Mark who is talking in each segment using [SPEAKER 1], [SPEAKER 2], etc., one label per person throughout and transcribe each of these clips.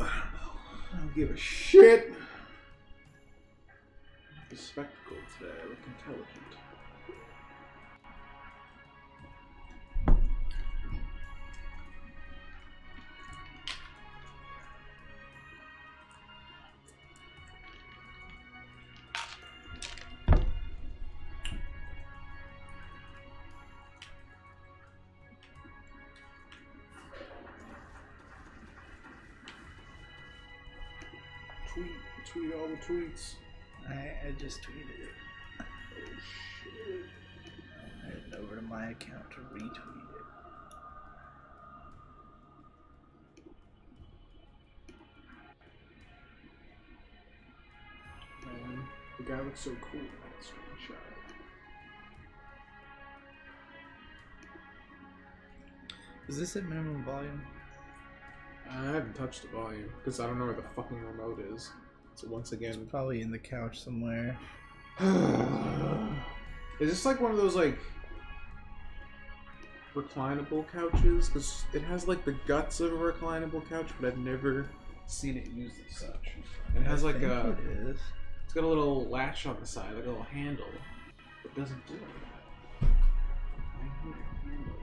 [SPEAKER 1] I don't give a shit. The spectacle today, I look intelligent. Tweet all the tweets.
[SPEAKER 2] I just tweeted it.
[SPEAKER 1] Oh shit.
[SPEAKER 2] I headed over to my account to retweet it.
[SPEAKER 1] Man, the guy looks so cool in that screenshot.
[SPEAKER 2] Is this at minimum volume?
[SPEAKER 1] I haven't touched the volume because I don't know where the fucking remote is. So once again,
[SPEAKER 2] It's probably in the couch somewhere.
[SPEAKER 1] is this like one of those like reclinable couches? Because it has like the guts of a reclinable couch, but I've never seen it used as such. It has like a, it's got a little latch on the side, like a little handle. It doesn't do anything. I need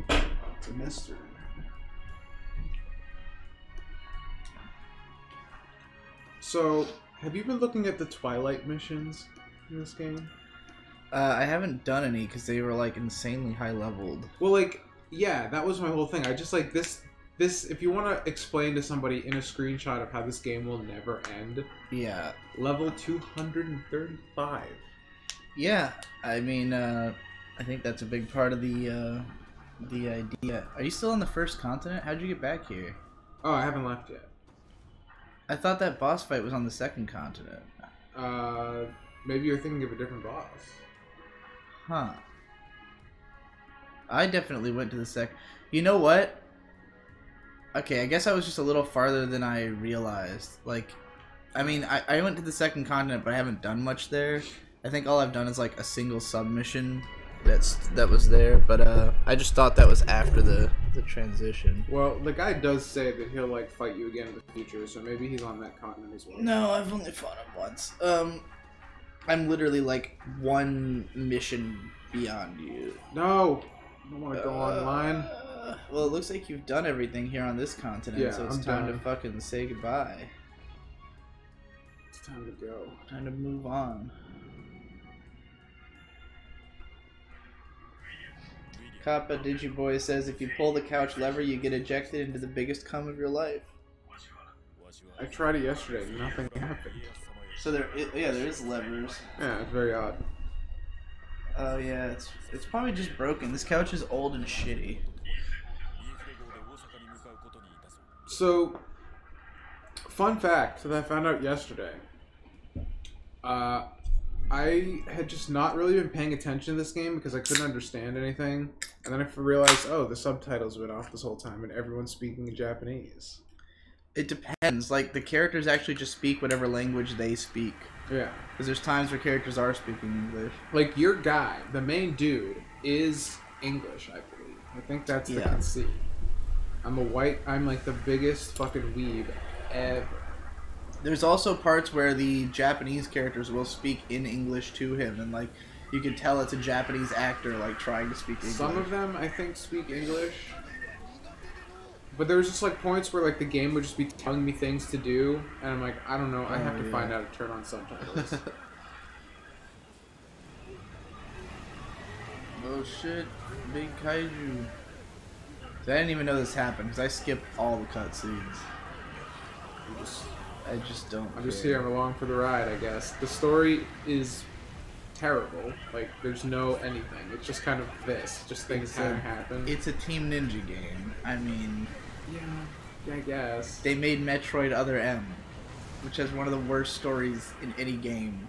[SPEAKER 1] a handle. It's a mystery. So, have you been looking at the Twilight missions in this game?
[SPEAKER 2] I haven't done any because they were like insanely high leveled.
[SPEAKER 1] Well, like, yeah, that was my whole thing. I just like this. If you want to explain to somebody in a screenshot of how this game will never end,
[SPEAKER 2] Yeah.
[SPEAKER 1] level 235.
[SPEAKER 2] Yeah. I mean, I think that's a big part of the idea. Are you still on the first continent? How'd you get back here?
[SPEAKER 1] Oh, I haven't left yet.
[SPEAKER 2] I thought that boss fight was on the second continent.
[SPEAKER 1] Maybe you're thinking of a different boss.
[SPEAKER 2] Huh. I definitely went to the You know what? Okay, I guess I was just a little farther than I realized. Like, I mean, I went to the second continent, but I haven't done much there. I think all I've done is like a single submission that was there, but I just thought that was after the transition.
[SPEAKER 1] Well, the guy does say that he'll like fight you again in the future, so maybe he's on that continent as well.
[SPEAKER 2] No, I've only fought him once. I'm literally like one mission beyond you.
[SPEAKER 1] No, I don't want to go online.
[SPEAKER 2] Well, it looks like you've done everything here on this continent,
[SPEAKER 1] Yeah,
[SPEAKER 2] so it's
[SPEAKER 1] I'm
[SPEAKER 2] time
[SPEAKER 1] done.
[SPEAKER 2] to fucking say goodbye.
[SPEAKER 1] It's time to go.
[SPEAKER 2] Time to move on. Kappa Digiboy says if you pull the couch lever, you get ejected into the biggest cum of your life.
[SPEAKER 1] I tried it yesterday. Nothing happened.
[SPEAKER 2] So there is levers.
[SPEAKER 1] Yeah, it's very odd.
[SPEAKER 2] Oh yeah, it's probably just broken. This couch is old and shitty.
[SPEAKER 1] So, fun fact that I found out yesterday. I had just not really been paying attention to this game because I couldn't understand anything. And then I realized, oh, the subtitles have been off this whole time and everyone's speaking in Japanese.
[SPEAKER 2] It depends. Like, the characters actually just speak whatever language they speak.
[SPEAKER 1] Yeah.
[SPEAKER 2] Because there's times where characters are speaking English.
[SPEAKER 1] Like, your guy, the main dude, is English, I believe. I think that's the conceit. I'm like the biggest fucking weeb ever.
[SPEAKER 2] There's also parts where the Japanese characters will speak in English to him, and like you can tell it's a Japanese actor like trying to speak English.
[SPEAKER 1] Some of them I think speak English, but there was just like points where like the game would just be telling me things to do, and I'm like, I don't know, I have to find out to turn on subtitles.
[SPEAKER 2] Oh shit, big kaiju. So I didn't even know this happened because I skipped all the cutscenes. I just don't.
[SPEAKER 1] I'm just here. I'm along for the ride, I guess. The story is terrible. Like, there's no anything. It's just kind of this. Just things kind of happen.
[SPEAKER 2] It's a Team Ninja game. I mean,
[SPEAKER 1] yeah, I guess.
[SPEAKER 2] They made Metroid Other M, which has one of the worst stories in any game.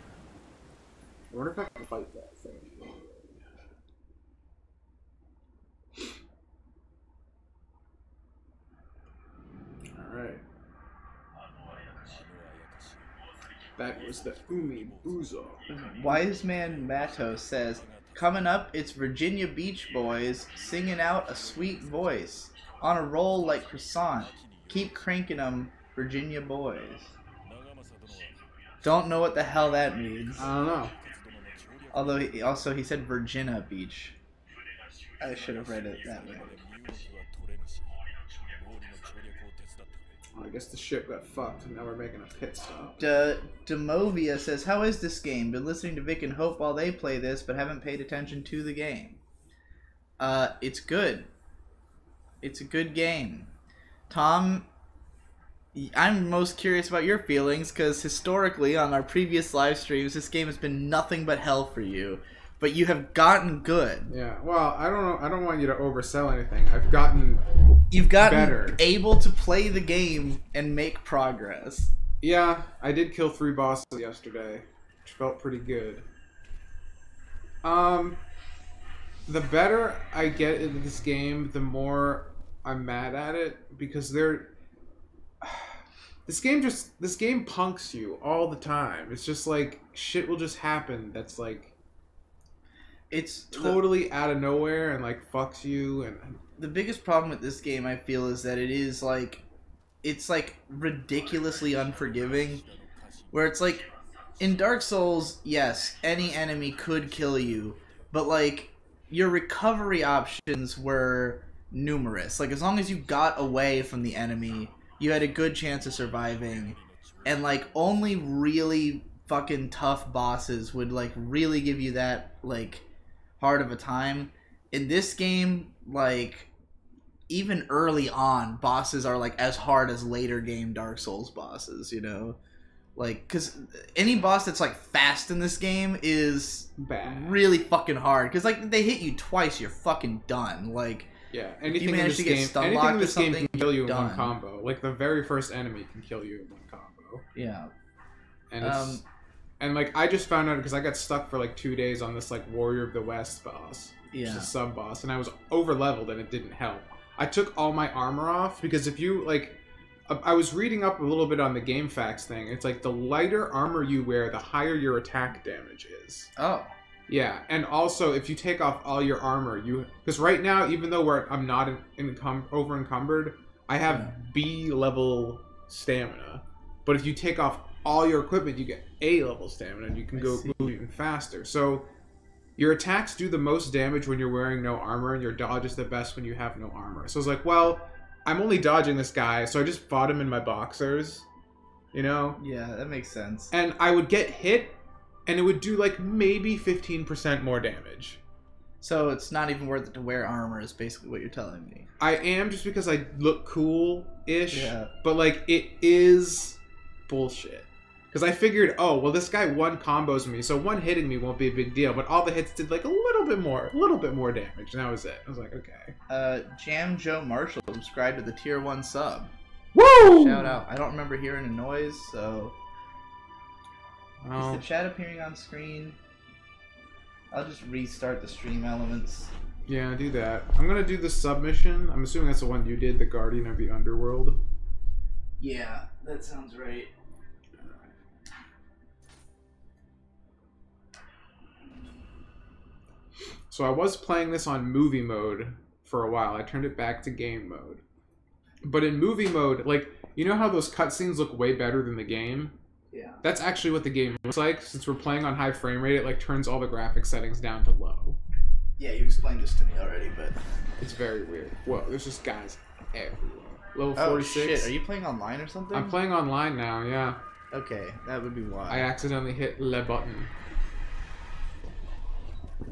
[SPEAKER 1] I wonder if I can fight that thing. Alright. That was the Umi Buzo.
[SPEAKER 2] Wise Man Matto says, coming up, it's Virginia Beach Boys singing out a sweet voice. On a roll like croissant. Keep cranking 'em, Virginia boys. Don't know what the hell that means.
[SPEAKER 1] I don't know.
[SPEAKER 2] Although he said Virginia Beach. I should have read it that way.
[SPEAKER 1] Well, I guess the ship got fucked, and now we're making a pit stop.
[SPEAKER 2] Demovia says, "How is this game? Been listening to Vic and Hope while they play this, but haven't paid attention to the game." It's good. It's a good game. Tom, I'm most curious about your feelings, because historically, on our previous live streams, this game has been nothing but hell for you. But you have gotten good.
[SPEAKER 1] Yeah, well, I don't know. I don't want you to oversell anything. You've gotten better.
[SPEAKER 2] Able to play the game and make progress.
[SPEAKER 1] Yeah, I did kill 3 bosses yesterday, which felt pretty good. The better I get into this game, the more I'm mad at it, because this game punks you all the time. It's just like shit will just happen that's like it's totally out of nowhere and like fucks you. And
[SPEAKER 2] the biggest problem with this game, I feel, is that it's like ridiculously unforgiving, where it's like in Dark Souls, yes, any enemy could kill you, but like your recovery options were numerous. Like as long as you got away from the enemy, you had a good chance of surviving, and like only really fucking tough bosses would like really give you that like hard of a time. In this game, like even early on, bosses are like as hard as later game Dark Souls bosses, you know? Like, because any boss that's like fast in this game is
[SPEAKER 1] bad,
[SPEAKER 2] really fucking hard, because like they hit you twice, you're fucking done. Like,
[SPEAKER 1] yeah, anything in this game can kill you in one combo. Like the very first enemy can kill you in one combo.
[SPEAKER 2] Yeah,
[SPEAKER 1] and it's, and like I just found out because I got stuck for like 2 days on this like Warrior of the West boss, which is a sub boss, and I was over leveled and it didn't help. I took all my armor off because if you like, I was reading up a little bit on the game facts thing. It's like the lighter armor you wear, the higher your attack damage is.
[SPEAKER 2] Oh.
[SPEAKER 1] Yeah, and also if you take off all your armor, because right now, even though I'm not over encumbered, I have B level stamina. But if you take off all your equipment, you get A level stamina, and you can move even faster. So your attacks do the most damage when you're wearing no armor, and your dodge is the best when you have no armor. So I was like, well, I'm only dodging this guy, so I just fought him in my boxers, you know?
[SPEAKER 2] Yeah, that makes sense.
[SPEAKER 1] And I would get hit, and it would do like maybe 15% more damage.
[SPEAKER 2] So it's not even worth it to wear armor, is basically what you're telling me.
[SPEAKER 1] I am, just because I look cool-ish,
[SPEAKER 2] yeah.
[SPEAKER 1] But like it is bullshit. Because I figured, oh, well, this guy one combos me, so one hitting me won't be a big deal. But all the hits did like a little bit more damage, and that was it. I was like, okay.
[SPEAKER 2] Jam Joe Marshall subscribed to the tier 1 sub.
[SPEAKER 1] Woo!
[SPEAKER 2] Shout out. I don't remember hearing a noise, so is the chat appearing on screen? I'll just restart the stream elements.
[SPEAKER 1] Yeah, do that. I'm gonna do the submission. I'm assuming that's the one you did, the Guardian of the Underworld.
[SPEAKER 2] Yeah, that sounds right.
[SPEAKER 1] So I was playing this on movie mode for a while. I turned it back to game mode. But in movie mode, like, you know how those cutscenes look way better than the game?
[SPEAKER 2] Yeah.
[SPEAKER 1] That's actually what the game looks like. Since we're playing on high frame rate, it like turns all the graphic settings down to low.
[SPEAKER 2] Yeah, you explained this to me already, but
[SPEAKER 1] it's very weird. Whoa, there's just guys everywhere. Level 46.
[SPEAKER 2] Oh shit, are you playing online or something?
[SPEAKER 1] I'm playing online now, yeah.
[SPEAKER 2] Okay, that would be why.
[SPEAKER 1] I accidentally hit le button.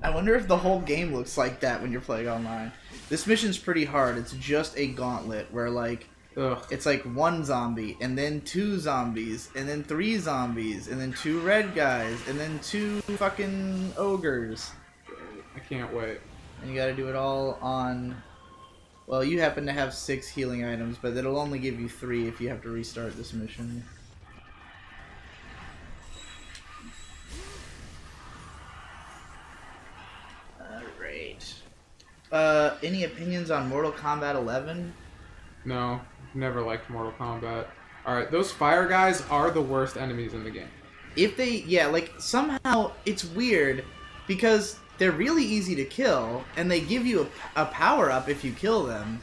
[SPEAKER 2] I wonder if the whole game looks like that when you're playing online. This mission's pretty hard. It's just a gauntlet where, like, it's like 1 zombie, and then 2 zombies, and then 3 zombies, and then 2 red guys, and then 2 fucking ogres.
[SPEAKER 1] I can't wait.
[SPEAKER 2] And you gotta do it all on... Well, you happen to have 6 healing items, but it'll only give you 3 if you have to restart this mission. Any opinions on Mortal Kombat 11?
[SPEAKER 1] No, never liked Mortal Kombat. Alright, those fire guys are the worst enemies in the game.
[SPEAKER 2] If they, yeah, like, somehow it's weird because they're really easy to kill and they give you a power-up if you kill them,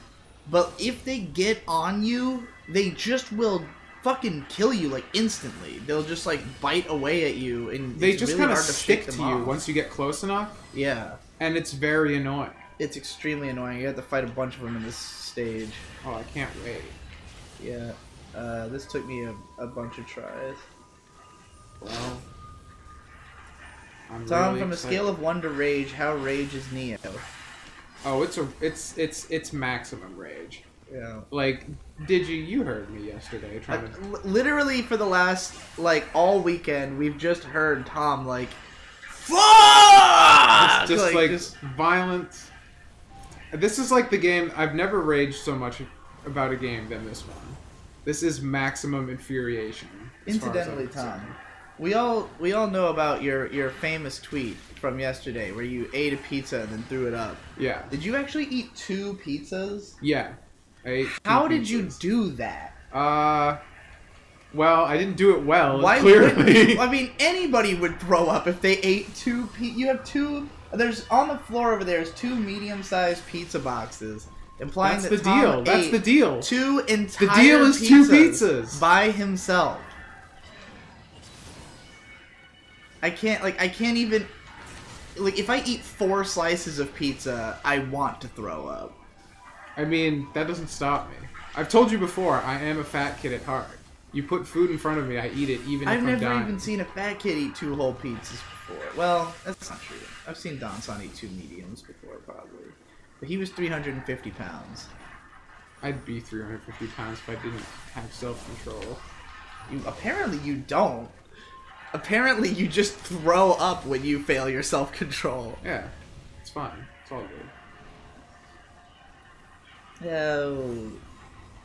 [SPEAKER 2] but if they get on you, they just will fucking kill you like instantly. They'll just like bite away at you, and
[SPEAKER 1] they
[SPEAKER 2] it's
[SPEAKER 1] just
[SPEAKER 2] really
[SPEAKER 1] kind of
[SPEAKER 2] hard
[SPEAKER 1] stick
[SPEAKER 2] to
[SPEAKER 1] to
[SPEAKER 2] pick them
[SPEAKER 1] you
[SPEAKER 2] off.
[SPEAKER 1] once you get close enough.
[SPEAKER 2] Yeah,
[SPEAKER 1] and it's very annoying.
[SPEAKER 2] it's extremely annoying. You have to fight a bunch of them in this stage.
[SPEAKER 1] Oh, I can't wait.
[SPEAKER 2] Yeah, this took me a bunch of tries.
[SPEAKER 1] Well, I'm
[SPEAKER 2] Tom,
[SPEAKER 1] really
[SPEAKER 2] from
[SPEAKER 1] excited.
[SPEAKER 2] a scale of 1 to rage, how rage is Neo?
[SPEAKER 1] Oh, it's maximum rage.
[SPEAKER 2] Yeah.
[SPEAKER 1] Like, you heard me yesterday trying to...
[SPEAKER 2] Literally for the last, like, all weekend, we've just heard Tom, like, fuck!
[SPEAKER 1] Just like violence. This is like the game... I've never raged so much about a game than this one. This is maximum infuriation.
[SPEAKER 2] Incidentally, Tom, we all know about your famous tweet from yesterday where you ate a pizza and then threw it up.
[SPEAKER 1] Yeah.
[SPEAKER 2] Did you actually eat 2 pizzas?
[SPEAKER 1] Yeah. I ate 2
[SPEAKER 2] How
[SPEAKER 1] pizzas.
[SPEAKER 2] did you do that?
[SPEAKER 1] Well, I didn't do it well,
[SPEAKER 2] Why
[SPEAKER 1] clearly.
[SPEAKER 2] I mean, anybody would throw up if they ate 2 You have 2... There's, on the floor over there is 2 medium-sized pizza boxes. Implying
[SPEAKER 1] That's
[SPEAKER 2] that
[SPEAKER 1] the
[SPEAKER 2] Tom
[SPEAKER 1] deal. That's
[SPEAKER 2] ate
[SPEAKER 1] the deal.
[SPEAKER 2] 2 entire
[SPEAKER 1] The deal is 2 pizzas.
[SPEAKER 2] by himself. I can't even... Like, if I eat 4 slices of pizza, I want to throw up.
[SPEAKER 1] I mean, that doesn't stop me. I've told you before, I am a fat kid at heart. You put food in front of me, I eat it even if
[SPEAKER 2] I've
[SPEAKER 1] I'm
[SPEAKER 2] never
[SPEAKER 1] dying.
[SPEAKER 2] even seen a fat kid eat 2 whole pizzas before. Well, that's not true. I've seen Don-san eat 2 mediums before, probably. But he was 350 pounds.
[SPEAKER 1] I'd be 350 pounds if I didn't have self-control.
[SPEAKER 2] Apparently you don't. Apparently you just throw up when you fail your self-control.
[SPEAKER 1] Yeah, it's fine. It's all good.
[SPEAKER 2] Oh.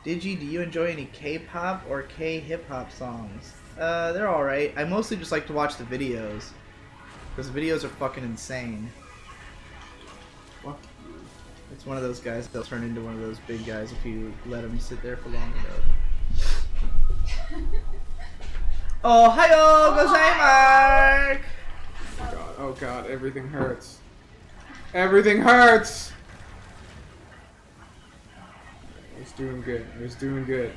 [SPEAKER 2] Do you enjoy any K-pop or K-hip-hop songs? They're alright. I mostly just like to watch the videos. Because the videos are fucking insane.
[SPEAKER 1] Fuck you.
[SPEAKER 2] It's one of those guys that'll turn into one of those big guys if you let him sit there for long enough. Oh, hi-yo! Gozaimasu!
[SPEAKER 1] Oh god, everything hurts. Everything hurts! I was doing good. I was doing good.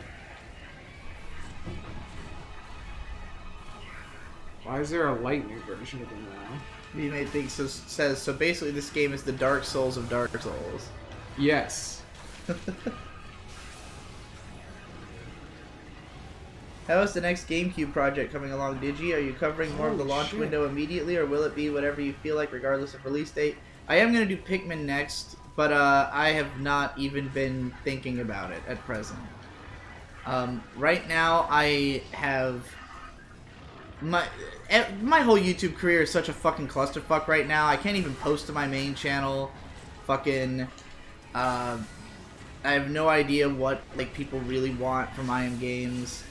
[SPEAKER 1] Why is there a lightning version of them now?
[SPEAKER 2] V-Mate thinks says so. Basically, this game is the Dark Souls of Dark Souls.
[SPEAKER 1] Yes.
[SPEAKER 2] How is the next GameCube project coming along, Digi? Are you covering more of the launch window immediately, or will it be whatever you feel like, regardless of release date? I am going to do Pikmin next, but I have not even been thinking about it at present. Right now, I have... My whole YouTube career is such a fucking clusterfuck right now. I can't even post to my main channel. Fucking... I have no idea what like people really want from I Am Games.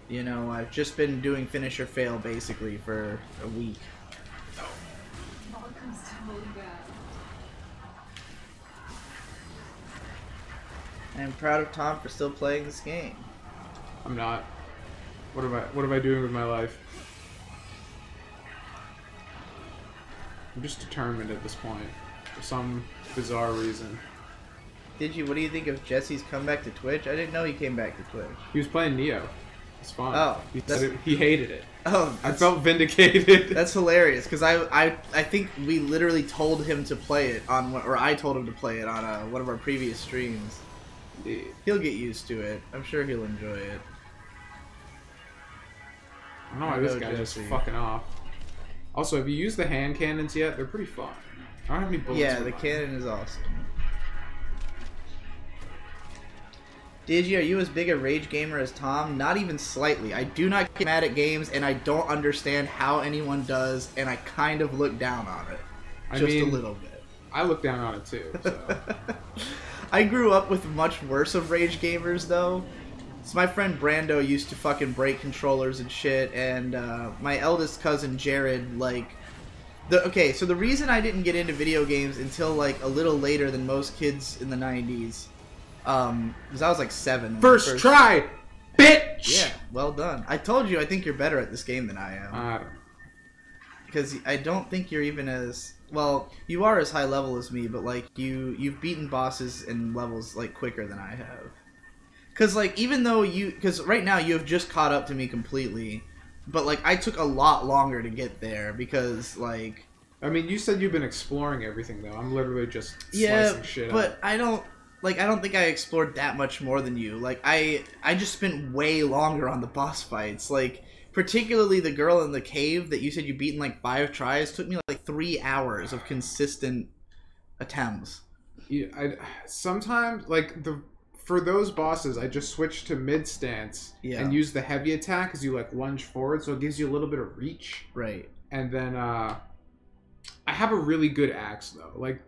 [SPEAKER 2] You know, I've just been doing finish or fail basically for a week. I am proud of Tom for still playing this game.
[SPEAKER 1] I'm not. What am I doing with my life? I'm just determined at this point. For some bizarre reason.
[SPEAKER 2] What do you think of Jesse's comeback to Twitch? I didn't know he came back to Twitch.
[SPEAKER 1] He was playing Neo. It's fine.
[SPEAKER 2] Oh,
[SPEAKER 1] He hated it.
[SPEAKER 2] Oh,
[SPEAKER 1] I felt vindicated.
[SPEAKER 2] That's hilarious because I think we literally told him to play it on, or I told him to play it on one of our previous streams.
[SPEAKER 1] Indeed.
[SPEAKER 2] He'll get used to it. I'm sure he'll enjoy it.
[SPEAKER 1] I don't know why this guy's just fucking off. Also, have you used the hand cannons yet? They're pretty fun. I don't have any bullets.
[SPEAKER 2] Yeah, the cannon is awesome. Digi, are you as big a rage gamer as Tom? Not even slightly. I do not get mad at games, and I don't understand how anyone does, and I kind of look down on it. Just a little bit.
[SPEAKER 1] I look down on it too, so...
[SPEAKER 2] I grew up with much worse of rage gamers, though. So my friend Brando used to fucking break controllers and shit, and my eldest cousin Jared, like... Okay, so the reason I didn't get into video games until, like, a little later than most kids in the 90s... because I was like 7.
[SPEAKER 1] First try, bitch!
[SPEAKER 2] Yeah, well done. I told you I think you're better at this game than I am. Because I don't think you're even as... Well, you are as high level as me, but like, you've beaten bosses and levels like quicker than I have. Because, like, even though because right now you have just caught up to me completely, but, like, I took a lot longer to get there because, like...
[SPEAKER 1] I mean, you said you've been exploring everything, though. I'm literally just slicing shit up.
[SPEAKER 2] But I don't think I explored that much more than you. Like, I just spent way longer on the boss fights. Like, particularly the girl in the cave that you said you beat in, like, 5 tries took me, like, 3 hours of consistent attempts.
[SPEAKER 1] Yeah, sometimes, like, for those bosses, I just switch to mid stance and use the heavy attack as you like lunge forward, so it gives you a little bit of reach.
[SPEAKER 2] Right.
[SPEAKER 1] And then I have a really good axe though. Like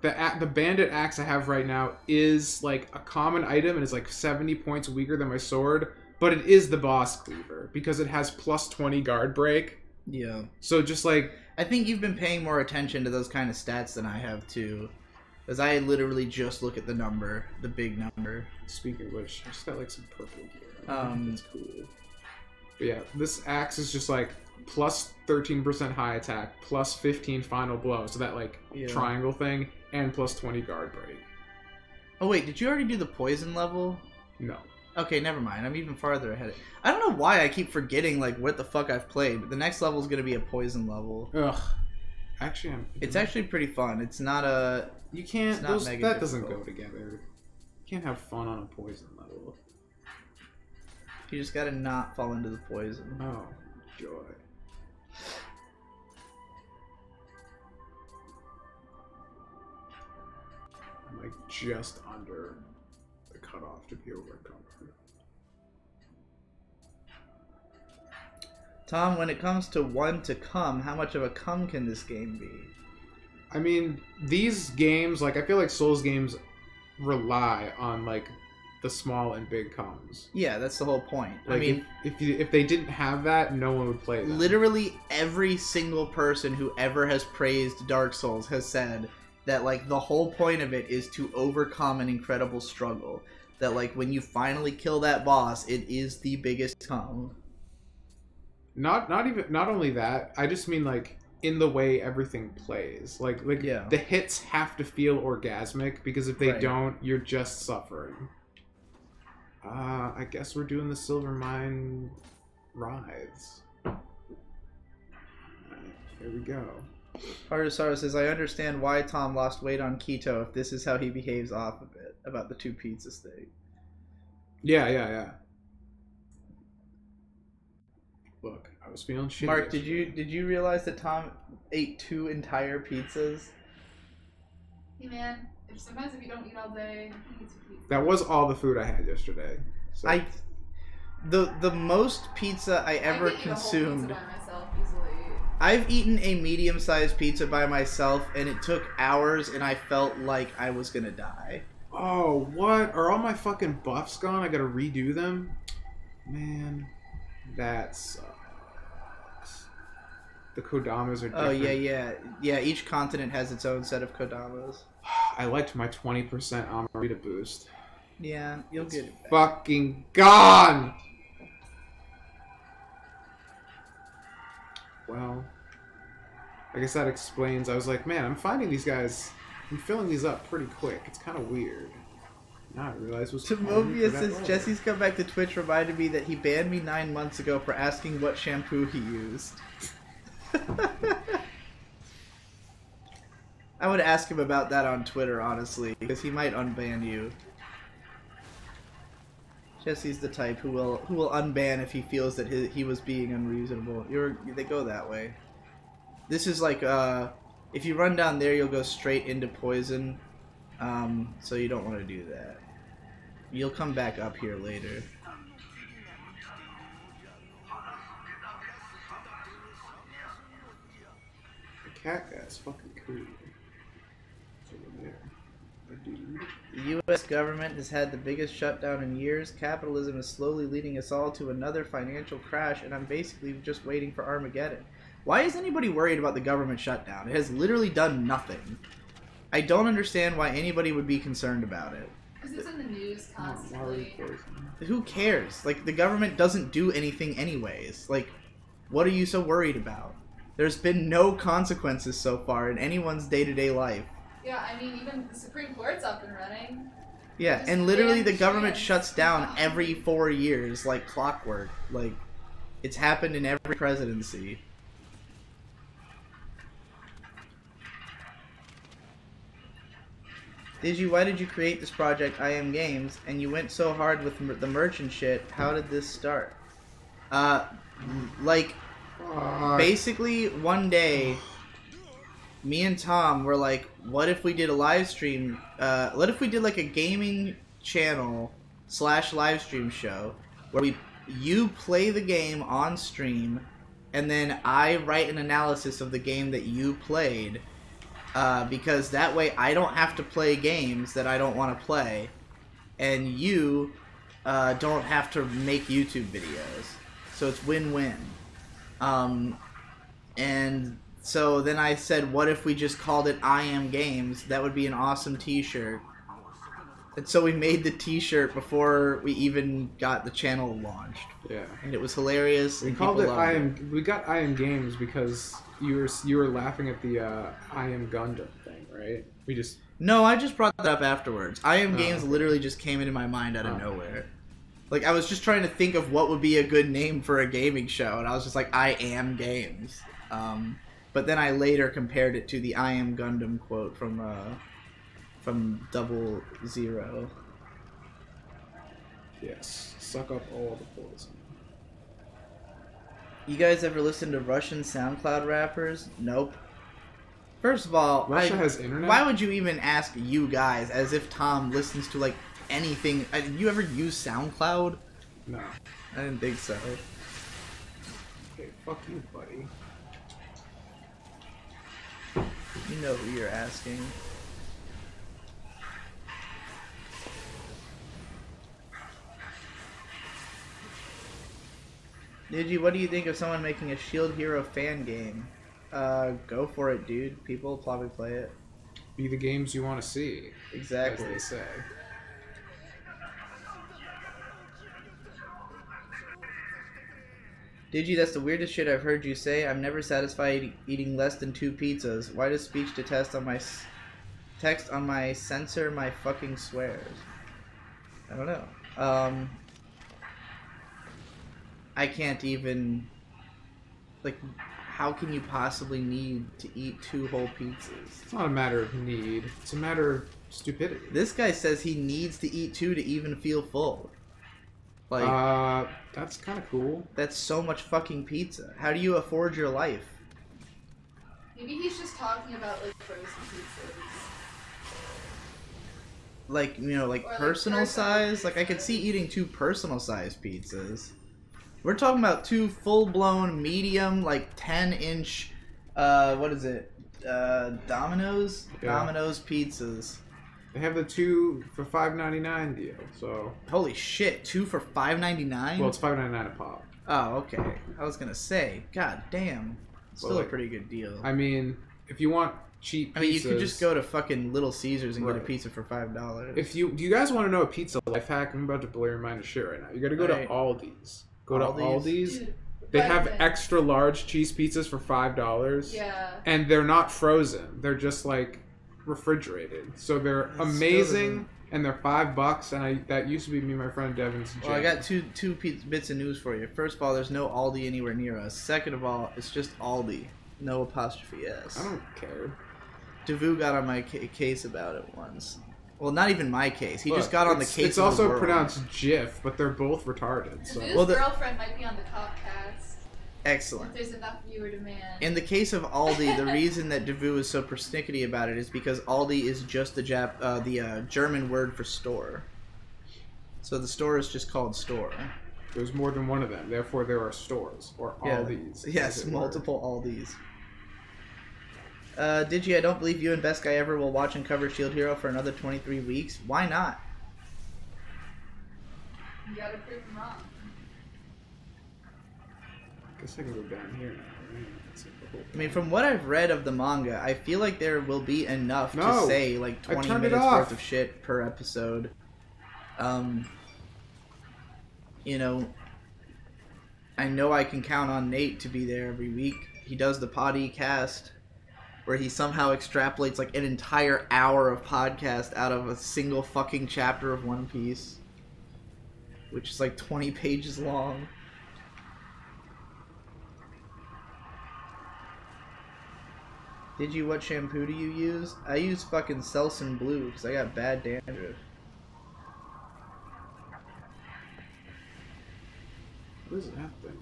[SPEAKER 1] the bandit axe I have right now is like a common item and is like 70 points weaker than my sword, but it is the boss cleaver because it has plus 20 guard break.
[SPEAKER 2] Yeah.
[SPEAKER 1] So just like
[SPEAKER 2] I think you've been paying more attention to those kind of stats than I have too. Because I literally just look at the number, the big number.
[SPEAKER 1] Speaking of which, I just got like some purple gear. That's cool. But yeah, this axe is just like plus 13% high attack, plus 15 final blow, so that like triangle thing, and plus 20 guard break.
[SPEAKER 2] Oh wait, did you already do the poison level?
[SPEAKER 1] No.
[SPEAKER 2] Okay, never mind. I'm even farther ahead. I don't know why I keep forgetting like what the fuck I've played, but the next level is gonna be a poison level.
[SPEAKER 1] Ugh. Actually,
[SPEAKER 2] it's actually pretty fun. It's not a.
[SPEAKER 1] You can't.
[SPEAKER 2] That
[SPEAKER 1] doesn't go together. You can't have fun on a poison level.
[SPEAKER 2] You just gotta not fall into the poison.
[SPEAKER 1] Oh, joy. I'm like just under the cutoff to be overcome.
[SPEAKER 2] Tom, when it comes to one to come, how much of a come can this game be?
[SPEAKER 1] I mean, these games, like, I feel like Souls games rely on, like, the small and big comes.
[SPEAKER 2] Yeah, that's the whole point.
[SPEAKER 1] Like,
[SPEAKER 2] I mean,
[SPEAKER 1] if they didn't have that, no one would play them.
[SPEAKER 2] Literally every single person who ever has praised Dark Souls has said that, like, the whole point of it is to overcome an incredible struggle. That, like, when you finally kill that boss, it is the biggest come.
[SPEAKER 1] Not only that, I just mean like in the way everything plays. Like the hits have to feel orgasmic because if they don't, you're just suffering. I guess we're doing the Silver Mine rides. Alright, here we go.
[SPEAKER 2] Artisaro says, I understand why Tom lost weight on keto if this is how he behaves off of it, about the 2 pizzas thing.
[SPEAKER 1] Yeah. Look, I was feeling shitty.
[SPEAKER 2] Mark, did you realize that Tom ate 2 entire pizzas?
[SPEAKER 3] Hey man, sometimes if you don't eat all day, you eat some pizza.
[SPEAKER 1] That was all the food I had yesterday. So.
[SPEAKER 2] The most pizza I ever consumed.
[SPEAKER 3] I could eat a whole pizza by myself easily.
[SPEAKER 2] I've eaten a medium-sized pizza by myself, and it took hours, and I felt like I was gonna die.
[SPEAKER 1] Oh, what? Are all my fucking buffs gone? I gotta redo them? Man, that sucks. The Kodamas are different.
[SPEAKER 2] Oh, yeah. Each continent has its own set of Kodamas.
[SPEAKER 1] I liked my 20% Amarita boost.
[SPEAKER 2] Yeah, you'll get it back.
[SPEAKER 1] Fucking gone! Well, I guess that explains. I was like, man, I'm finding these guys. I'm filling these up pretty quick. It's kind of weird. Now I realize what's
[SPEAKER 2] Mobius says Jesse's come back to Twitch reminded me that he banned me 9 months ago for asking what shampoo he used. I would ask him about that on Twitter, honestly, because he might unban you. Jesse's the type who will unban if he feels that he was being unreasonable. They go that way. This is like if you run down there, you'll go straight into poison. So you don't want to do that. You'll come back up here later.
[SPEAKER 1] The cat guy's fucking cool. It's over there.
[SPEAKER 2] The U.S. government has had the biggest shutdown in years. Capitalism is slowly leading us all to another financial crash, and I'm basically just waiting for Armageddon. Why is anybody worried about the government shutdown? It has literally done nothing. I don't understand why anybody would be concerned about it.
[SPEAKER 3] Because it's in the news constantly.
[SPEAKER 2] Who cares? Like, the government doesn't do anything anyways. Like, what are you so worried about? There's been no consequences so far in anyone's day-to-day life.
[SPEAKER 3] Yeah, I mean, even the Supreme Court's up and running.
[SPEAKER 2] Yeah,
[SPEAKER 3] Just
[SPEAKER 2] and literally the
[SPEAKER 3] ban
[SPEAKER 2] government
[SPEAKER 3] chance.
[SPEAKER 2] shuts down every 4 years like clockwork. Like, it's happened in every presidency. Why did you create this project, I Am Games, and you went so hard with the merchant shit? How did this start? Like, basically, one day, me and Tom were like, what if we did a live stream? What if we did like a gaming channel / live stream show where you play the game on stream, and then I write an analysis of the game that you played, because that way I don't have to play games that I don't want to play, and you don't have to make YouTube videos. So it's win-win. And so then I said, what if we just called it I Am Games? That would be an awesome t-shirt. And so we made the t-shirt before we even got the channel launched.
[SPEAKER 1] Yeah.
[SPEAKER 2] And it was hilarious.
[SPEAKER 1] We
[SPEAKER 2] and
[SPEAKER 1] called it
[SPEAKER 2] people loved
[SPEAKER 1] I Am. We got I Am Games because you were laughing at the I Am Gundam thing, right? We just
[SPEAKER 2] No, I just brought that up afterwards. I Am
[SPEAKER 1] Oh,
[SPEAKER 2] Games
[SPEAKER 1] okay.
[SPEAKER 2] literally just came into my mind out of
[SPEAKER 1] Oh,
[SPEAKER 2] nowhere. Like, I was just trying to think of what would be a good name for a gaming show, and I was just like, I Am Games. But then I later compared it to the I Am Gundam quote from 00.
[SPEAKER 1] yes, suck up all the poison.
[SPEAKER 2] You guys ever listen to Russian SoundCloud rappers? Nope. First of all,
[SPEAKER 1] Russia has internet.
[SPEAKER 2] why would you even ask you guys as if Tom listens to, like, anything? You ever use SoundCloud?
[SPEAKER 1] No.
[SPEAKER 2] I didn't think so.
[SPEAKER 1] Okay, fuck you, buddy.
[SPEAKER 2] You know who you're asking. What do you think of someone making a Shield Hero fan game? Go for it, dude. People will probably play it.
[SPEAKER 1] Be the games you want to see.
[SPEAKER 2] Exactly.
[SPEAKER 1] As they say.
[SPEAKER 2] That's the weirdest shit I've heard you say. I'm never satisfied eating less than 2 pizzas. Why does speech to text on my censor my fucking swears? I don't know. I can't even, like, how can you possibly need to eat 2 whole pizzas?
[SPEAKER 1] It's not a matter of need. It's a matter of stupidity.
[SPEAKER 2] This guy says he needs to eat 2 to even feel full. Like,
[SPEAKER 1] that's kind of cool.
[SPEAKER 2] that's so much fucking pizza. How do you afford your life?
[SPEAKER 3] Maybe he's just talking about like frozen pizzas.
[SPEAKER 2] Like, you know, like
[SPEAKER 3] Or, like,
[SPEAKER 2] personal
[SPEAKER 3] personal
[SPEAKER 2] size? Like, I could see eating 2 personal size pizzas. We're talking about 2 full-blown, medium, like 10-inch, what is it? Domino's?
[SPEAKER 1] Yeah.
[SPEAKER 2] Domino's pizzas.
[SPEAKER 1] They have the 2 for $5.99 deal, so.
[SPEAKER 2] Holy shit, 2 for $5.99?
[SPEAKER 1] Well, it's $5.99 a pop.
[SPEAKER 2] Oh, okay. I was gonna say, god damn. Still
[SPEAKER 1] Well, like,
[SPEAKER 2] a pretty good deal.
[SPEAKER 1] I mean, if you want cheap pizzas.
[SPEAKER 2] I mean, you could just go to fucking Little Caesars and get a
[SPEAKER 1] Right.
[SPEAKER 2] pizza for $5.
[SPEAKER 1] Do you guys want to know a pizza life hack? I'm about to blow your mind to shit right now. You gotta go
[SPEAKER 2] Right.
[SPEAKER 1] to Aldi's. Go
[SPEAKER 2] Aldi's?
[SPEAKER 1] to Aldi's.
[SPEAKER 3] Dude,
[SPEAKER 1] They
[SPEAKER 3] but
[SPEAKER 1] have
[SPEAKER 3] then-
[SPEAKER 1] extra large cheese pizzas for $5.
[SPEAKER 3] Yeah.
[SPEAKER 1] And they're not frozen. They're just like refrigerated. So they're
[SPEAKER 2] That still
[SPEAKER 1] amazing,
[SPEAKER 2] doesn't-
[SPEAKER 1] and they're $5. And that used to be me and my friend Devin's jam.
[SPEAKER 2] Well, I got two bits of news for you. First of all, there's no Aldi anywhere near us. Second of all, it's just Aldi. No apostrophe S.
[SPEAKER 1] I don't care.
[SPEAKER 2] Devu got on my case about it once. Well, not even my case. He
[SPEAKER 1] Look,
[SPEAKER 2] just got on the
[SPEAKER 1] it's-
[SPEAKER 2] case
[SPEAKER 1] It's
[SPEAKER 2] of the
[SPEAKER 1] also
[SPEAKER 2] world.
[SPEAKER 1] pronounced Jif, but they're both retarded. So.
[SPEAKER 3] His
[SPEAKER 2] Well, the-
[SPEAKER 3] girlfriend might be on the top cast.
[SPEAKER 2] Excellent.
[SPEAKER 3] If there's enough viewer demand.
[SPEAKER 2] In the case of Aldi, the reason that Devu is so persnickety about it is because Aldi is just the German word for store. So the store is just called store.
[SPEAKER 1] There's more than one of them. Therefore, there are stores or
[SPEAKER 2] Yeah.
[SPEAKER 1] Aldi's.
[SPEAKER 2] Yes,
[SPEAKER 1] as it were.
[SPEAKER 2] multiple Aldis. I don't believe you and Best Guy Ever will watch and cover Shield Hero for another 23 weeks. Why not?
[SPEAKER 3] You gotta prove him wrong.
[SPEAKER 1] I guess I can go down here now. Right? That's like the whole
[SPEAKER 2] I mean, from what I've read of the manga, I feel like there will be enough to
[SPEAKER 1] No!
[SPEAKER 2] say like
[SPEAKER 1] I
[SPEAKER 2] 20
[SPEAKER 1] turned it
[SPEAKER 2] minutes
[SPEAKER 1] off.
[SPEAKER 2] worth of shit per episode. You know, I know I can count on Nate to be there every week. He does the podcast. where he somehow extrapolates like an entire hour of podcast out of a single fucking chapter of One Piece, which is like 20 pages long. What shampoo do you use? I use fucking Selsun Blue because I got bad dandruff.
[SPEAKER 1] What is that thing?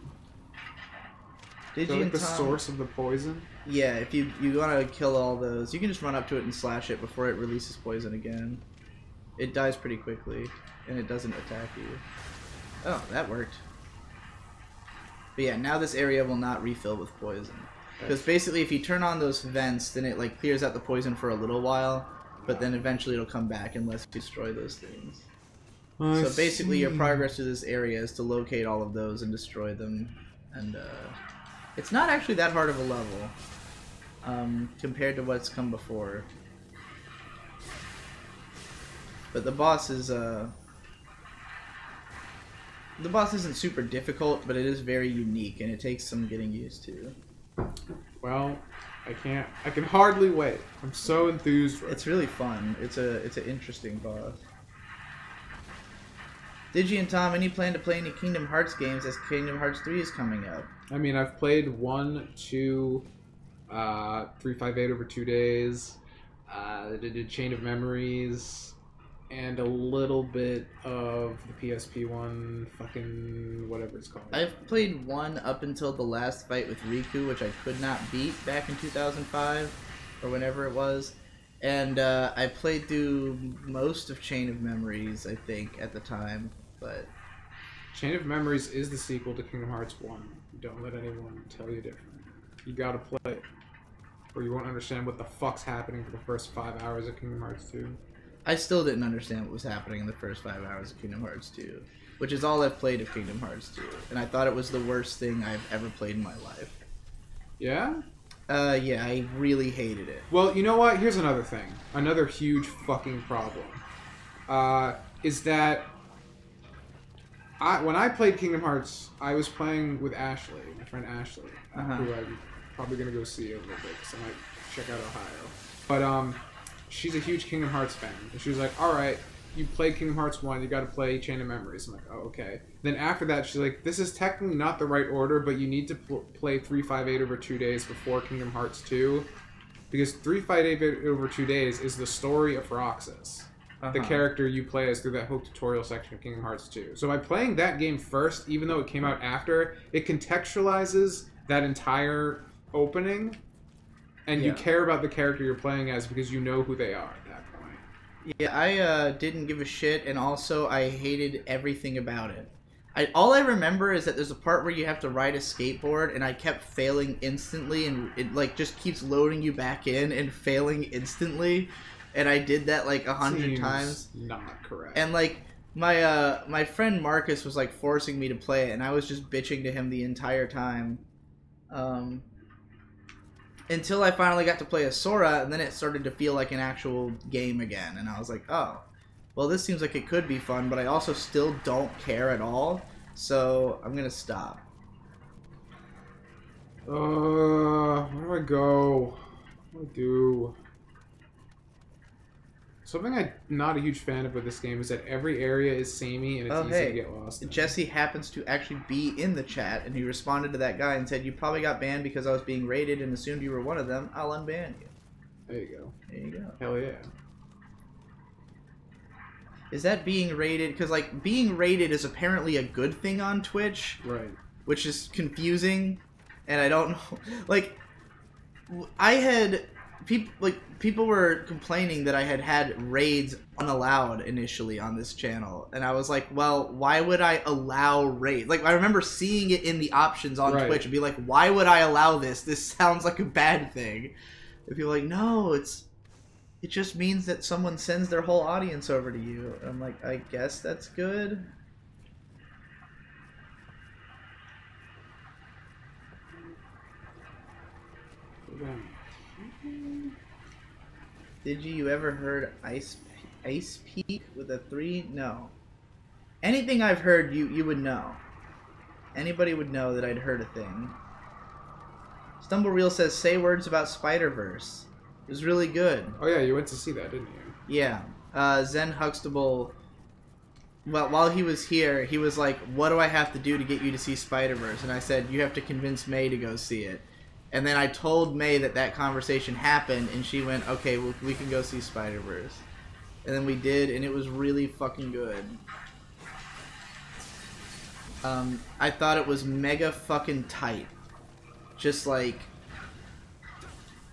[SPEAKER 2] Did
[SPEAKER 1] is that
[SPEAKER 2] you
[SPEAKER 1] like the
[SPEAKER 2] Tom...
[SPEAKER 1] source of the poison?
[SPEAKER 2] Yeah, if you want to kill all those, you can just run up to it and slash it before it releases poison again. It dies pretty quickly, and it doesn't attack you. Oh, that worked. But yeah, now this area will not refill with poison. Because basically if you turn on those vents, then it like clears out the poison for a little while, but then eventually it'll come back unless you destroy those things. So basically your progress through this area is to locate all of those and destroy them. And it's not actually that hard of a level compared to what's come before. But the boss is the boss isn't super difficult, but it is very unique and it takes some getting used to.
[SPEAKER 1] Well, I can hardly wait. I'm so enthused.
[SPEAKER 2] It's really fun. It's an interesting boss. Digi and Tom, any plan to play any Kingdom Hearts games as Kingdom Hearts 3 is coming up?
[SPEAKER 1] I mean, I've played 1, 2, 358 over 2 days. I did Chain of Memories. And a little bit of the PSP one, fucking whatever it's called.
[SPEAKER 2] I've played 1 up until the last fight with Riku, which I could not beat back in 2005, or whenever it was. And I played through most of Chain of Memories, I think, at the time. But
[SPEAKER 1] Chain of Memories is the sequel to Kingdom Hearts 1. Don't let anyone tell you different. You gotta play it, or you won't understand what the fuck's happening for the first 5 hours of Kingdom Hearts 2.
[SPEAKER 2] I still didn't understand what was happening in the first 5 hours of Kingdom Hearts 2, which is all I've played of Kingdom Hearts 2, and I thought it was the worst thing I've ever played in my life.
[SPEAKER 1] Yeah?
[SPEAKER 2] Yeah, I really hated it.
[SPEAKER 1] Well, you know what? Here's another thing. Another huge fucking problem. Is that when I played Kingdom Hearts, I was playing with Ashley, my friend Ashley, who I'm probably going to go see a little bit, because I might check out Ohio. But, she's a huge Kingdom Hearts fan, and she was like, alright, you played Kingdom Hearts 1, you gotta play Chain of Memories. I'm like, oh, okay. Then after that, she's like, this is technically not the right order, but you need to play 358 over 2 days before Kingdom Hearts 2, because 358 over 2 days is the story of Roxas, the character you play as through that whole tutorial section of Kingdom Hearts 2. So by playing that game first, even though it came out after, it contextualizes that entire opening, and you care about the character you're playing as because you know who they are at that point.
[SPEAKER 2] Yeah, I didn't give a shit, and also I hated everything about it. All I remember is that there's a part where you have to ride a skateboard, and I kept failing instantly, and it like just keeps loading you back in and failing instantly, and I did that like 100 times.
[SPEAKER 1] Not correct.
[SPEAKER 2] And like my friend Marcus was like forcing me to play it, and I was just bitching to him the entire time. Until I finally got to play as Sora, and then it started to feel like an actual game again. And I was like, oh, well, this seems like it could be fun, but I also still don't care at all, so I'm gonna stop.
[SPEAKER 1] Where do I go? What do I do? Something I'm not a huge fan of with this game is that every area is samey and it's easy to get lost in.
[SPEAKER 2] Jesse happens to actually be in the chat, and he responded to that guy and said, you probably got banned because I was being raided and assumed you were one of them. I'll unban you.
[SPEAKER 1] There you go.
[SPEAKER 2] There you go.
[SPEAKER 1] Hell yeah.
[SPEAKER 2] Is that being raided? Because, like, being raided is apparently a good thing on Twitch.
[SPEAKER 1] Right.
[SPEAKER 2] Which is confusing, and I don't know. Like, I had... People were complaining that I had raids unallowed initially on this channel, and I was like, well, why would I allow raids? Like, I remember seeing it in the options on Twitch and be like, why would I allow this? This sounds like a bad thing. And people are like, no, it just means that someone sends their whole audience over to you. And I'm like, I guess that's good. Did you ever heard Ice Peak with a 3? No. Anything I've heard, you would know. Anybody would know that I'd heard a thing. Stumblereel says, say words about Spider-Verse. It was really good.
[SPEAKER 1] Oh yeah, you went to see that, didn't you?
[SPEAKER 2] Yeah. Zen Huxtable, well, while he was here, he was like, what do I have to do to get you to see Spider-Verse? And I said, you have to convince May to go see it. And then I told May that conversation happened, and she went, okay, well, we can go see Spider-Verse. And then we did, and it was really fucking good. I thought it was mega fucking tight. Just like,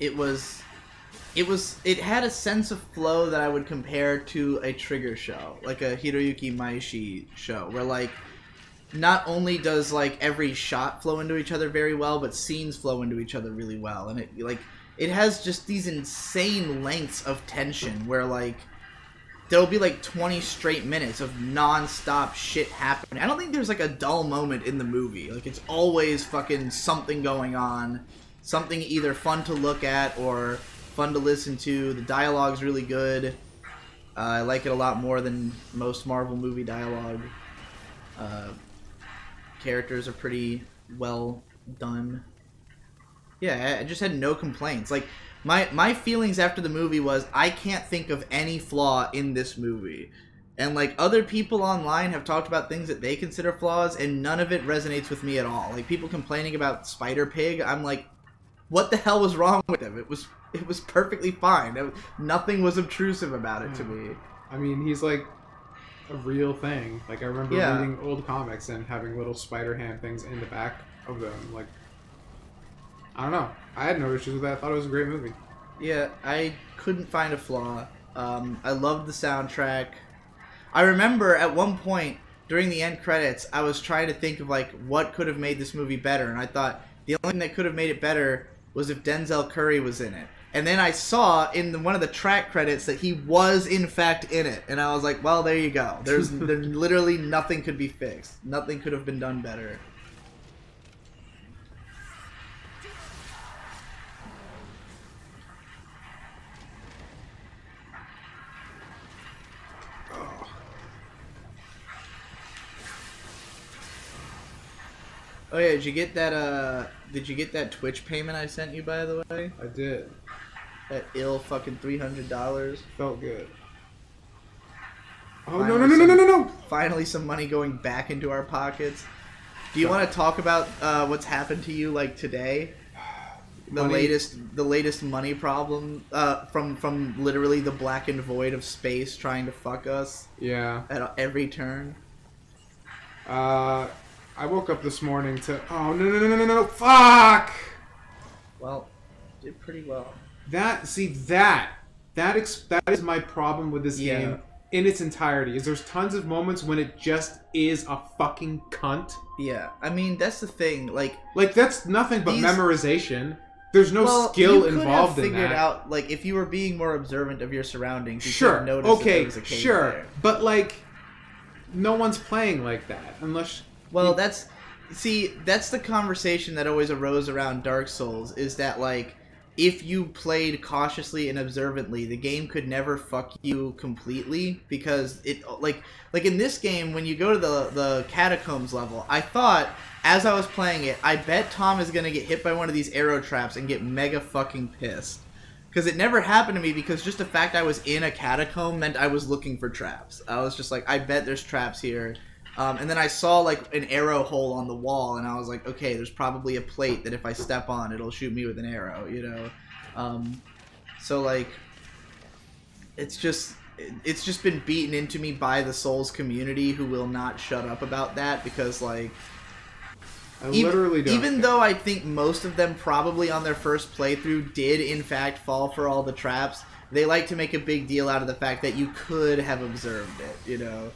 [SPEAKER 2] it had a sense of flow that I would compare to a Trigger show, like a Hiroyuki Maishi show, where like, not only does like every shot flow into each other very well, but scenes flow into each other really well, and it has just these insane lengths of tension where like there'll be like 20 straight minutes of non-stop shit happening. I don't think there's like a dull moment in the movie. Like it's always fucking something going on, something either fun to look at or fun to listen to. The dialogue's really good. I like it a lot more than most Marvel movie dialogue. Characters are pretty well done. Yeah, I just had no complaints. Like, my feelings after the movie was, I can't think of any flaw in this movie. And, like, other people online have talked about things that they consider flaws, and none of it resonates with me at all. Like, people complaining about Spider-Pig, I'm like, what the hell was wrong with him? It was perfectly fine. Nothing was obtrusive about it to me.
[SPEAKER 1] I mean, he's like a real thing. Like, I remember reading old comics and having little spider hand things in the back of them. Like, I don't know. I had no issues with that. I thought it was a great movie.
[SPEAKER 2] Yeah, I couldn't find a flaw. I loved the soundtrack. I remember at one point during the end credits, I was trying to think of like what could have made this movie better, and I thought the only thing that could have made it better was if Denzel Curry was in it. And then I saw in one of the track credits that he was in fact in it, and I was like, well, there you go. There's literally nothing could be fixed. Nothing could have been done better. Oh yeah, did you get that Twitch payment I sent you, by the way?
[SPEAKER 1] I did.
[SPEAKER 2] That ill fucking $300.
[SPEAKER 1] Felt good. Oh, no.
[SPEAKER 2] Finally some money going back into our pockets. Do you want to talk about what's happened to you like today? The latest money problem from literally the blackened void of space trying to fuck us.
[SPEAKER 1] Yeah.
[SPEAKER 2] At every turn.
[SPEAKER 1] I woke up this morning to... Oh, no, fuck!
[SPEAKER 2] Well, did pretty well.
[SPEAKER 1] That is my problem with this game in its entirety, is there's tons of moments when it just is a fucking cunt.
[SPEAKER 2] Yeah, I mean, that's the thing, like
[SPEAKER 1] that's nothing but memorization. There's no skill involved in that. You could have figured out,
[SPEAKER 2] like, if you were being more observant of your surroundings, you could have noticed that there was a cave there.
[SPEAKER 1] But, like, no one's playing like that, unless...
[SPEAKER 2] Well, that's the conversation that always arose around Dark Souls, is that, like, if you played cautiously and observantly, the game could never fuck you completely, because it, like in this game, when you go to the catacombs level, I thought, as I was playing it, I bet Tom is gonna get hit by one of these arrow traps and get mega fucking pissed. Because it never happened to me, because just the fact I was in a catacomb meant I was looking for traps. I was just like, I bet there's traps here. And then I saw, like, an arrow hole on the wall, and I was like, okay, there's probably a plate that if I step on, it'll shoot me with an arrow, you know? So, like, it's just been beaten into me by the Souls community, who will not shut up about that, because, like... Even though I think most of them probably on their first playthrough did, in fact, fall for all the traps, they like to make a big deal out of the fact that you could have observed it, you know?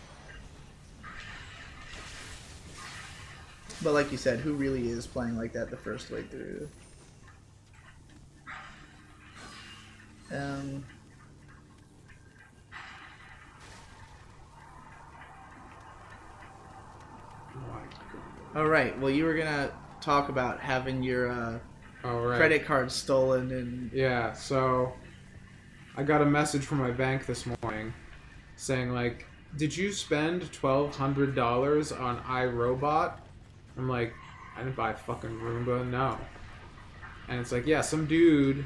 [SPEAKER 2] But like you said, who really is playing like that the first way through? Alright, well you were gonna talk about having your credit card stolen and...
[SPEAKER 1] Yeah, so I got a message from my bank this morning saying, like, did you spend $1,200 on iRobot? I'm like, I didn't buy a fucking Roomba, no. And it's like, yeah, some dude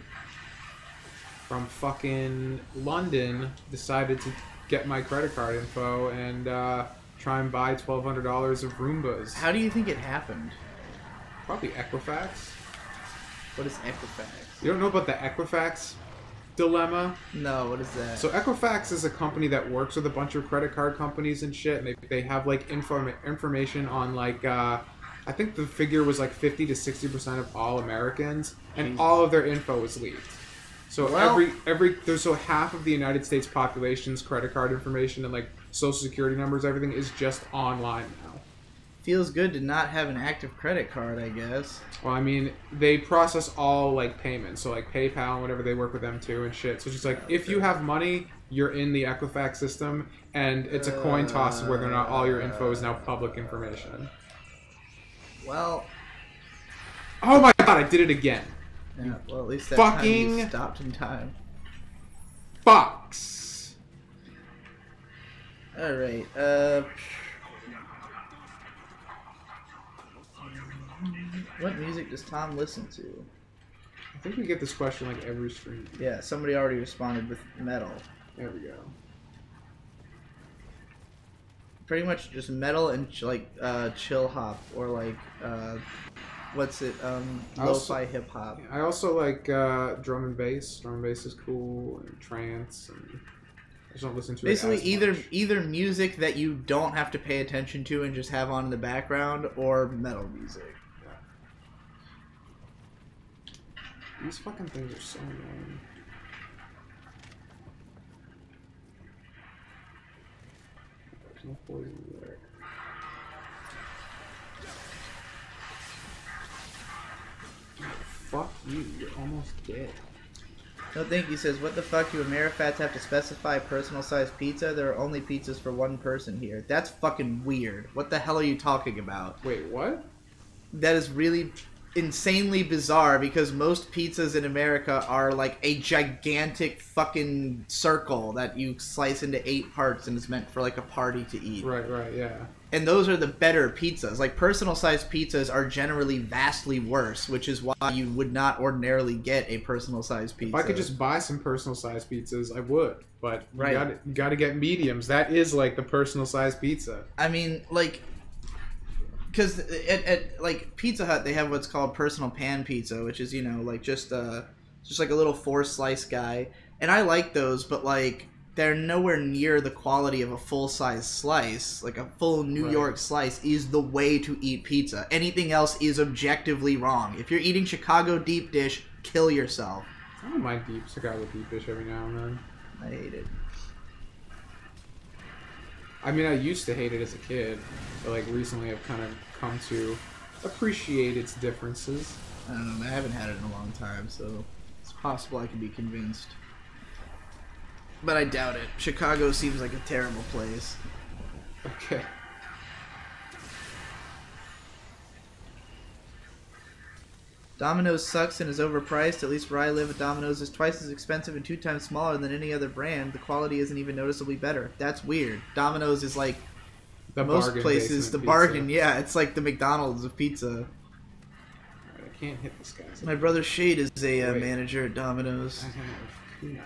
[SPEAKER 1] from fucking London decided to get my credit card info and try and buy $1,200 of Roombas.
[SPEAKER 2] How do you think it happened?
[SPEAKER 1] Probably Equifax.
[SPEAKER 2] What is Equifax?
[SPEAKER 1] You don't know about the Equifax dilemma?
[SPEAKER 2] No, what is that?
[SPEAKER 1] So Equifax is a company that works with a bunch of credit card companies and shit, and they have like information on like I think the figure was like 50 to 60% of all Americans, and
[SPEAKER 2] Jesus.
[SPEAKER 1] all of their info was leaked. So
[SPEAKER 2] Well,
[SPEAKER 1] there's so half of the United States population's credit card information and like social security numbers, everything is just online now.
[SPEAKER 2] feels good to not have an active credit card, I guess.
[SPEAKER 1] Well, I mean, they process all like payments, so like PayPal and whatever, they work with them too and shit. So it's just like if you have money, you're in the Equifax system, and it's a coin toss of whether or not all your info is now public information.
[SPEAKER 2] Well,
[SPEAKER 1] Oh my god, I did it again.
[SPEAKER 2] yeah, well, at least that time
[SPEAKER 1] fucking-
[SPEAKER 2] you stopped in time.
[SPEAKER 1] Fox.
[SPEAKER 2] Alright, what music does Tom listen to?
[SPEAKER 1] I think we get this question like every stream.
[SPEAKER 2] Yeah, somebody already responded with metal.
[SPEAKER 1] There we go.
[SPEAKER 2] Pretty much just metal and chill hop or like what's it lo-fi hip hop.
[SPEAKER 1] I also like drum and bass. Drum and bass is cool, and trance, and I just don't listen to
[SPEAKER 2] Basically
[SPEAKER 1] it as much.
[SPEAKER 2] either music that you don't have to pay attention to and just have on in the background, or metal music.
[SPEAKER 1] These fucking things are so annoying. There's no poison there. Fuck you, you're almost dead.
[SPEAKER 2] No thank you says, what the fuck do Amerifats have to specify personal size pizza? There are only pizzas for one person here. That's fucking weird. What the hell are you talking about?
[SPEAKER 1] Wait, what?
[SPEAKER 2] That is really insanely bizarre because most pizzas in America are like a gigantic fucking circle that you slice into 8 parts and is meant for like a party to eat.
[SPEAKER 1] Right, yeah.
[SPEAKER 2] And those are the better pizzas. Like personal sized pizzas are generally vastly worse, which is why you would not ordinarily get a personal sized pizza.
[SPEAKER 1] If I could just buy some personal size pizzas, I would. But
[SPEAKER 2] Right.
[SPEAKER 1] you gotta get mediums. That is like the personal size pizza.
[SPEAKER 2] I mean, like, because at like Pizza Hut they have what's called personal pan pizza, which is, you know, like just like a little 4-slice guy, and I like those, but like they're nowhere near the quality of a full-size slice. Like a full New York slice is the way to eat pizza. Anything else is objectively wrong. If you're eating Chicago deep dish, kill yourself.
[SPEAKER 1] I don't mind Chicago deep dish every now and then.
[SPEAKER 2] I hate it.
[SPEAKER 1] I mean, I used to hate it as a kid, but like recently I've kind of come to appreciate its differences.
[SPEAKER 2] I don't know, man, I haven't had it in a long time, so it's possible I could be convinced. But I doubt it. Chicago seems like a terrible place.
[SPEAKER 1] Okay.
[SPEAKER 2] Domino's sucks and is overpriced. At least where I live, Domino's is twice as expensive and 2 times smaller than any other brand. The quality isn't even noticeably better. That's weird. Domino's is like
[SPEAKER 1] The
[SPEAKER 2] most
[SPEAKER 1] bargain
[SPEAKER 2] places,
[SPEAKER 1] basement
[SPEAKER 2] the
[SPEAKER 1] pizza.
[SPEAKER 2] bargain. Yeah, it's like the McDonald's of pizza.
[SPEAKER 1] Alright, I can't hit this guy.
[SPEAKER 2] My brother Shade is a
[SPEAKER 1] Wait.
[SPEAKER 2] manager at Domino's.
[SPEAKER 1] I have kunai.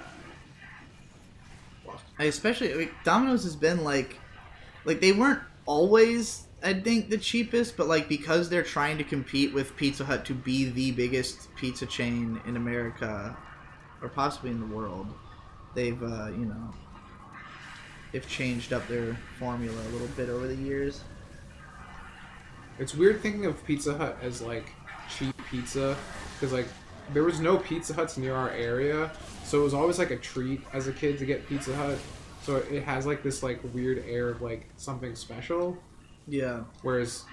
[SPEAKER 2] I especially like, Domino's has been like they weren't always, I think, the cheapest, but like because they're trying to compete with Pizza Hut to be the biggest pizza chain in America or possibly in the world, they've you know, they've changed up their formula a little bit over the years.
[SPEAKER 1] It's weird thinking of Pizza Hut as like cheap pizza, because like there was no Pizza Huts near our area, so it was always like a treat as a kid to get Pizza Hut. So it has like this like weird air of like something special,
[SPEAKER 2] Yeah.
[SPEAKER 1] whereas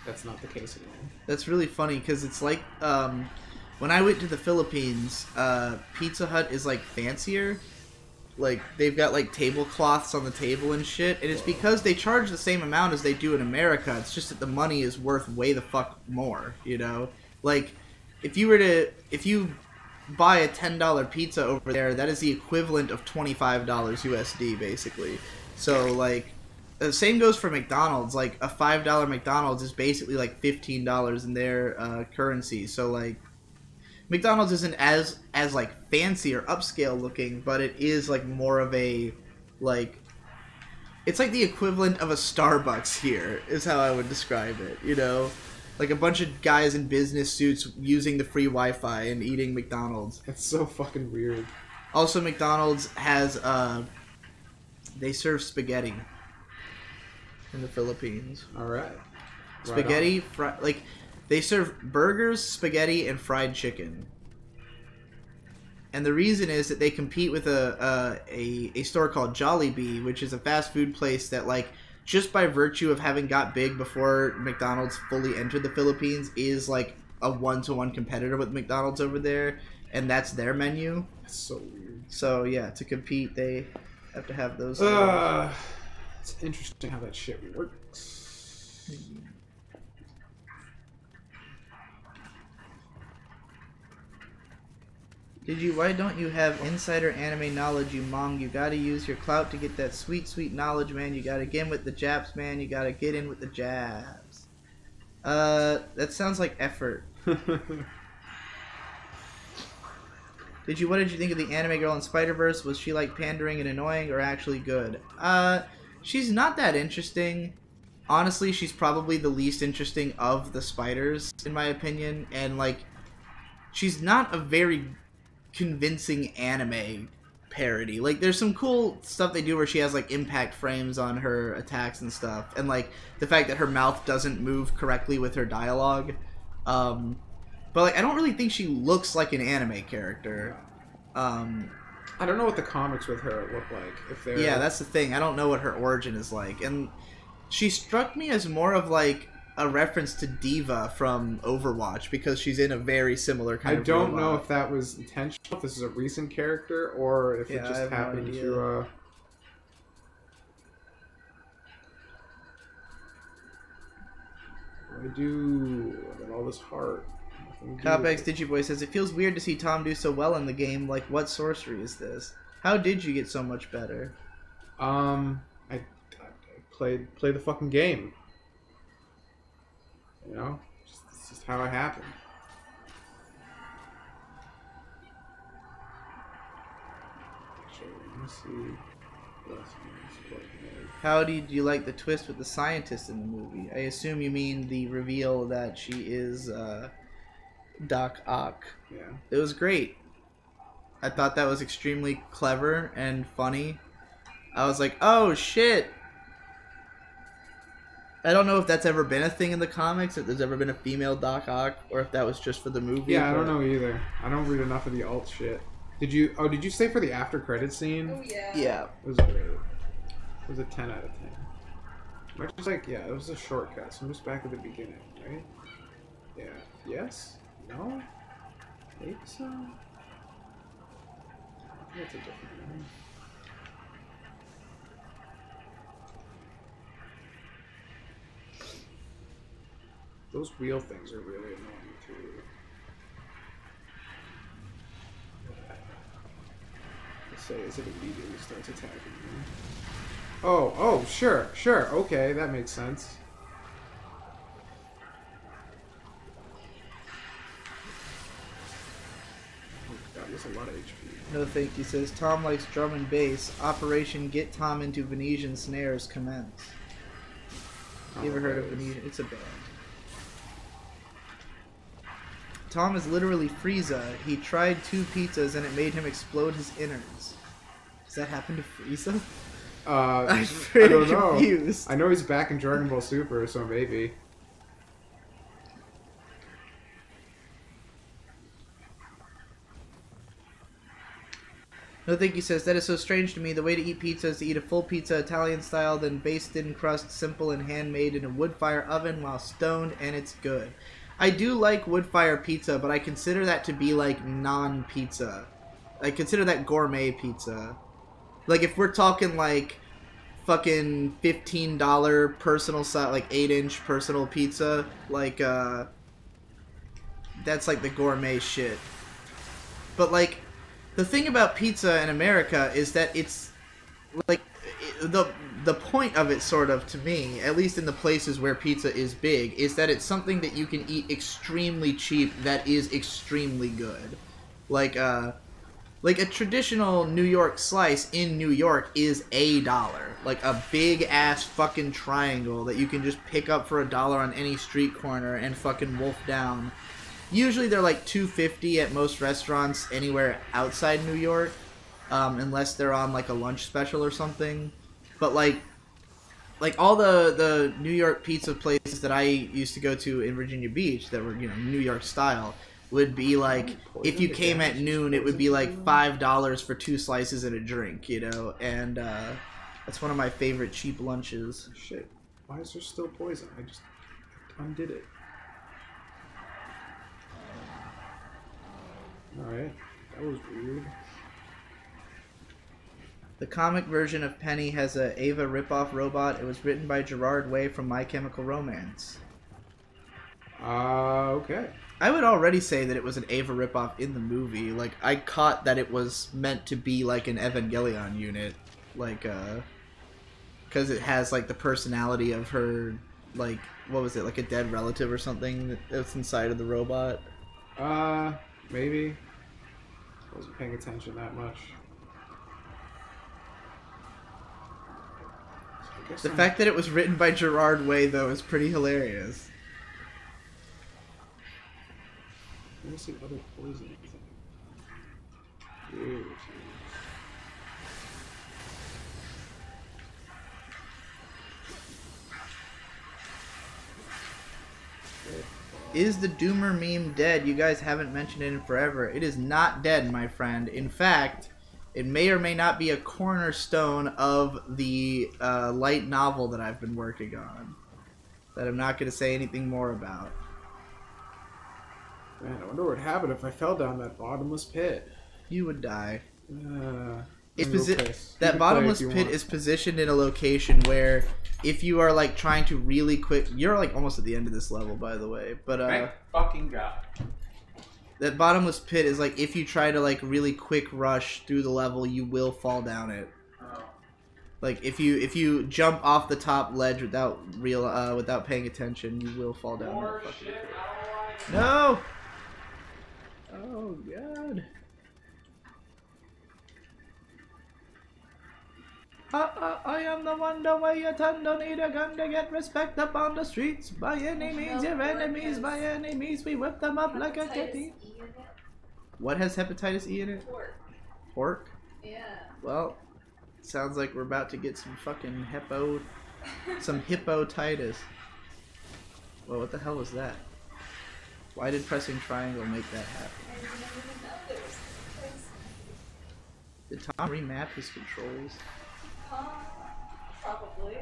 [SPEAKER 1] that's not the case anymore.
[SPEAKER 2] That's really funny because it's like when I went to the Philippines, Pizza Hut is like fancier. Like they've got like tablecloths on the table and shit, and it's because they charge the same amount as they do in America. It's just that the money is worth way the fuck more, you know? Like if you buy a $10 pizza over there, that is the equivalent of $25 USD basically. So like the same goes for McDonald's. Like a $5 McDonald's is basically like $15 in their currency. So like McDonald's isn't as like fancy or upscale looking, but it is like more of a like it's like the equivalent of a Starbucks here is how I would describe it, you know? Like a bunch of guys in business suits using the free Wi-Fi and eating McDonald's.
[SPEAKER 1] It's so fucking weird.
[SPEAKER 2] Also, McDonald's has they serve spaghetti in the Philippines.
[SPEAKER 1] All right.
[SPEAKER 2] Spaghetti, like they serve burgers, spaghetti, and fried chicken. And the reason is that they compete with a store called Jollibee, which is a fast food place that, like, just by virtue of having got big before McDonald's fully entered the Philippines, is like a one-to-one competitor with McDonald's over there, and that's their menu.
[SPEAKER 1] That's so weird.
[SPEAKER 2] So yeah, to compete, they have to have those.
[SPEAKER 1] It's interesting how that shit works.
[SPEAKER 2] Why don't you have insider anime knowledge, you mong? You gotta use your clout to get that sweet, sweet knowledge, man. You gotta get in with the Japs, man. You gotta get in with the jabs. That sounds like effort. What did you think of the anime girl in Spider-Verse? Was she like pandering and annoying or actually good? She's not that interesting. Honestly, she's probably the least interesting of the spiders, in my opinion. And like, she's not a very convincing anime parody. Like, there's some cool stuff they do where she has like impact frames on her attacks and stuff, and like the fact that her mouth doesn't move correctly with her dialogue. But like, I don't really think she looks like an anime character.
[SPEAKER 1] I don't know what the comics with her look like. If they're
[SPEAKER 2] that's the thing. I don't know what her origin is like, and she struck me as more of like a reference to Diva from Overwatch because she's in a very similar kind of
[SPEAKER 1] I don't
[SPEAKER 2] robot.
[SPEAKER 1] know if that was intentional, if this is a recent character, or if it just happened to... I got all this heart.
[SPEAKER 2] Copex Digiboy says, it feels weird to see Tom do so well in the game. Like, what sorcery is this? How did you get so much better?
[SPEAKER 1] I played the fucking game. You know? It's just how it happened. Actually, let me see.
[SPEAKER 2] How did you like the twist with the scientist in the movie? I assume you mean the reveal that she is Doc Ock.
[SPEAKER 1] Yeah.
[SPEAKER 2] It was great. I thought that was extremely clever and funny. I was like, oh shit! I don't know if that's ever been a thing in the comics, if there's ever been a female Doc Ock, or if that was just for the movie.
[SPEAKER 1] Yeah, I don't know either. I don't read enough of the alt shit. Did you stay for the after credit scene?
[SPEAKER 3] Oh yeah.
[SPEAKER 2] Yeah.
[SPEAKER 1] It was great. It was a 10 out of 10. I'm just like, yeah, it was a shortcut, so I'm just back at the beginning, right? Yeah. Yes? No? Maybe so? I think that's a different one. Those wheel things are really annoying too. Let's say as it immediately starts attacking me. Oh, sure, okay, that makes sense. Oh god, there's a lot of HP.
[SPEAKER 2] No thank you, says Tom likes drum and bass. Operation Get Tom into Venetian Snares commence. You ever heard of Venetian? It's a band. Tom is literally Frieza. He tried 2 pizzas and it made him explode his innards. Does that happen to Frieza? I'm
[SPEAKER 1] I
[SPEAKER 2] very
[SPEAKER 1] don't know.
[SPEAKER 2] confused.
[SPEAKER 1] I know he's back in Dragon Ball Super, so maybe.
[SPEAKER 2] No thank you, says that is so strange to me. The way to eat pizza is to eat a full pizza Italian style, then basted in crust, simple and handmade in a wood fire oven while stoned, and it's good. I do like wood fire pizza, but I consider that to be like non-pizza. I consider that gourmet pizza. Like if we're talking like fucking $15 personal size, like 8-inch personal pizza, like that's like the gourmet shit. But like the thing about pizza in America is that it's like the the point of it, sort of, to me, at least in the places where pizza is big, is that it's something that you can eat extremely cheap that is extremely good. Like a traditional New York slice in New York is $1. Like a big ass fucking triangle that you can just pick up for $1 on any street corner and fucking wolf down. Usually they're like $2.50 at most restaurants anywhere outside New York, unless they're on like a lunch special or something. But like all the New York pizza places that I used to go to in Virginia Beach that were, you know, New York style would be like, if you came at noon, it would be like $5 for 2 slices and a drink, you know, and that's one of my favorite cheap lunches.
[SPEAKER 1] Shit, why is there still poison? I just undid it. Alright, that was weird.
[SPEAKER 2] The comic version of Penny has a Ava ripoff robot. It was written by Gerard Way from My Chemical Romance.
[SPEAKER 1] Okay.
[SPEAKER 2] I would already say that it was an Ava ripoff in the movie. Like, I caught that it was meant to be like an Evangelion unit. Like, because it has, like, the personality of her, like, what was it, like a dead relative or something that's inside of the robot?
[SPEAKER 1] Maybe. I wasn't paying attention that much.
[SPEAKER 2] The fact that it was written by Gerard Way, though, is pretty hilarious.
[SPEAKER 1] Let me see other poison. Weird.
[SPEAKER 2] Is the Doomer meme dead? You guys haven't mentioned it in forever. It is not dead, my friend. In fact, it may or may not be a cornerstone of the light novel that I've been working on. That I'm not going to say anything more about.
[SPEAKER 1] Man, I wonder what would happen if I fell down that bottomless pit.
[SPEAKER 2] You would die.
[SPEAKER 1] That
[SPEAKER 2] That bottomless pit is positioned in a location where if you are like trying to really quick, you're like almost at the end of this level, by the way. But
[SPEAKER 1] thank fucking God.
[SPEAKER 2] That bottomless pit is like if you try to like really quick rush through the level, you will fall down it.
[SPEAKER 1] Oh.
[SPEAKER 2] Like if you jump off the top ledge without without paying attention, you will fall down.
[SPEAKER 1] More
[SPEAKER 2] that fucking
[SPEAKER 1] shit,
[SPEAKER 2] pit.
[SPEAKER 1] I don't like
[SPEAKER 2] No. Oh God. I am the wonder where you turn, don't need a gun to get respect up on the streets. By any means, your enemies, by any means, we whip them up like a titty. What has hepatitis E in it?
[SPEAKER 3] Pork.
[SPEAKER 2] Pork?
[SPEAKER 3] Yeah.
[SPEAKER 2] Well, sounds like we're about to get some fucking some hippotitis. Well, what the hell was that? Why did pressing triangle make that happen?
[SPEAKER 3] I didn't even know there was
[SPEAKER 2] Did Tom remap his controls?
[SPEAKER 3] probably.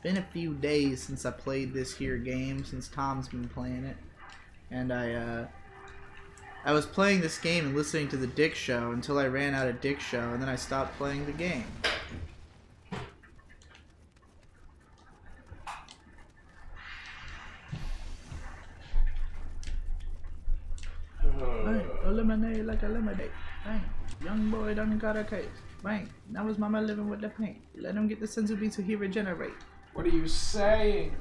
[SPEAKER 2] Been a few days since I played this here game, since Tom's been playing it, and I was playing this game and listening to the Dick Show until I ran out of Dick Show, and then I stopped playing the game. Bang, eliminate like a lemonade. Bang, young boy done got a case. Bang, now his mama living with the pain. Let him get the senzu so he regenerate.
[SPEAKER 1] What are you saying?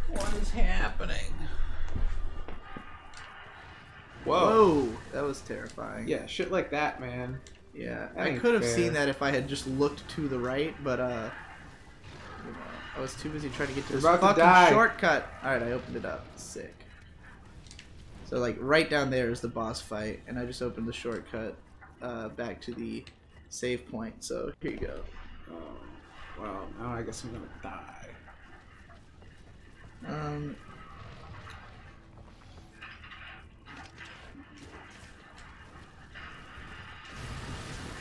[SPEAKER 2] What is happening?
[SPEAKER 1] Whoa.
[SPEAKER 2] That was terrifying.
[SPEAKER 1] Yeah, shit like that, man.
[SPEAKER 2] Yeah,
[SPEAKER 1] That
[SPEAKER 2] I
[SPEAKER 1] ain't
[SPEAKER 2] could have
[SPEAKER 1] fair.
[SPEAKER 2] seen that if I had just looked to the right, but you know, I was too busy trying to get to
[SPEAKER 1] You're
[SPEAKER 2] this
[SPEAKER 1] about to
[SPEAKER 2] fucking
[SPEAKER 1] die.
[SPEAKER 2] shortcut. Alright, I opened it up. Sick. So like right down there is the boss fight, and I just opened the shortcut back to the save point. So here you go.
[SPEAKER 1] Well, now I guess I'm gonna die.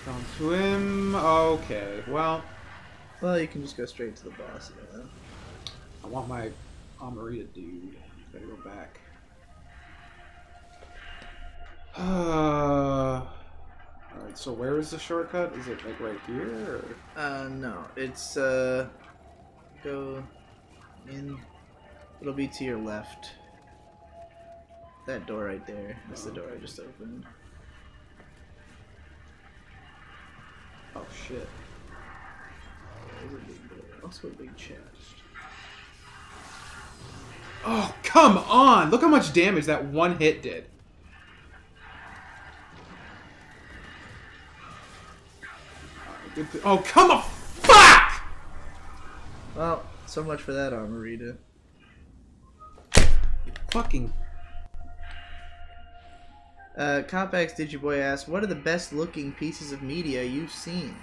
[SPEAKER 1] Don't swim. Okay, well,
[SPEAKER 2] you can just go straight to the boss. Yeah.
[SPEAKER 1] I want my Amarita dude. Gotta go back. Alright, so where is the shortcut? Is it like right here? Or?
[SPEAKER 2] No, it's go in. It'll be to your left. That door right there. That's the door I just opened.
[SPEAKER 1] Oh shit.
[SPEAKER 2] Also a big chest.
[SPEAKER 1] Oh, come on! Look how much damage that one hit did. Oh, come on! Fuck!
[SPEAKER 2] Well, so much for that Armorita.
[SPEAKER 1] Fucking...
[SPEAKER 2] Compax Digiboy asks, what are the best looking pieces of media you've seen?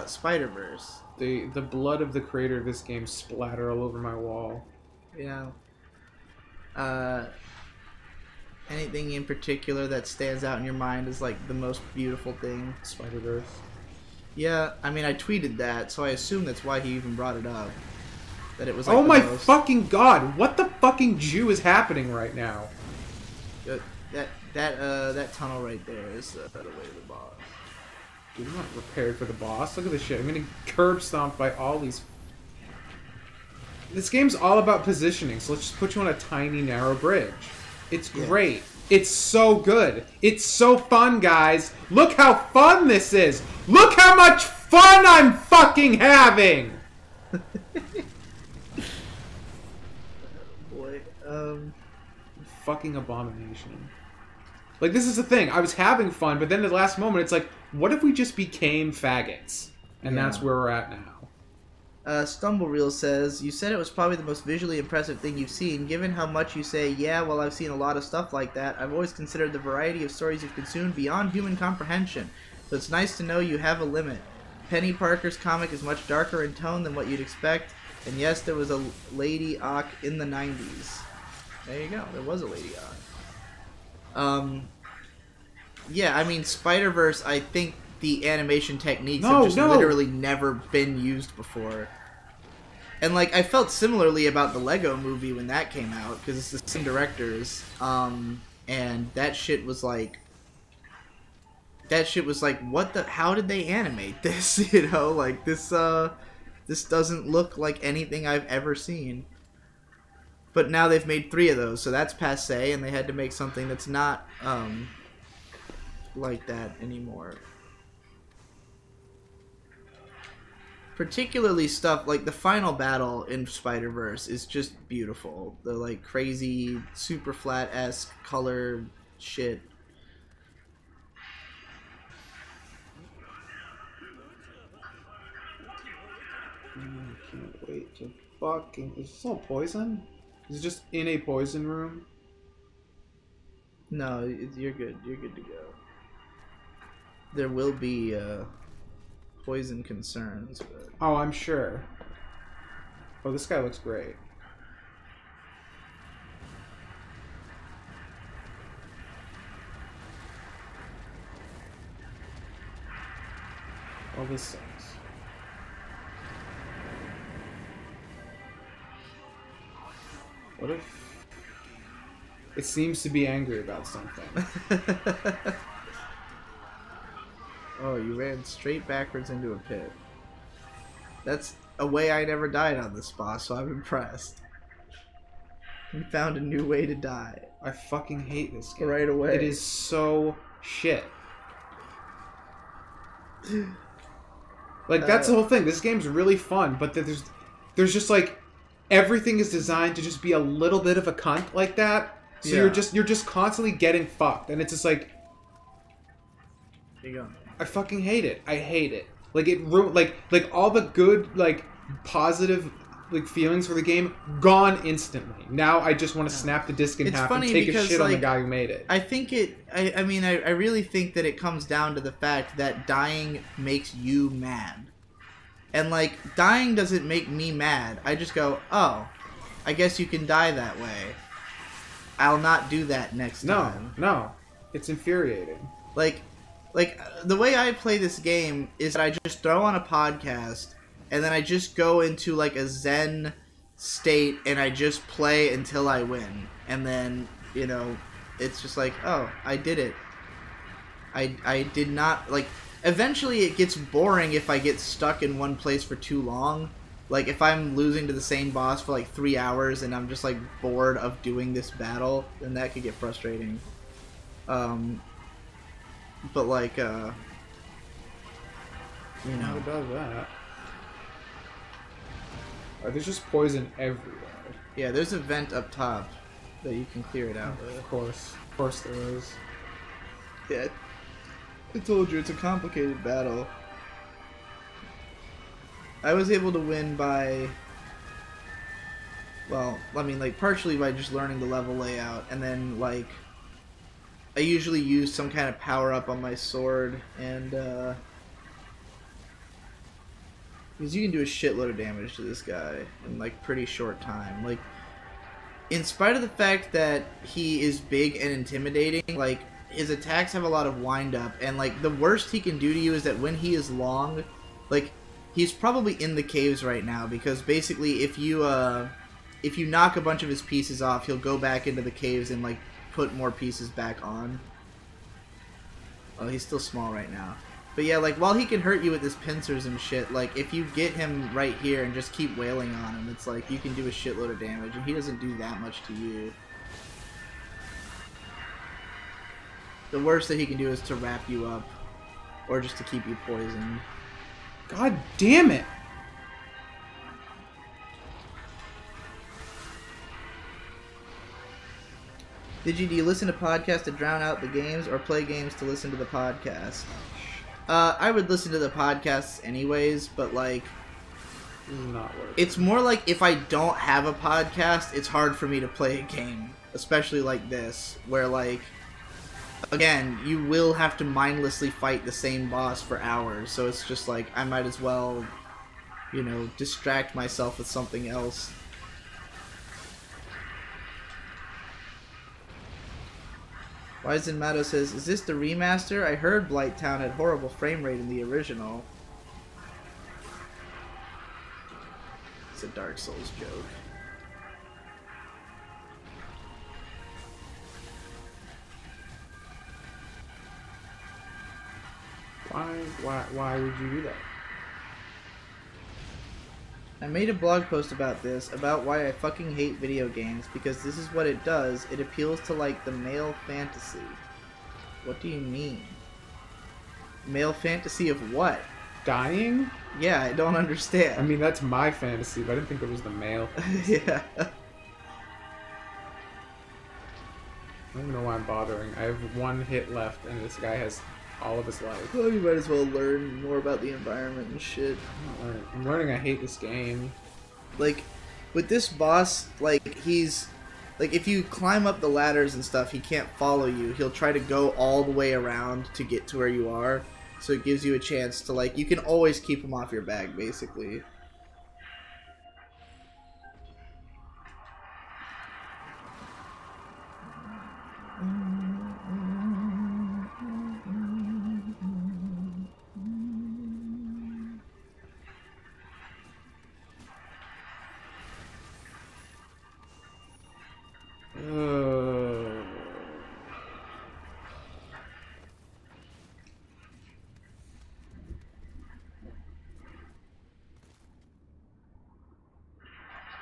[SPEAKER 2] Spider-Verse.
[SPEAKER 1] The blood of the creator of this game splatter all over my wall.
[SPEAKER 2] Yeah. Anything in particular that stands out in your mind is like the most beautiful thing?
[SPEAKER 1] Spider-Verse.
[SPEAKER 2] Yeah, I mean, I tweeted that, so I assume that's why he even brought it up. That it was like
[SPEAKER 1] oh
[SPEAKER 2] the
[SPEAKER 1] my
[SPEAKER 2] most...
[SPEAKER 1] fucking god! What the fucking Jew is happening right now?
[SPEAKER 2] That tunnel right there is the way to the boss.
[SPEAKER 1] Dude, I'm not prepared for the boss. Look at this shit. I'm getting curb stomped by all these... This game's all about positioning, so let's just put you on a tiny, narrow bridge. It's great. It's so good. It's so fun, guys. Look how fun this is. Look how much fun I'm fucking having!
[SPEAKER 2] Boy,
[SPEAKER 1] Fucking abomination. Like, this is the thing. I was having fun, but then at the last moment, it's like, what if we just became faggots? And that's where we're at now.
[SPEAKER 2] Stumblereel says, you said it was probably the most visually impressive thing you've seen. Given how much you say, yeah, well, I've seen a lot of stuff like that, I've always considered the variety of stories you've consumed beyond human comprehension. So it's nice to know you have a limit. Penny Parker's comic is much darker in tone than what you'd expect. And yes, there was a Lady Ock in the 90s. There you go. There was a Lady Ock. Yeah, I mean, Spider-Verse, I think the animation techniques have just literally never been used before. And, like, I felt similarly about the Lego movie when that came out, because it's the same directors, and that shit was like, what the, how did they animate this, you know, like, this doesn't look like anything I've ever seen. But now they've made 3 of those, so that's passé, and they had to make something that's not, like that anymore. Particularly stuff like the final battle in Spider-Verse is just beautiful. The like crazy super flat-esque color shit.
[SPEAKER 1] I can't wait to fucking... Is this all poison? Is it just in a poison room?
[SPEAKER 2] No, you're good. You're good to go. There will be poison concerns, but...
[SPEAKER 1] Oh, I'm sure. Oh, this guy looks great. Oh, this sucks. What if... It seems to be angry about something.
[SPEAKER 2] Oh, you ran straight backwards into a pit. That's a way I never died on this boss, so I'm impressed. You found a new way to die.
[SPEAKER 1] I fucking hate this game.
[SPEAKER 2] Right away.
[SPEAKER 1] It is so shit. Like, that's the whole thing. This game's really fun, but there's just like everything is designed to just be a little bit of a cunt like that. So you're just constantly getting fucked, and it's just like,
[SPEAKER 2] here you go.
[SPEAKER 1] I fucking hate it. I hate it. Like it like all the good like positive like feelings for the game gone instantly. Now I just want to snap the disc in half and take a shit on the guy who made it.
[SPEAKER 2] I think I mean I really think that it comes down to the fact that dying makes you mad. And like dying doesn't make me mad. I just go, "Oh, I guess you can die that way. I'll not do that next time."
[SPEAKER 1] No. It's infuriating.
[SPEAKER 2] Like the way I play this game is that I just throw on a podcast and then I just go into like a zen state and I just play until I win. And then, you know, it's just like, oh, I did it. I did not, like, eventually it gets boring if I get stuck in one place for too long. Like, if I'm losing to the same boss for like 3 hours and I'm just like bored of doing this battle, then that could get frustrating. But like, You know.
[SPEAKER 1] It does that. There's just poison everywhere.
[SPEAKER 2] Yeah, there's a vent up top that you can clear it out with.
[SPEAKER 1] Of course there is.
[SPEAKER 2] Yeah, I told you it's a complicated battle. I was able to win by, well, I mean, like, partially by just learning the level layout, and then, like, I usually use some kind of power-up on my sword, and, because you can do a shitload of damage to this guy in, like, pretty short time. Like, in spite of the fact that he is big and intimidating, like, his attacks have a lot of wind-up, and, like, the worst he can do to you is that when he is long, like, he's probably in the caves right now, because basically if you knock a bunch of his pieces off, he'll go back into the caves and, like, put more pieces back on. Oh, he's still small right now. But yeah, like, while he can hurt you with his pincers and shit, like, if you get him right here and just keep wailing on him, it's like, you can do a shitload of damage, and he doesn't do that much to you. The worst that he can do is to wrap you up, or just to keep you poisoned.
[SPEAKER 1] God damn it!
[SPEAKER 2] Do you listen to podcasts to drown out the games, or play games to listen to the podcast? I would listen to the podcasts anyways, but, like,
[SPEAKER 1] Not worth it.
[SPEAKER 2] it's more like if I don't have a podcast, it's hard for me to play a game. Especially like this, where, like, again, you will have to mindlessly fight the same boss for hours, so it's just like, I might as well, you know, distract myself with something else. Weizenmato says, is this the remaster? I heard Blighttown had horrible frame rate in the original. It's a Dark Souls joke.
[SPEAKER 1] Why would you do that?
[SPEAKER 2] I made a blog post about this, about why I fucking hate video games, because this is what it does. It appeals to, like, the male fantasy. What do you mean? Male fantasy of what?
[SPEAKER 1] Dying?
[SPEAKER 2] Yeah, I don't understand.
[SPEAKER 1] I mean, that's my fantasy, but I didn't think it was the male fantasy.
[SPEAKER 2] Yeah.
[SPEAKER 1] I don't even know why I'm bothering. I have one hit left, and this guy has all of his life.
[SPEAKER 2] Well, you might as well learn more about the environment and shit.
[SPEAKER 1] I'm learning I hate this game.
[SPEAKER 2] Like, with this boss, like, he's... Like, if you climb up the ladders and stuff, he can't follow you. He'll try to go all the way around to get to where you are. So it gives you a chance to, like, you can always keep him off your back, basically.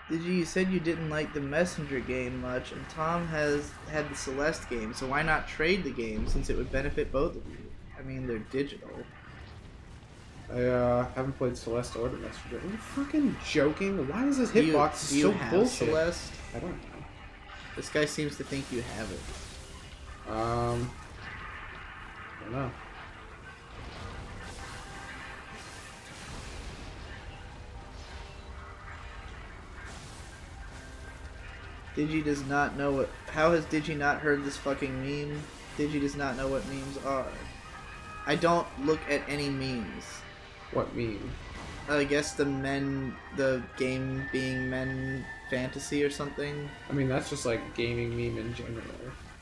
[SPEAKER 2] You said you didn't like the Messenger game much, and Tom has had the Celeste game, so why not trade the game, since it would benefit both of you? I mean, they're digital.
[SPEAKER 1] I haven't played Celeste or the Messenger. Are you fucking joking? Why is this hitbox so
[SPEAKER 2] do you have
[SPEAKER 1] bullshit?
[SPEAKER 2] Celeste?
[SPEAKER 1] I don't know.
[SPEAKER 2] This guy seems to think you have it.
[SPEAKER 1] I don't know.
[SPEAKER 2] Digi does not know what... How has Digi not heard this fucking meme? Digi does not know what memes are. I don't look at any memes.
[SPEAKER 1] What meme?
[SPEAKER 2] I guess the game being men fantasy or something.
[SPEAKER 1] I mean, that's just like gaming meme in general.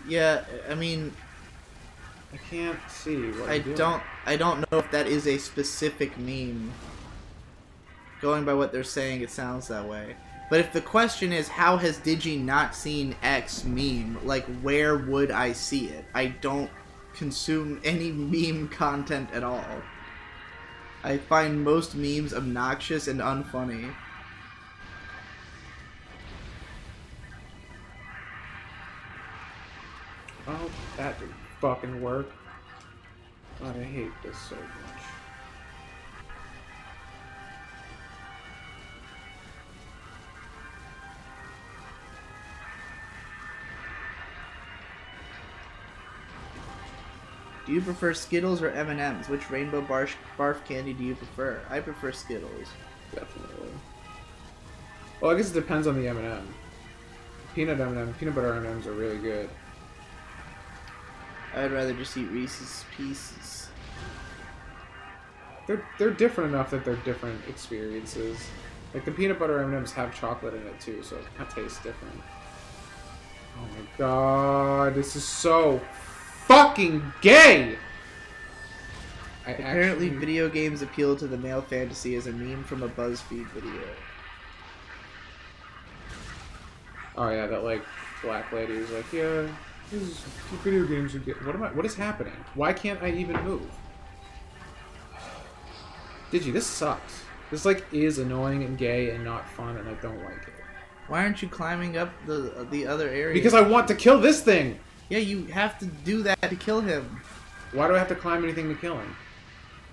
[SPEAKER 2] Yeah, I mean...
[SPEAKER 1] I can't see what
[SPEAKER 2] I don't know if that is a specific meme. Going by what they're saying, it sounds that way. But if the question is, how has Digi not seen X meme, like, where would I see it? I don't consume any meme content at all. I find most memes obnoxious and unfunny.
[SPEAKER 1] Oh, that didn't fucking work. God, I hate this so much.
[SPEAKER 2] Do you prefer Skittles or M&M's? Which rainbow barf candy do you prefer? I prefer Skittles.
[SPEAKER 1] Definitely. Well, I guess it depends on the M&M. Peanut butter M&Ms are really good.
[SPEAKER 2] I'd rather just eat Reese's Pieces.
[SPEAKER 1] They're different enough that they're different experiences. Like the peanut butter M&Ms have chocolate in it too, so it kind of tastes different. Oh my god, this is so fucking gay!
[SPEAKER 2] Apparently, video games appeal to the male fantasy as a meme from a BuzzFeed video.
[SPEAKER 1] Oh yeah, that like black lady was like, yeah, video games are good. What is happening? Why can't I even move? Digi, this sucks. This like is annoying and gay and not fun, and I don't like it.
[SPEAKER 2] Why aren't you climbing up the other area?
[SPEAKER 1] Because I want to kill this thing!
[SPEAKER 2] Yeah, you have to do that to kill him.
[SPEAKER 1] Why do I have to climb anything to kill him?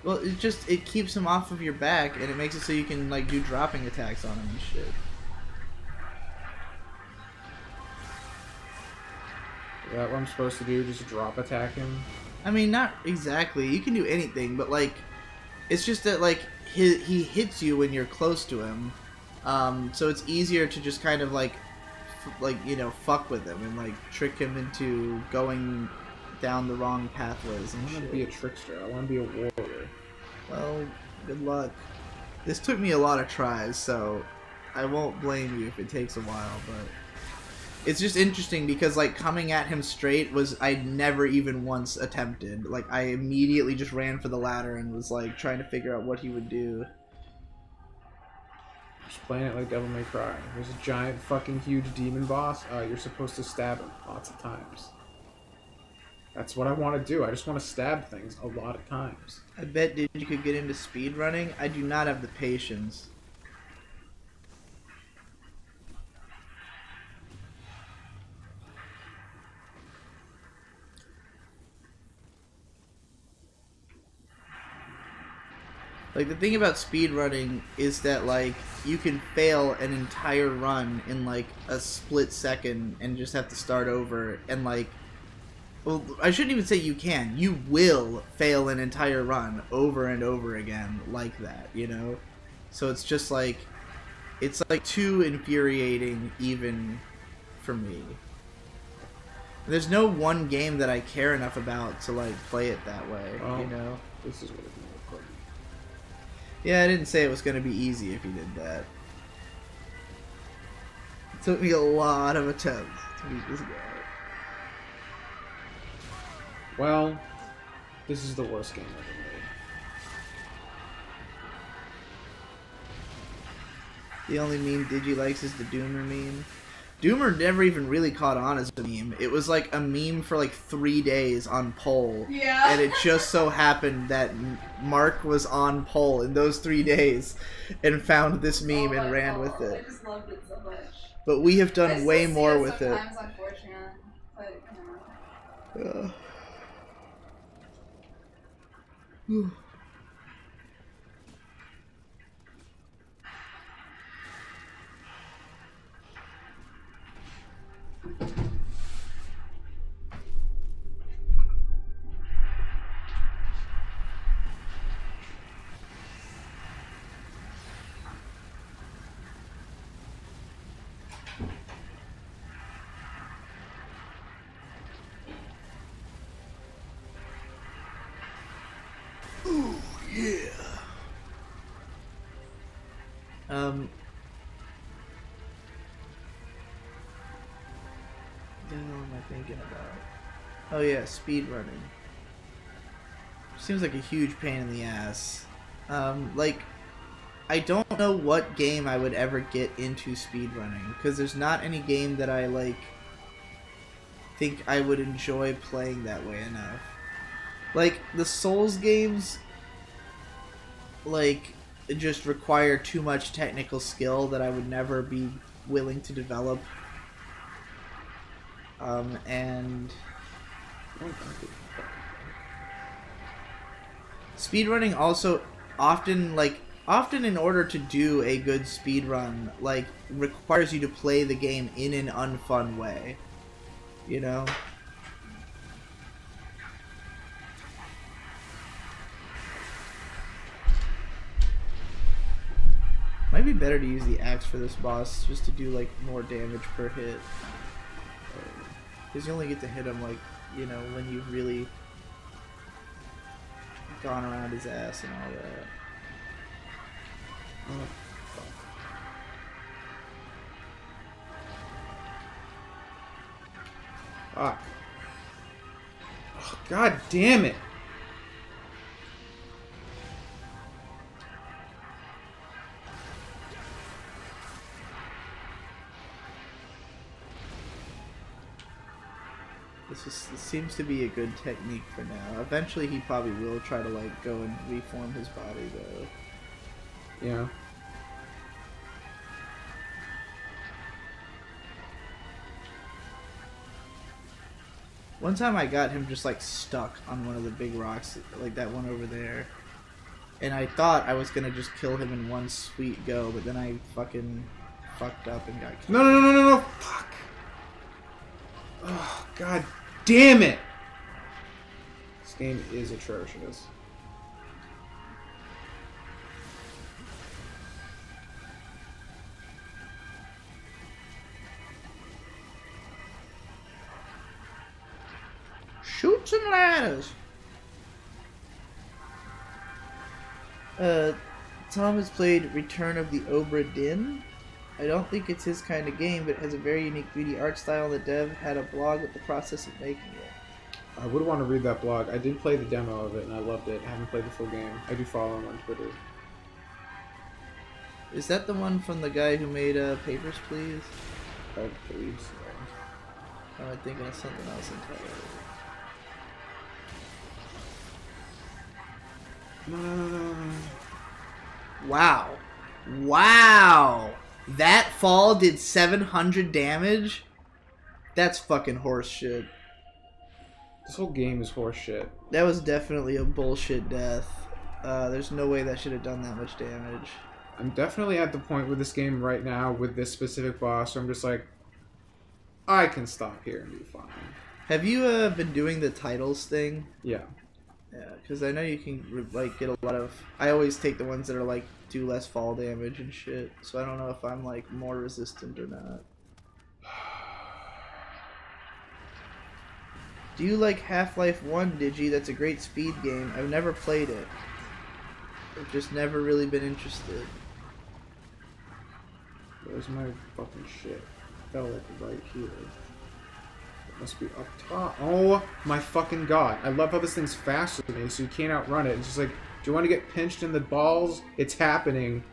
[SPEAKER 2] Well, it keeps him off of your back, and it makes it so you can like do dropping attacks on him and shit.
[SPEAKER 1] Is that what I'm supposed to do? Just drop attack him?
[SPEAKER 2] I mean, not exactly. You can do anything, but like, it's just that like he hits you when you're close to him, so it's easier to just kind of like you know, fuck with him and like trick him into going down the wrong pathways and
[SPEAKER 1] I want to be a trickster. I want to be a warrior.
[SPEAKER 2] Well, good luck. This took me a lot of tries, so I won't blame you if it takes a while, but it's just interesting because like coming at him straight was I never even once attempted. Like I immediately just ran for the ladder and was like trying to figure out what he would do.
[SPEAKER 1] Just playing it like Devil May Cry. There's a giant fucking huge demon boss. You're supposed to stab him lots of times. That's what I want to do. I just want to stab things a lot of times.
[SPEAKER 2] I bet you could get into speedrunning. I do not have the patience. Like, the thing about speedrunning is that, like, you can fail an entire run in, like, a split second and just have to start over. And, like, well, I shouldn't even say you can. You will fail an entire run over and over again like that, you know? So it's just, like, it's, like, too infuriating even for me. There's no one game that I care enough about to, like, play it that way, you know?
[SPEAKER 1] This is what it's going to look like.
[SPEAKER 2] Yeah, I didn't say it was going to be easy if you did that. It took me a lot of attempts to beat this guy.
[SPEAKER 1] Well, this is the worst game ever made.
[SPEAKER 2] The only meme Digi likes is the Doomer meme. Doomer never even really caught on as a meme. It was like a meme for like 3 days on poll.
[SPEAKER 3] Yeah.
[SPEAKER 2] And it just so happened that Mark was on poll in those 3 days and found this meme and ran with
[SPEAKER 3] I
[SPEAKER 2] it.
[SPEAKER 3] just loved it so much.
[SPEAKER 2] But we have
[SPEAKER 3] I
[SPEAKER 2] done
[SPEAKER 3] still
[SPEAKER 2] way
[SPEAKER 3] see
[SPEAKER 2] more
[SPEAKER 3] it
[SPEAKER 2] with it.
[SPEAKER 3] sometimes on 4chan, but, you know.
[SPEAKER 2] Ooh, yeah. What the hell am I thinking about? Oh yeah, speedrunning. Seems like a huge pain in the ass. Like, I don't know what game I would ever get into speedrunning, because there's not any game that I, like, think I would enjoy playing that way enough. Like, the Souls games, like, just require too much technical skill that I would never be willing to develop. And speedrunning also often in order to do a good speedrun, like, requires you to play the game in an unfun way. You know? Might be better to use the axe for this boss, just to do like more damage per hit. Because you only get to hit him like, you know, when you've really gone around his ass and all that.
[SPEAKER 1] Oh, fuck. Fuck. Oh, God damn it!
[SPEAKER 2] This seems to be a good technique for now. Eventually he probably will try to like go and reform his body though.
[SPEAKER 1] Yeah.
[SPEAKER 2] One time I got him just like stuck on one of the big rocks, like that one over there. And I thought I was gonna just kill him in one sweet go, but then I fucking fucked up and got killed.
[SPEAKER 1] No, no, no, no, no, no! Fuck! Oh, God damn it! This game is atrocious.
[SPEAKER 2] Shoots and ladders! Tom has played Return of the Obra Dinn. I don't think it's his kind of game, but it has a very unique 3D art style. The dev had a blog with the process of making it.
[SPEAKER 1] I would want to read that blog. I did play the demo of it and I loved it. I haven't played the full game. I do follow him on Twitter.
[SPEAKER 2] Is that the one from the guy who made Papers, Please?
[SPEAKER 1] I believe so.
[SPEAKER 2] Or am I thinking of something else entirely?
[SPEAKER 1] No, no, no, no, no.
[SPEAKER 2] Wow. Wow! That fall did 700 damage? That's fucking horse shit.
[SPEAKER 1] This whole game is horseshit.
[SPEAKER 2] That was definitely a bullshit death. There's no way that should have done that much damage.
[SPEAKER 1] I'm definitely at the point with this game right now with this specific boss where I'm just like, I can stop here and be fine.
[SPEAKER 2] Have you been doing the titles thing?
[SPEAKER 1] Yeah.
[SPEAKER 2] Yeah, because I know you can like get a lot of... I always take the ones that are like do less fall damage and shit, so I don't know if I'm like more resistant or not. Do you like Half-Life 1, Digi? That's a great speed game. I've never played it. I've just never really been interested.
[SPEAKER 1] Where's my fucking shit? Fell like right here. It must be up top. Oh my fucking god. I love how this thing's faster than me, so you can't outrun it. It's just like, do you want to get pinched in the balls? It's happening.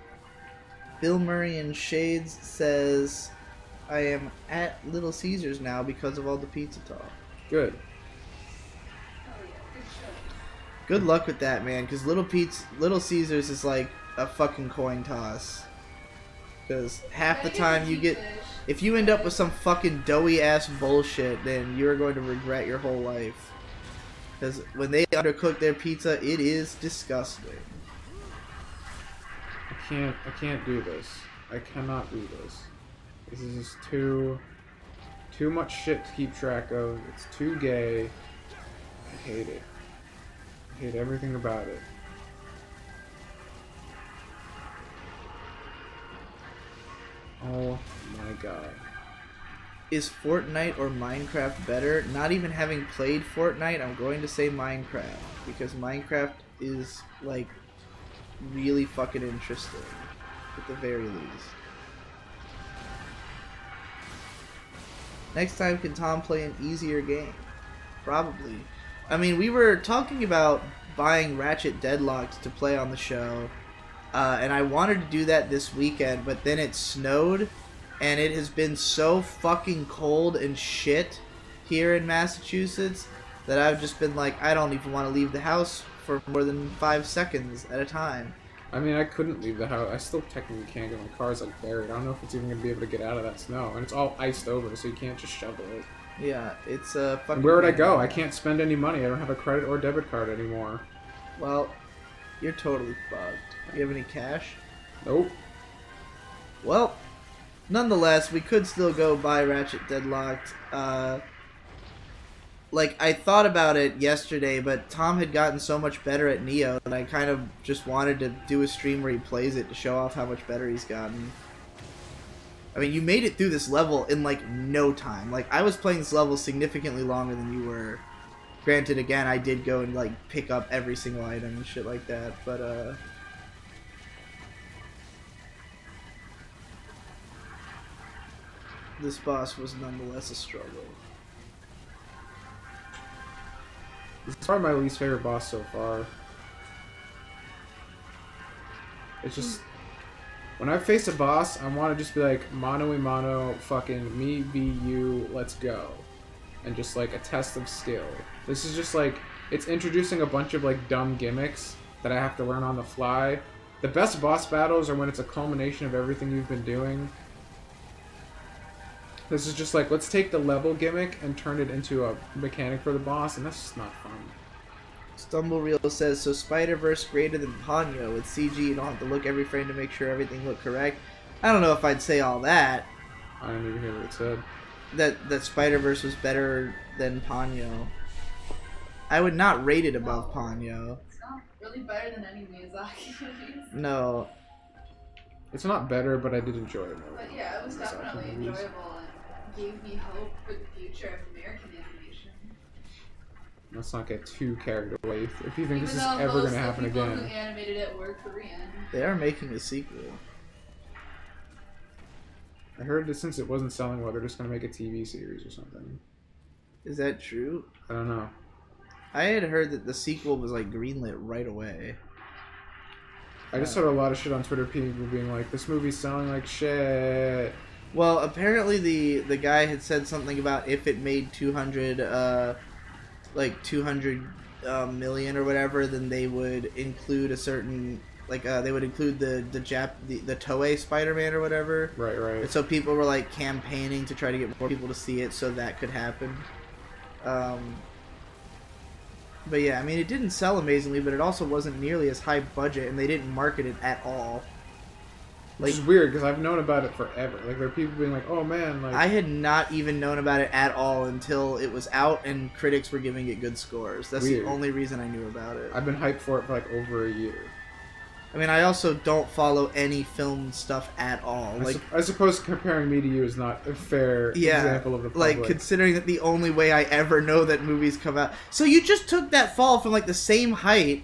[SPEAKER 2] Bill Murray in Shades says, I am at Little Caesars now because of all the pizza talk.
[SPEAKER 1] Good.
[SPEAKER 2] Good luck with that, man, because Little Caesars is like a fucking coin toss. Because half the time you get... If you end up with some fucking doughy ass bullshit, then you're going to regret your whole life. Because when they undercook their pizza, it is disgusting.
[SPEAKER 1] I can't do this. I cannot do this. This is just too much shit to keep track of. It's too gay. I hate it. I hate everything about it. Oh my god.
[SPEAKER 2] Is Fortnite or Minecraft better? Not even having played Fortnite, I'm going to say Minecraft. Because Minecraft is, like, really fucking interesting. At the very least. Next time, can Tom play an easier game? Probably. I mean, we were talking about buying Ratchet Deadlocked to play on the show. And I wanted to do that this weekend, but then it snowed, and it has been so fucking cold and shit here in Massachusetts that I've just been like, I don't even want to leave the house for more than 5 seconds at a time.
[SPEAKER 1] I mean, I couldn't leave the house. I still technically can't get my car's like buried. I don't know if it's even gonna be able to get out of that snow, and it's all iced over, so you can't just shovel it.
[SPEAKER 2] Yeah, it's a fucking...
[SPEAKER 1] And where would I go? I can't spend any money. I don't have a credit or debit card anymore.
[SPEAKER 2] Well, you're totally fucked. You have any cash?
[SPEAKER 1] Nope.
[SPEAKER 2] Well, nonetheless, we could still go buy Ratchet Deadlocked. like, I thought about it yesterday, but Tom had gotten so much better at Neo that I kind of just wanted to do a stream where he plays it to show off how much better he's gotten. I mean, you made it through this level in, like, no time. Like, I was playing this level significantly longer than you were. Granted, again, I did go and, like, pick up every single item and shit like that, but, this boss was nonetheless a struggle.
[SPEAKER 1] This is probably my least favorite boss so far. It's just... When I face a boss, I want to just be like, mano a mano, fucking me v you, let's go. And just like a test of skill. This is just like, it's introducing a bunch of like dumb gimmicks that I have to learn on the fly. The best boss battles are when it's a culmination of everything you've been doing. This is just like, let's take the level gimmick and turn it into a mechanic for the boss, and that's just not fun.
[SPEAKER 2] StumbleReel says, so Spider-Verse greater than Ponyo. With CG, you don't have to look every frame to make sure everything looked correct. I don't know if I'd say all that.
[SPEAKER 1] I didn't even hear what it said.
[SPEAKER 2] That Spider-Verse was better than Ponyo. I would not rate it above Ponyo.
[SPEAKER 3] It's not really better than any Miyazaki movies.
[SPEAKER 2] No.
[SPEAKER 1] It's not better, but I did enjoy it more.
[SPEAKER 3] But yeah, it was definitely enjoyable and gave me hope for the future of American animation.
[SPEAKER 1] Let's not get too carried away if you think
[SPEAKER 3] Even
[SPEAKER 1] this is
[SPEAKER 3] though
[SPEAKER 1] ever going to
[SPEAKER 3] most
[SPEAKER 1] happen
[SPEAKER 3] of the people
[SPEAKER 1] again.
[SPEAKER 3] who animated it were Korean.
[SPEAKER 2] They are making a sequel.
[SPEAKER 1] I heard that since it wasn't selling well, they're just going to make a TV series or something.
[SPEAKER 2] Is that true?
[SPEAKER 1] I don't know.
[SPEAKER 2] I had heard that the sequel was like greenlit right away.
[SPEAKER 1] I just saw a lot of shit on Twitter, people being like, this movie's selling like shit.
[SPEAKER 2] Well, apparently the guy had said something about if it made 200 million or whatever, then they would include a certain, like, they would include the Toei Spider-Man or whatever.
[SPEAKER 1] Right.
[SPEAKER 2] And so people were like campaigning to try to get more people to see it so that could happen. But yeah, I mean, it didn't sell amazingly, but it also wasn't nearly as high budget, and they didn't market it at all.
[SPEAKER 1] Which is weird, because I've known about it forever. Like, there are people being like, oh man, like...
[SPEAKER 2] I had not even known about it at all until it was out and critics were giving it good scores. That's
[SPEAKER 1] Weird.
[SPEAKER 2] the only reason I knew about it.
[SPEAKER 1] I've been hyped for it for like over a year.
[SPEAKER 2] I mean, I also don't follow any film stuff at all.
[SPEAKER 1] I suppose comparing me to you is not a fair example of the public.
[SPEAKER 2] Like, considering that the only way I ever know that movies come out... So you just took that fall from, like, the same height,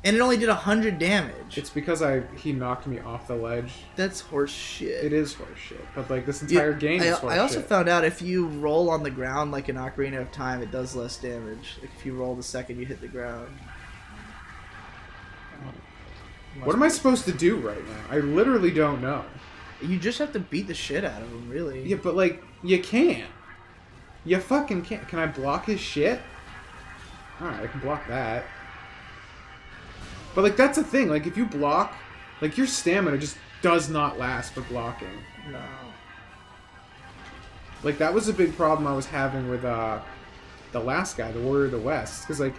[SPEAKER 2] and it only did 100 damage.
[SPEAKER 1] It's because he knocked me off the ledge.
[SPEAKER 2] That's horse shit.
[SPEAKER 1] It is horse shit. But, like, this entire game is horse
[SPEAKER 2] I also
[SPEAKER 1] shit.
[SPEAKER 2] found out if you roll on the ground like an Ocarina of Time, it does less damage. Like, if you roll the second you hit the ground.
[SPEAKER 1] What am I supposed to do right now? I literally don't know.
[SPEAKER 2] You just have to beat the shit out of him, really.
[SPEAKER 1] Yeah, but, like, you can't. You fucking can't. Can I block his shit? Alright, I can block that. But, like, that's the thing. Like, if you block, like, your stamina just does not last for blocking.
[SPEAKER 2] No.
[SPEAKER 1] Like, that was a big problem I was having with, the last guy, the Warrior of the West. Because, like,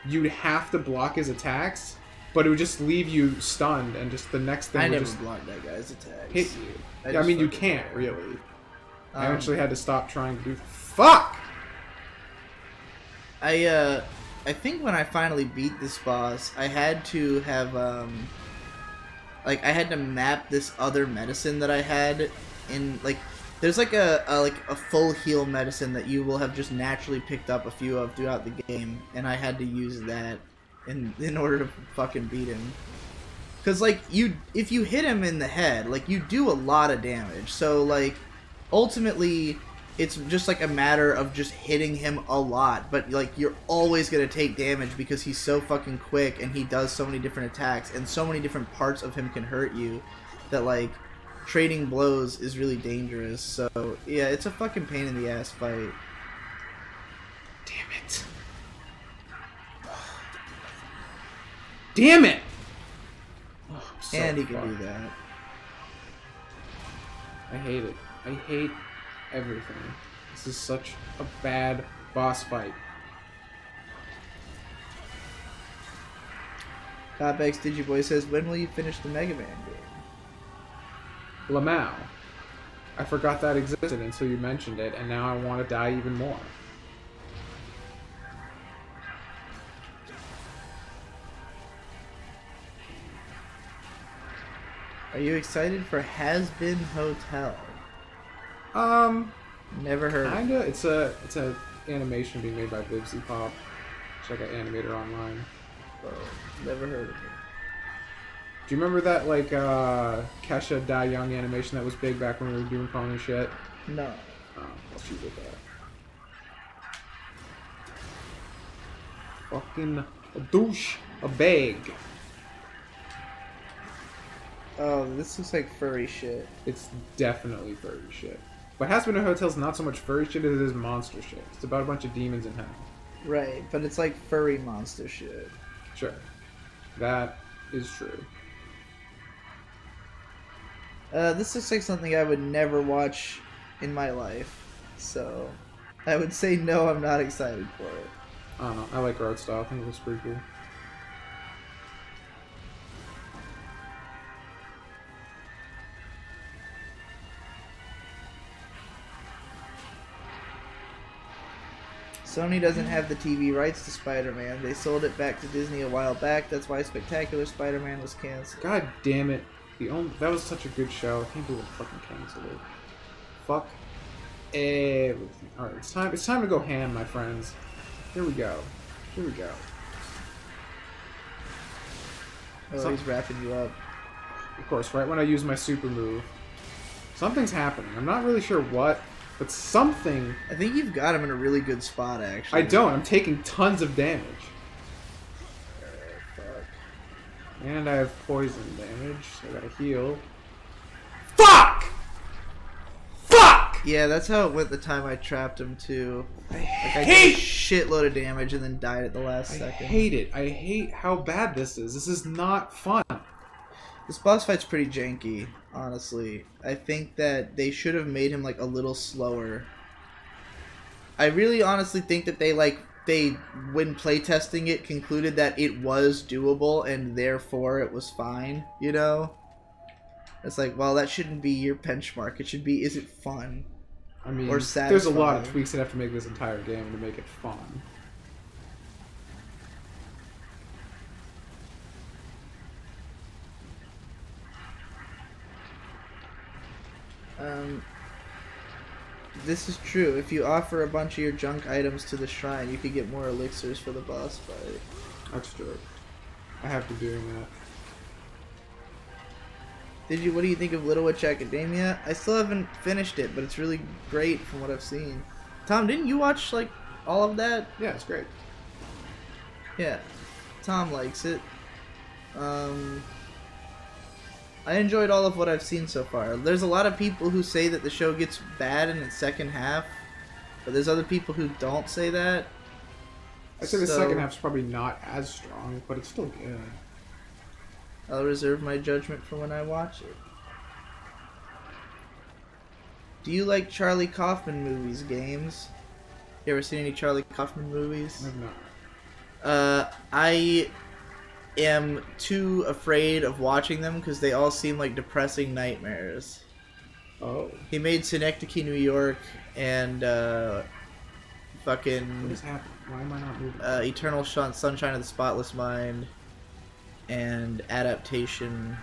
[SPEAKER 1] you'd have to block his attacks, but it would just leave you stunned, and just the next thing
[SPEAKER 2] I
[SPEAKER 1] would
[SPEAKER 2] never
[SPEAKER 1] just
[SPEAKER 2] blocked that guy's attacks.
[SPEAKER 1] hit you. I mean, you can't, really. I actually had to stop trying to do... Fuck!
[SPEAKER 2] I think when I finally beat this boss, I had to have, like, I had to map this other medicine that I had in, like, there's like a full heal medicine that you will have just naturally picked up a few of throughout the game, and I had to use that in order to fucking beat him. Cause like if you hit him in the head, like you do a lot of damage. So like ultimately it's just like a matter of just hitting him a lot, but like you're always gonna take damage because he's so fucking quick and he does so many different attacks and so many different parts of him can hurt you that like trading blows is really dangerous. So yeah, it's a fucking pain in the ass fight.
[SPEAKER 1] Damn it. Damn it! Oh, so
[SPEAKER 2] and he can
[SPEAKER 1] fucked.
[SPEAKER 2] do that.
[SPEAKER 1] I hate it. I hate everything. This is such a bad boss fight.
[SPEAKER 2] Copx Digiboy says, when will you finish the Mega Man game?
[SPEAKER 1] Lamau. I forgot that existed until you mentioned it, and now I want to die even more.
[SPEAKER 2] Are you excited for Has Been Hotel? Never heard.
[SPEAKER 1] Kinda. It's a animation being made by Vivzy Pop. It's like an animator online.
[SPEAKER 2] Oh, never heard of it.
[SPEAKER 1] Do you remember that like Kesha Die Young animation that was big back when we were doing phone and shit?
[SPEAKER 2] No.
[SPEAKER 1] Oh, well, she did that. Fucking a douche, a bag.
[SPEAKER 2] Oh, this looks like furry shit.
[SPEAKER 1] It's definitely furry shit. But Has Been a Hotel's not so much furry shit as it is monster shit. It's about a bunch of demons in hell.
[SPEAKER 2] Right, but it's like furry monster shit.
[SPEAKER 1] Sure. That is true.
[SPEAKER 2] This looks like something I would never watch in my life. So, I would say no, I'm not excited for it.
[SPEAKER 1] I don't know. I like her art style. I think it looks pretty cool.
[SPEAKER 2] Sony doesn't have the TV rights to Spider-Man. They sold it back to Disney a while back. That's why Spectacular Spider-Man was canceled.
[SPEAKER 1] God damn it. That was such a good show. I can't believe it fucking canceled it. Fuck everything. Alright, it's time to go ham, my friends. Here we go. Here we go.
[SPEAKER 2] Oh, he's wrapping you up.
[SPEAKER 1] Of course, right when I use my super move. Something's happening. I'm not really sure what, but something...
[SPEAKER 2] I think you've got him in a really good spot, actually.
[SPEAKER 1] I don't. I'm taking tons of damage.
[SPEAKER 2] Fuck.
[SPEAKER 1] And I have poison damage, so I gotta heal. Fuck! Fuck!
[SPEAKER 2] Yeah, that's how it went the time I trapped him, too.
[SPEAKER 1] I
[SPEAKER 2] Like, I
[SPEAKER 1] hate...
[SPEAKER 2] did a shitload of damage and then died at the last
[SPEAKER 1] I
[SPEAKER 2] second.
[SPEAKER 1] hate it. I hate how bad this is. This is not fun.
[SPEAKER 2] This boss fight's pretty janky, honestly. I think that they should have made him like a little slower. I really honestly think that they when playtesting it concluded that it was doable and therefore it was fine, you know? It's like, well, that shouldn't be your benchmark. It should be, is it fun?
[SPEAKER 1] I mean,
[SPEAKER 2] Or
[SPEAKER 1] there's a lot of
[SPEAKER 2] satisfying.
[SPEAKER 1] tweaks that have to make this entire game to make it fun.
[SPEAKER 2] This is true. If you offer a bunch of your junk items to the shrine, you could get more elixirs for the boss fight.
[SPEAKER 1] That's true. I have to do that.
[SPEAKER 2] What do you think of Little Witch Academia? I still haven't finished it, but it's really great from what I've seen. Tom, didn't you watch, like, all of that?
[SPEAKER 1] Yeah, it's great.
[SPEAKER 2] Yeah. Tom likes it. I enjoyed all of what I've seen so far. There's a lot of people who say that the show gets bad in its second half, but there's other people who don't say that.
[SPEAKER 1] I'd say the second half's probably not as strong, but it's still good.
[SPEAKER 2] I'll reserve my judgment for when I watch it. Do you like Charlie Kaufman movies, games? You ever seen any Charlie Kaufman movies?
[SPEAKER 1] I've not.
[SPEAKER 2] I am too afraid of watching them because they all seem like depressing nightmares.
[SPEAKER 1] Oh.
[SPEAKER 2] He made Synecdoche, New York, and fucking
[SPEAKER 1] What is happening? Why am I not moving?
[SPEAKER 2] Eternal Sunshine of the Spotless Mind, and Adaptation,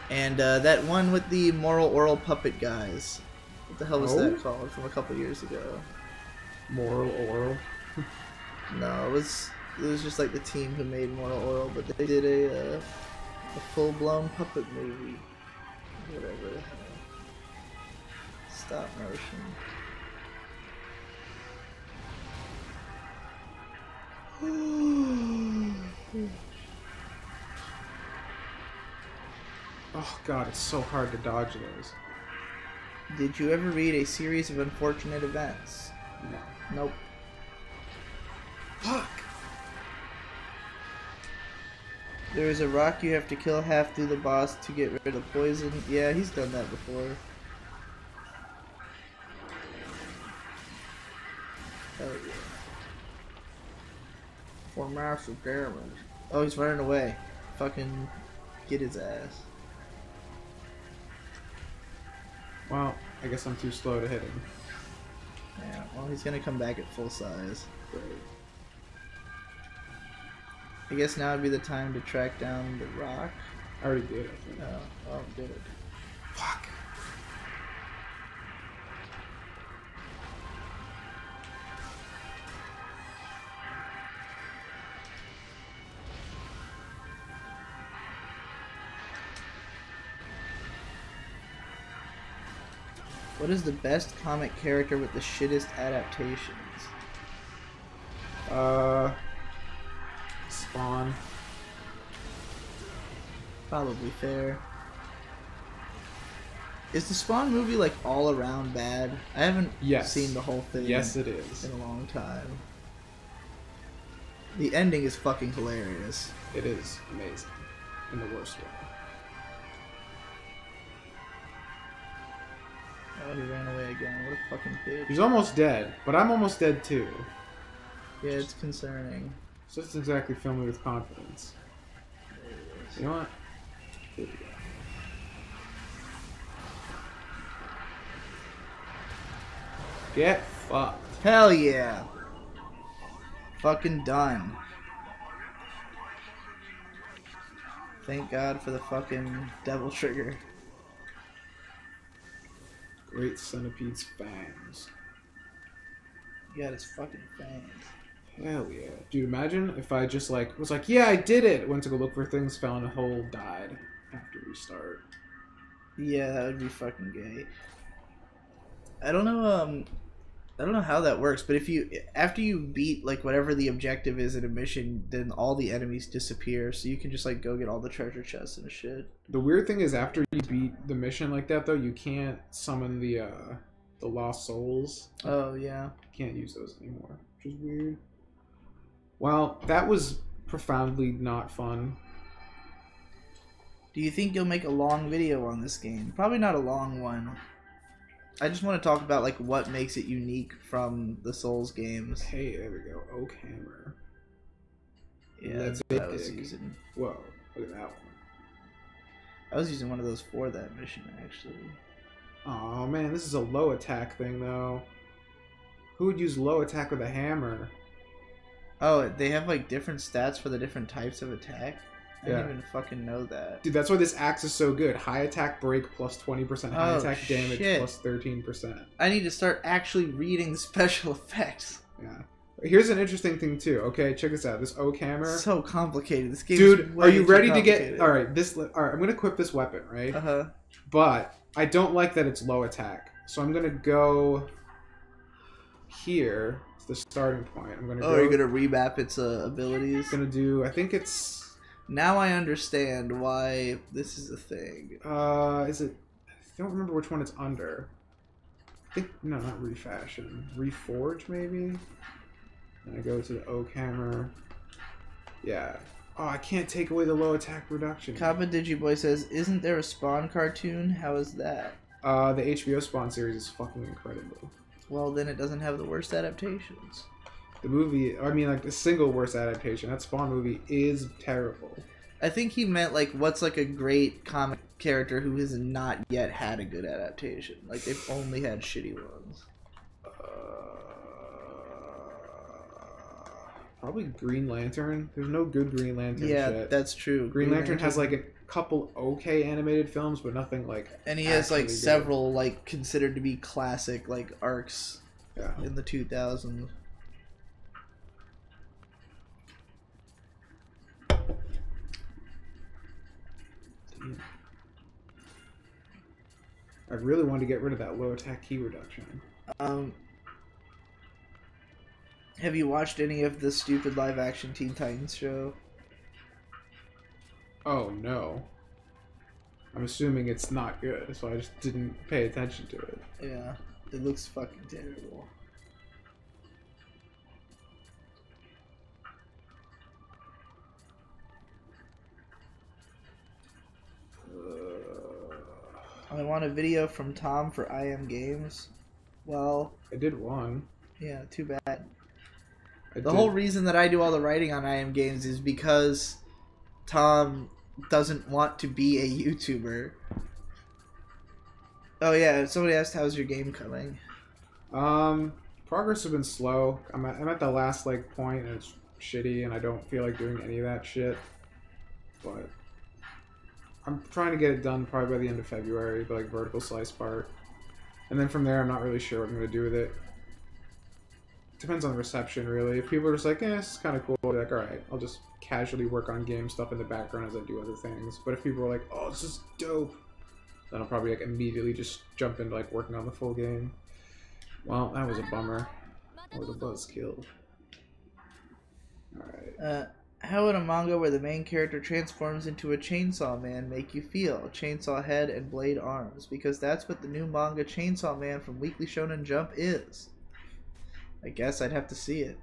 [SPEAKER 2] and that one with the Moral Oral Puppet guys. What the hell was that called from a couple years ago?
[SPEAKER 1] Moral Oral?
[SPEAKER 2] No, it was just like the team who made Moral Oral, but they did a full-blown puppet movie. Whatever the hell. Stop motion.
[SPEAKER 1] Oh god, it's so hard to dodge those.
[SPEAKER 2] Did you ever read A Series of Unfortunate Events?
[SPEAKER 1] No.
[SPEAKER 2] Nope.
[SPEAKER 1] Fuck!
[SPEAKER 2] There is a rock you have to kill half through the boss to get rid of poison. Yeah, he's done that before. Hell yeah. For massive damage. Oh, he's running away. Fucking get his ass.
[SPEAKER 1] Well, I guess I'm too slow to hit him.
[SPEAKER 2] Yeah, well, he's gonna come back at full size.
[SPEAKER 1] Great.
[SPEAKER 2] I guess now would be the time to track down the rock.
[SPEAKER 1] I already did, I think.
[SPEAKER 2] Oh, good.
[SPEAKER 1] Fuck.
[SPEAKER 2] What is the best comic character with the shittest adaptations?
[SPEAKER 1] Spawn.
[SPEAKER 2] Probably fair. Is the Spawn movie like all around bad? I haven't seen the whole thing.
[SPEAKER 1] Yes, it is.
[SPEAKER 2] In a long time. The ending is fucking hilarious.
[SPEAKER 1] It is amazing. In the worst way.
[SPEAKER 2] Oh, he ran away again. What a fucking bitch.
[SPEAKER 1] He's almost dead, but I'm almost dead too.
[SPEAKER 2] Yeah, it's concerning.
[SPEAKER 1] So it's exactly fill me with confidence. You know what? Here we go. Get fucked.
[SPEAKER 2] Hell yeah. Fucking done. Thank God for the fucking devil trigger.
[SPEAKER 1] Great Centipede's fangs.
[SPEAKER 2] He got his fucking fangs.
[SPEAKER 1] Hell yeah. Dude, imagine if I just like was like, yeah, I did it. Went to go look for things, fell in a hole, died after restart.
[SPEAKER 2] Yeah, that would be fucking gay. I don't know how that works, but if you after you beat like whatever the objective is in a mission, then all the enemies disappear, so you can just like go get all the treasure chests and shit.
[SPEAKER 1] The weird thing is after you beat the mission like that though, you can't summon the lost souls.
[SPEAKER 2] Oh yeah.
[SPEAKER 1] You can't use those anymore, which is weird. Well, that was profoundly not fun.
[SPEAKER 2] Do you think you'll make a long video on this game? Probably not a long one. I just want to talk about like what makes it unique from the Souls games.
[SPEAKER 1] Hey, there we go. Oak hammer.
[SPEAKER 2] Yeah,
[SPEAKER 1] that's
[SPEAKER 2] what
[SPEAKER 1] it.
[SPEAKER 2] I was using.
[SPEAKER 1] Whoa, look at that one.
[SPEAKER 2] I was using one of those for that mission actually.
[SPEAKER 1] Oh man, this is a low attack thing though. Who would use low attack with a hammer?
[SPEAKER 2] Oh, they have like different stats for the different types of attack? I didn't even fucking know that.
[SPEAKER 1] Dude, that's why this axe is so good. High attack break plus 20%, high attack damage
[SPEAKER 2] shit.
[SPEAKER 1] plus 13%.
[SPEAKER 2] I need to start actually reading the special effects.
[SPEAKER 1] Yeah. Here's an interesting thing too. Okay, check this out. This oak hammer.
[SPEAKER 2] So complicated. This game
[SPEAKER 1] Dude,
[SPEAKER 2] is way
[SPEAKER 1] are you
[SPEAKER 2] too
[SPEAKER 1] ready to get...
[SPEAKER 2] complicated.
[SPEAKER 1] Alright, I'm going to equip this weapon, right?
[SPEAKER 2] Uh-huh.
[SPEAKER 1] But I don't like that it's low attack. So I'm going to go here. It's the starting point. I'm going to go...
[SPEAKER 2] Oh, you're going to remap its abilities?
[SPEAKER 1] I'm going to do... I think it's...
[SPEAKER 2] Now I understand why this is a thing.
[SPEAKER 1] Is it... I don't remember which one it's under. I think... No, not refashion. Reforge, maybe? And I go to the oak hammer. Yeah. Oh, I can't take away the low attack reduction.
[SPEAKER 2] Kappa Digiboy says, isn't there a Spawn cartoon? How is that?
[SPEAKER 1] The HBO Spawn series is fucking incredible.
[SPEAKER 2] Well, then it doesn't have the worst adaptations.
[SPEAKER 1] The movie, I mean, like, the single worst adaptation, that Spawn movie is terrible.
[SPEAKER 2] I think he meant, like, what's, like, a great comic character who has not yet had a good adaptation. Like, they've only had shitty ones.
[SPEAKER 1] Probably Green Lantern. There's no good Green Lantern
[SPEAKER 2] yeah,
[SPEAKER 1] shit.
[SPEAKER 2] That's true.
[SPEAKER 1] Green Lantern has, like, a couple okay animated films, but nothing, like,
[SPEAKER 2] and he has, like,
[SPEAKER 1] good.
[SPEAKER 2] several, like, considered to be classic, like, arcs in the 2000s.
[SPEAKER 1] I really wanted to get rid of that low attack key reduction.
[SPEAKER 2] Have you watched any of the stupid live action Teen Titans show?
[SPEAKER 1] Oh no. I'm assuming it's not good, so I just didn't pay attention to it.
[SPEAKER 2] Yeah, it looks fucking terrible. I want a video from Tom for IM Games. Well,
[SPEAKER 1] I did one.
[SPEAKER 2] Yeah, too bad. The whole reason that I do all the writing on IM Games is because Tom doesn't want to be a YouTuber. Oh yeah, somebody asked how's your game coming.
[SPEAKER 1] Progress has been slow. I'm at the last like point and it's shitty and I don't feel like doing any of that shit. But I'm trying to get it done probably by the end of February, the like vertical slice part. And then from there, I'm not really sure what I'm going to do with it. Depends on the reception, really. If people are just like, eh, this is kind of cool, I'll be like, alright, I'll just casually work on game stuff in the background as I do other things. But if people are like, oh, this is dope, then I'll probably like immediately just jump into like working on the full game. Well, that was a bummer. That was a buzzkill. Alright.
[SPEAKER 2] How would a manga where the main character transforms into a chainsaw man make you feel? Chainsaw head and blade arms. Because that's what the new manga Chainsaw Man from Weekly Shonen Jump is. I guess I'd have to see it.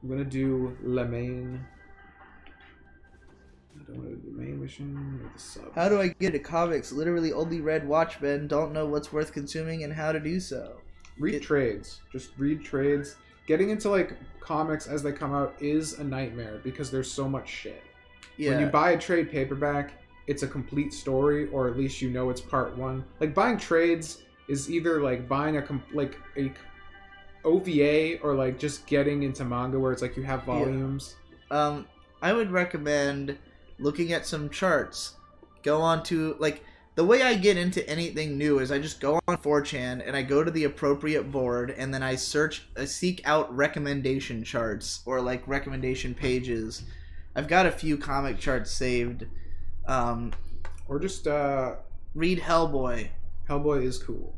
[SPEAKER 1] I'm gonna do Le Main. I don't want to do the main mission or the sub.
[SPEAKER 2] How do I get into comics? Literally only read Watchmen, don't know what's worth consuming and how to do so.
[SPEAKER 1] Read trades. Just read trades. Getting into like comics as they come out is a nightmare because there's so much shit.
[SPEAKER 2] Yeah.
[SPEAKER 1] When you buy a trade paperback, it's a complete story, or at least you know it's part one. Like buying trades is either like buying a OVA or like just getting into manga where it's like you have volumes.
[SPEAKER 2] Yeah. I would recommend looking at some charts. Go on to like the way I get into anything new is I just go on 4chan and I go to the appropriate board and then I seek out recommendation charts or like recommendation pages. I've got a few comic charts saved.
[SPEAKER 1] Or just
[SPEAKER 2] read Hellboy.
[SPEAKER 1] Hellboy is cool.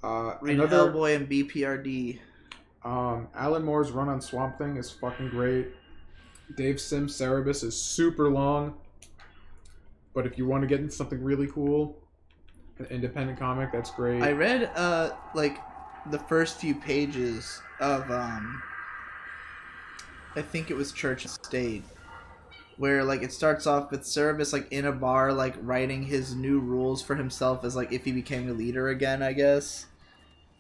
[SPEAKER 2] Read Hellboy and BPRD.
[SPEAKER 1] Alan Moore's run on Swamp Thing is fucking great. Dave Sim's Cerebus is super long. But if you want to get into something really cool, an independent comic, that's great.
[SPEAKER 2] I read like the first few pages of I think it was Church and State, where like it starts off with Cerebus like in a bar like writing his new rules for himself as like if he became a leader again, I guess.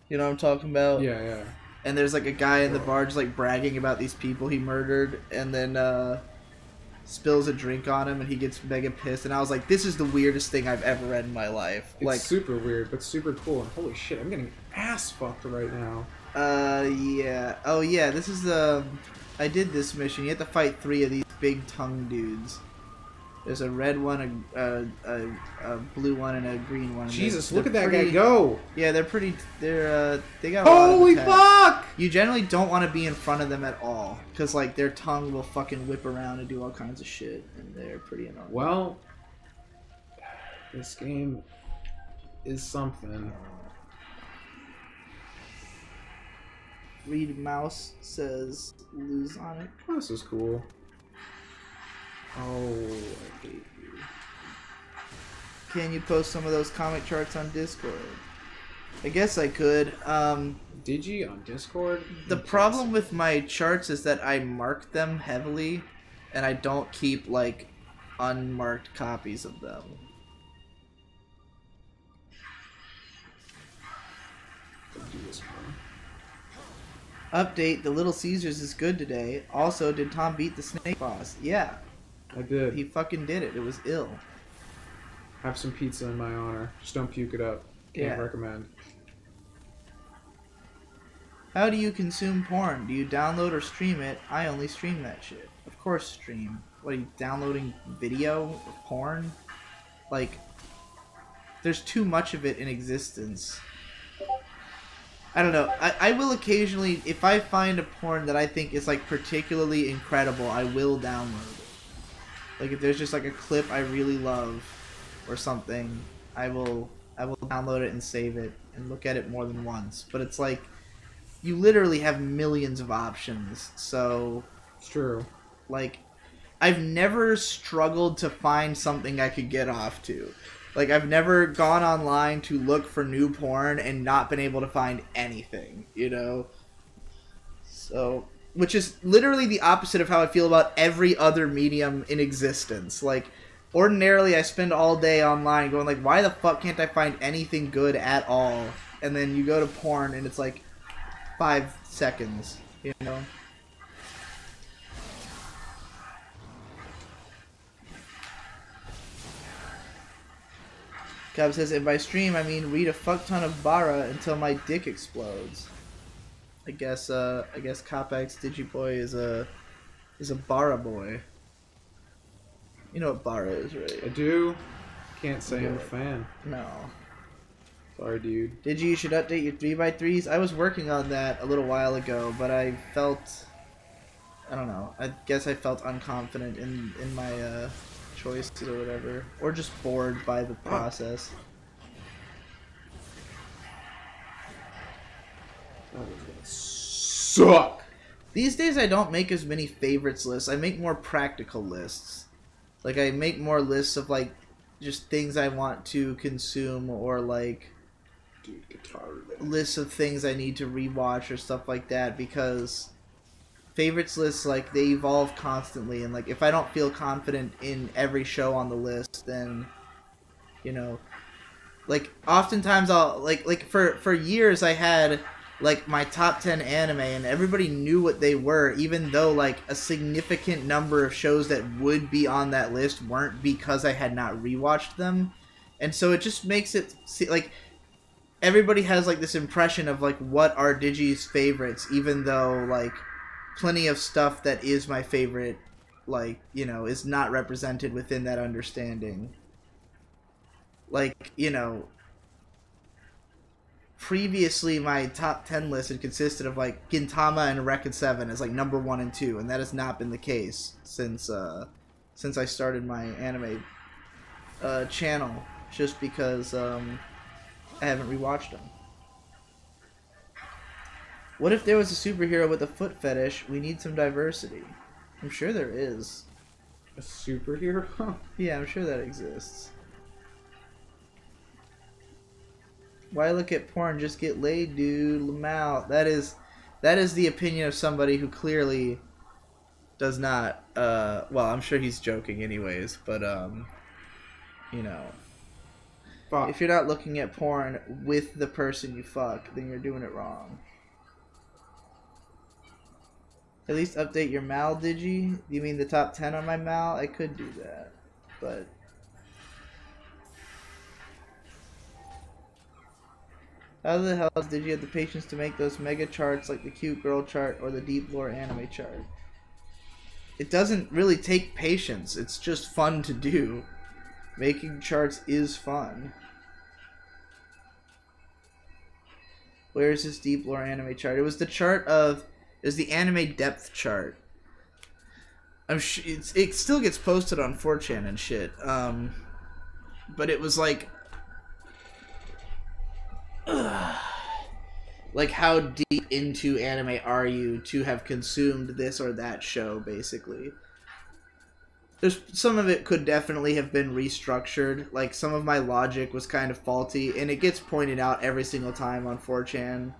[SPEAKER 2] You know what I'm talking about?
[SPEAKER 1] Yeah, yeah.
[SPEAKER 2] And there's like a guy in the bar just like bragging about these people he murdered, and then spills a drink on him and he gets mega pissed, and I was like, this is the weirdest thing I've ever read in my life.
[SPEAKER 1] It's
[SPEAKER 2] like
[SPEAKER 1] super weird but super cool, and holy shit, I'm getting ass fucked right now.
[SPEAKER 2] Yeah. Oh yeah, this is I did this mission. You have to fight 3 of these big tongue dudes. There's a red one, a blue one, and a green one.
[SPEAKER 1] Jesus, look at that guy go!
[SPEAKER 2] Yeah, they're pretty. They got a lot of
[SPEAKER 1] holy
[SPEAKER 2] attacks.
[SPEAKER 1] fuck!
[SPEAKER 2] You generally don't want to be in front of them at all, because like their tongue will fucking whip around and do all kinds of shit, and they're pretty annoying.
[SPEAKER 1] Well, this game is something.
[SPEAKER 2] Reed Mouse says Luzonic.
[SPEAKER 1] Oh, this is cool. Oh, I hate you.
[SPEAKER 2] Can you post some of those comic charts on Discord? I guess I could.
[SPEAKER 1] Did you on Discord?
[SPEAKER 2] The problem with my charts is that I mark them heavily, and I don't keep like unmarked copies of them.
[SPEAKER 1] Do this one.
[SPEAKER 2] Update, the Little Caesars is good today. Also, did Tom beat the snake boss? Yeah.
[SPEAKER 1] I did.
[SPEAKER 2] He fucking did it. It was ill.
[SPEAKER 1] Have some pizza in my honor. Just don't puke it up. Can't recommend.
[SPEAKER 2] How do you consume porn? Do you download or stream it? I only stream that shit. Of course stream. What, are you downloading video of porn? Like, there's too much of it in existence. I don't know. I will occasionally, if I find a porn that I think is like particularly incredible, I will download it. Like if there's just like a clip I really love or something, I will download it and save it and look at it more than once. But it's like you literally have millions of options. So
[SPEAKER 1] it's true.
[SPEAKER 2] Like I've never struggled to find something I could get off to. Like, I've never gone online to look for new porn and not been able to find anything, you know? So, which is literally the opposite of how I feel about every other medium in existence. Like, ordinarily I spend all day online going like, why the fuck can't I find anything good at all? And then you go to porn and it's like 5 seconds, you know? Gab says, and by stream, I mean read a fuck ton of Bara until my dick explodes. I guess Copex Digiboy is a Bara boy. You know what Bara is,
[SPEAKER 1] I
[SPEAKER 2] right?
[SPEAKER 1] do. Can't say I'm a
[SPEAKER 2] Good.
[SPEAKER 1] fan.
[SPEAKER 2] No.
[SPEAKER 1] Sorry, dude.
[SPEAKER 2] You should update your 3x3s? I was working on that a little while ago, but I felt... I don't know. I guess I felt unconfident in my choices or whatever. Or just bored by the process.
[SPEAKER 1] That was gonna suck.
[SPEAKER 2] These days I don't make as many favorites lists. I make more practical lists. Like, I make more lists of, like, just things I want to consume, or, like,
[SPEAKER 1] Dude, guitar.
[SPEAKER 2] lists of things I need to rewatch or stuff like that, because favorites lists, like, they evolve constantly, and, like, if I don't feel confident in every show on the list, then, you know, like, oftentimes I'll, like for years I had, like, my top 10 anime, and everybody knew what they were, even though, like, a significant number of shows that would be on that list weren't, because I had not rewatched them. And so it just makes it like everybody has, like, this impression of, like, what are Digi's favorites, even though, like, plenty of stuff that is my favorite, like, you know, is not represented within that understanding. Like, you know, previously my top 10 list had consisted of, like, Gintama and Record 7 as, like, number 1 and 2, and that has not been the case since I started my anime channel, just because I haven't rewatched them. What if there was a superhero with a foot fetish? We need some diversity. I'm sure there is.
[SPEAKER 1] A superhero?
[SPEAKER 2] Yeah, I'm sure that exists. Why look at porn? Just get laid, dude. Lamau. That is the opinion of somebody who clearly does not. Well, I'm sure he's joking, anyways. But you know,
[SPEAKER 1] Fuck.
[SPEAKER 2] if you're not looking at porn with the person you fuck, then you're doing it wrong. At least update your Mal Digi. You mean the top 10 on my Mal? I could do that, but. How the hell did you have the patience to make those mega charts like the cute girl chart or the deep lore anime chart? It doesn't really take patience. It's just fun to do. Making charts is fun. Where is this deep lore anime chart? It was the chart of... It was the anime depth chart. I'm sure it still gets posted on 4chan and shit. But it was like... like, how deep into anime are you to have consumed this or that show, basically. There's some of it could definitely have been restructured. Like, some of my logic was kind of faulty, and it gets pointed out every single time on 4chan.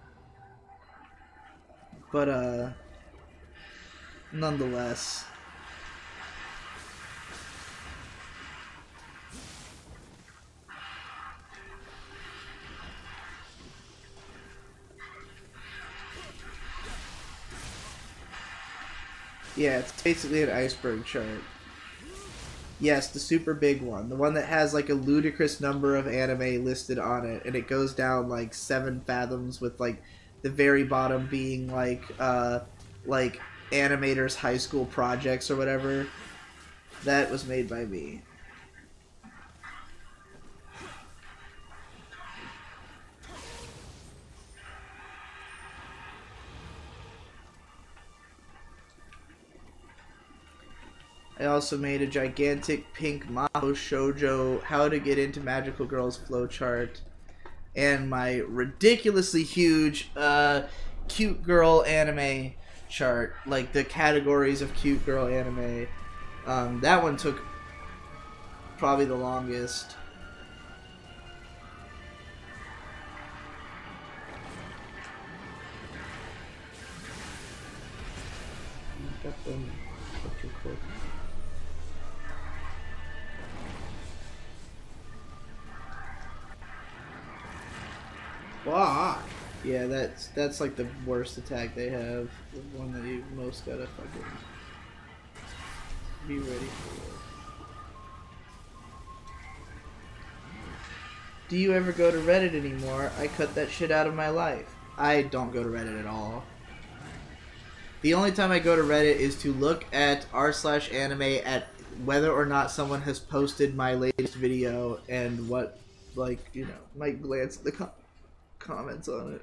[SPEAKER 2] But, nonetheless... Yeah, it's basically an iceberg chart. Yes, the super big one. The one that has, like, a ludicrous number of anime listed on it, and it goes down, like, 7 fathoms with, like, the very bottom being, like animators' high school projects or whatever. That was made by me. I also made a gigantic pink Maho Shoujo How to Get Into Magical Girls flowchart, and my ridiculously huge cute girl anime chart, like the categories of cute girl anime. That one took probably the longest.
[SPEAKER 1] Got them. Too quick. Fuck.
[SPEAKER 2] Yeah, that's like the worst attack they have. The one that you most gotta fucking be ready for. Do you ever go to Reddit anymore? I cut that shit out of my life. I don't go to Reddit at all. The only time I go to Reddit is to look at r/anime at whether or not someone has posted my latest video and what, like, you know, might glance at the comments on it.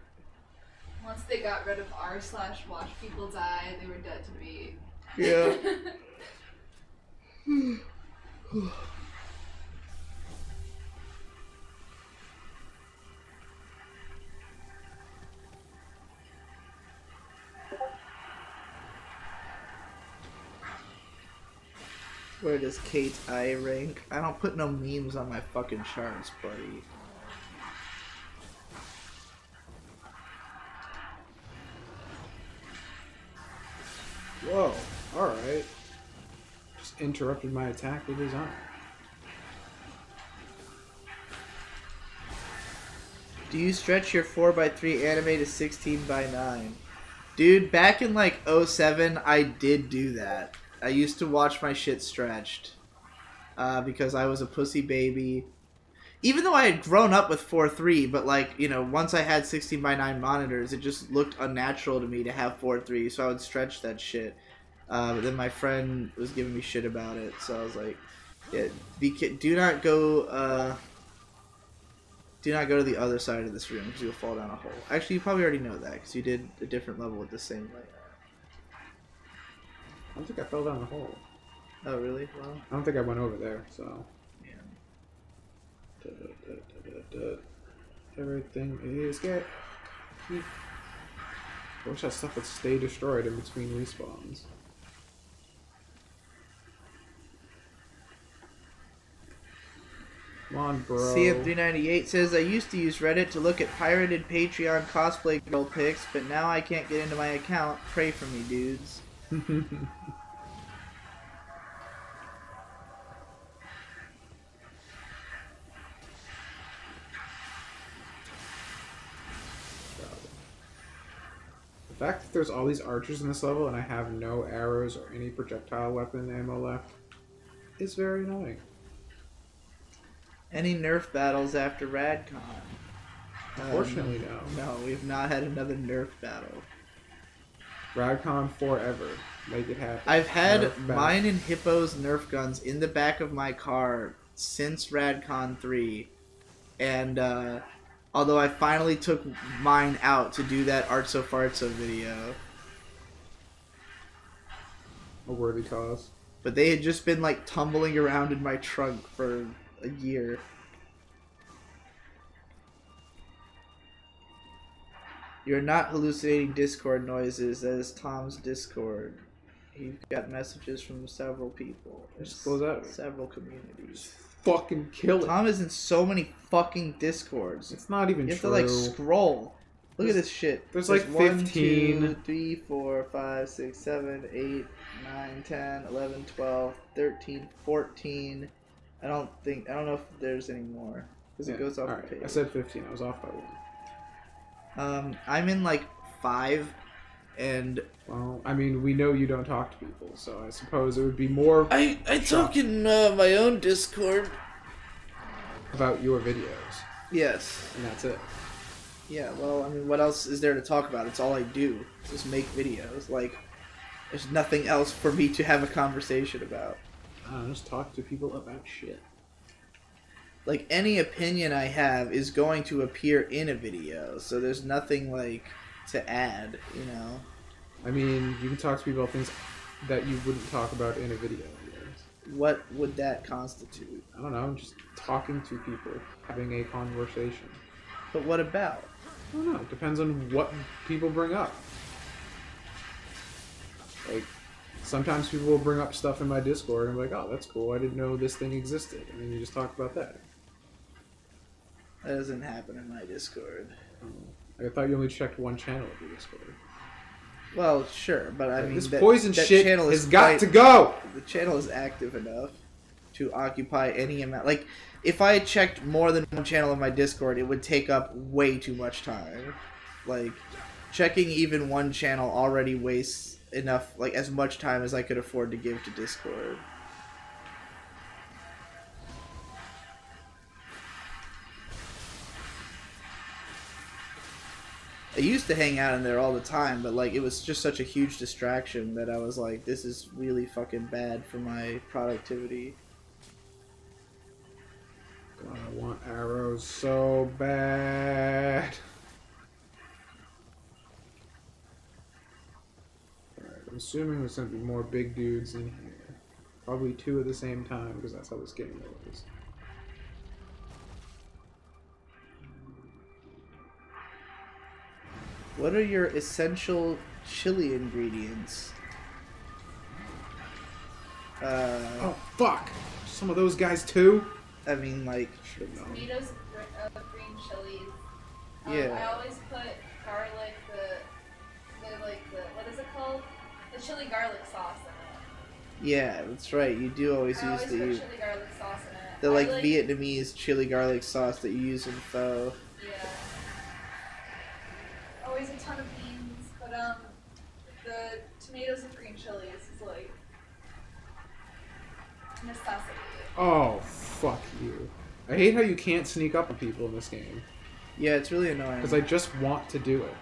[SPEAKER 3] Once they got rid of r/watch people die, they were dead to me.
[SPEAKER 2] Yeah. Where does Kate I rank? I don't put no memes on my fucking charts, buddy.
[SPEAKER 1] Whoa, alright. Just interrupted my attack with his arm.
[SPEAKER 2] Do you stretch your 4x3 anime to 16:9? Dude, back in like 07, I did do that. I used to watch my shit stretched. Because I was a pussy baby. Even though I had grown up with 4:3, but like, you know, once I had 16:9 monitors, it just looked unnatural to me to have 4:3, so I would stretch that shit. But then my friend was giving me shit about it, so I was like, yeah, do not go to the other side of this room, because you'll fall down a hole. Actually, you probably already know that, because you did a different level with the same layout.
[SPEAKER 1] I don't think I fell down the hole.
[SPEAKER 2] Oh, really? Well,
[SPEAKER 1] I don't think I went over there, so...
[SPEAKER 2] yeah.
[SPEAKER 1] Everything is good. I wish that stuff would stay destroyed in between respawns. Come on, bro.
[SPEAKER 2] CF398 says, I used to use Reddit to look at pirated Patreon cosplay girl pics, but now I can't get into my account. Pray for me, dudes.
[SPEAKER 1] The fact that there's all these archers in this level and I have no arrows or any projectile weapon ammo left is very annoying.
[SPEAKER 2] Any Nerf battles after RadCon?
[SPEAKER 1] Unfortunately, no.
[SPEAKER 2] No, we have not had another Nerf battle.
[SPEAKER 1] RadCon forever. Make it happen.
[SPEAKER 2] I've had
[SPEAKER 1] Nerf
[SPEAKER 2] mine and Hippo's Nerf guns in the back of my car since RadCon 3. And, although I finally took mine out to do that Artso Fartso video.
[SPEAKER 1] A worthy cause.
[SPEAKER 2] But they had just been, like, tumbling around in my trunk for a year. You're not hallucinating Discord noises. That is Tom's Discord. He got messages from several people.
[SPEAKER 1] Just close out.
[SPEAKER 2] Several communities.
[SPEAKER 1] Fucking kill it.
[SPEAKER 2] Tom is in so many fucking Discords.
[SPEAKER 1] It's not even
[SPEAKER 2] You have
[SPEAKER 1] true.
[SPEAKER 2] to like scroll. Look at this shit.
[SPEAKER 1] There's like
[SPEAKER 2] 1,
[SPEAKER 1] 15.
[SPEAKER 2] 2, 3, 4, 5, 6, 7, 8, 9, 10, 11, 12, 13, 14. I don't know if there's any more. Because it goes off the page.
[SPEAKER 1] I said 15. I was off by 1.
[SPEAKER 2] I'm in like 5, and
[SPEAKER 1] Well, I mean, we know you don't talk to people, so I suppose it would be more
[SPEAKER 2] I talk in my own Discord.
[SPEAKER 1] about your videos,
[SPEAKER 2] Yes.
[SPEAKER 1] and that's it.
[SPEAKER 2] Yeah, well, I mean, what else is there to talk about? It's all I do. Just make videos. Like, there's nothing else for me to have a conversation about.
[SPEAKER 1] I don't know, just talk to people about shit.
[SPEAKER 2] Like, any opinion I have is going to appear in a video, so there's nothing, like, to add, you know?
[SPEAKER 1] I mean, you can talk to people about things that you wouldn't talk about in a video.
[SPEAKER 2] What would that constitute?
[SPEAKER 1] I don't know, just talking to people, having a conversation.
[SPEAKER 2] But what about?
[SPEAKER 1] I don't know, it depends on what people bring up. Like, sometimes people will bring up stuff in my Discord and I'm like, oh, that's cool, I didn't know this thing existed. And then you just talk about that.
[SPEAKER 2] That doesn't happen in my Discord.
[SPEAKER 1] I thought you only checked one channel of your Discord.
[SPEAKER 2] Well, sure, but I mean...
[SPEAKER 1] This poison shit
[SPEAKER 2] channel
[SPEAKER 1] has got to go!
[SPEAKER 2] The channel is active enough to occupy any amount... Like, if I checked more than one channel of my Discord, it would take up way too much time. Like, checking even one channel already wastes enough, like, as much time as I could afford to give to Discord. I used to hang out in there all the time, but like it was just such a huge distraction that I was like, this is really fucking bad for my productivity.
[SPEAKER 1] God, I want arrows so bad. Alright, I'm assuming there's gonna be more big dudes in here. Probably 2 at the same time, because that's how this game goes.
[SPEAKER 2] What are your essential chili ingredients?
[SPEAKER 1] Oh, fuck! Some of those guys too?
[SPEAKER 2] I mean, like,
[SPEAKER 1] Should've known.
[SPEAKER 3] Tomatoes, green chilies.
[SPEAKER 2] Yeah.
[SPEAKER 3] I always put garlic, what is it called? The chili garlic sauce in it.
[SPEAKER 2] yeah, that's right. You do always
[SPEAKER 3] I
[SPEAKER 2] use
[SPEAKER 3] always put
[SPEAKER 2] the
[SPEAKER 3] chili garlic sauce in it.
[SPEAKER 2] the like
[SPEAKER 3] I
[SPEAKER 2] Vietnamese chili garlic sauce that you use in pho.
[SPEAKER 3] Yeah. Always a ton of beans, but the tomatoes and green chilies is like necessity.
[SPEAKER 1] Oh, fuck you. I hate how you can't sneak up on people in this game.
[SPEAKER 2] Yeah, it's really annoying.
[SPEAKER 1] Because I just want to do it.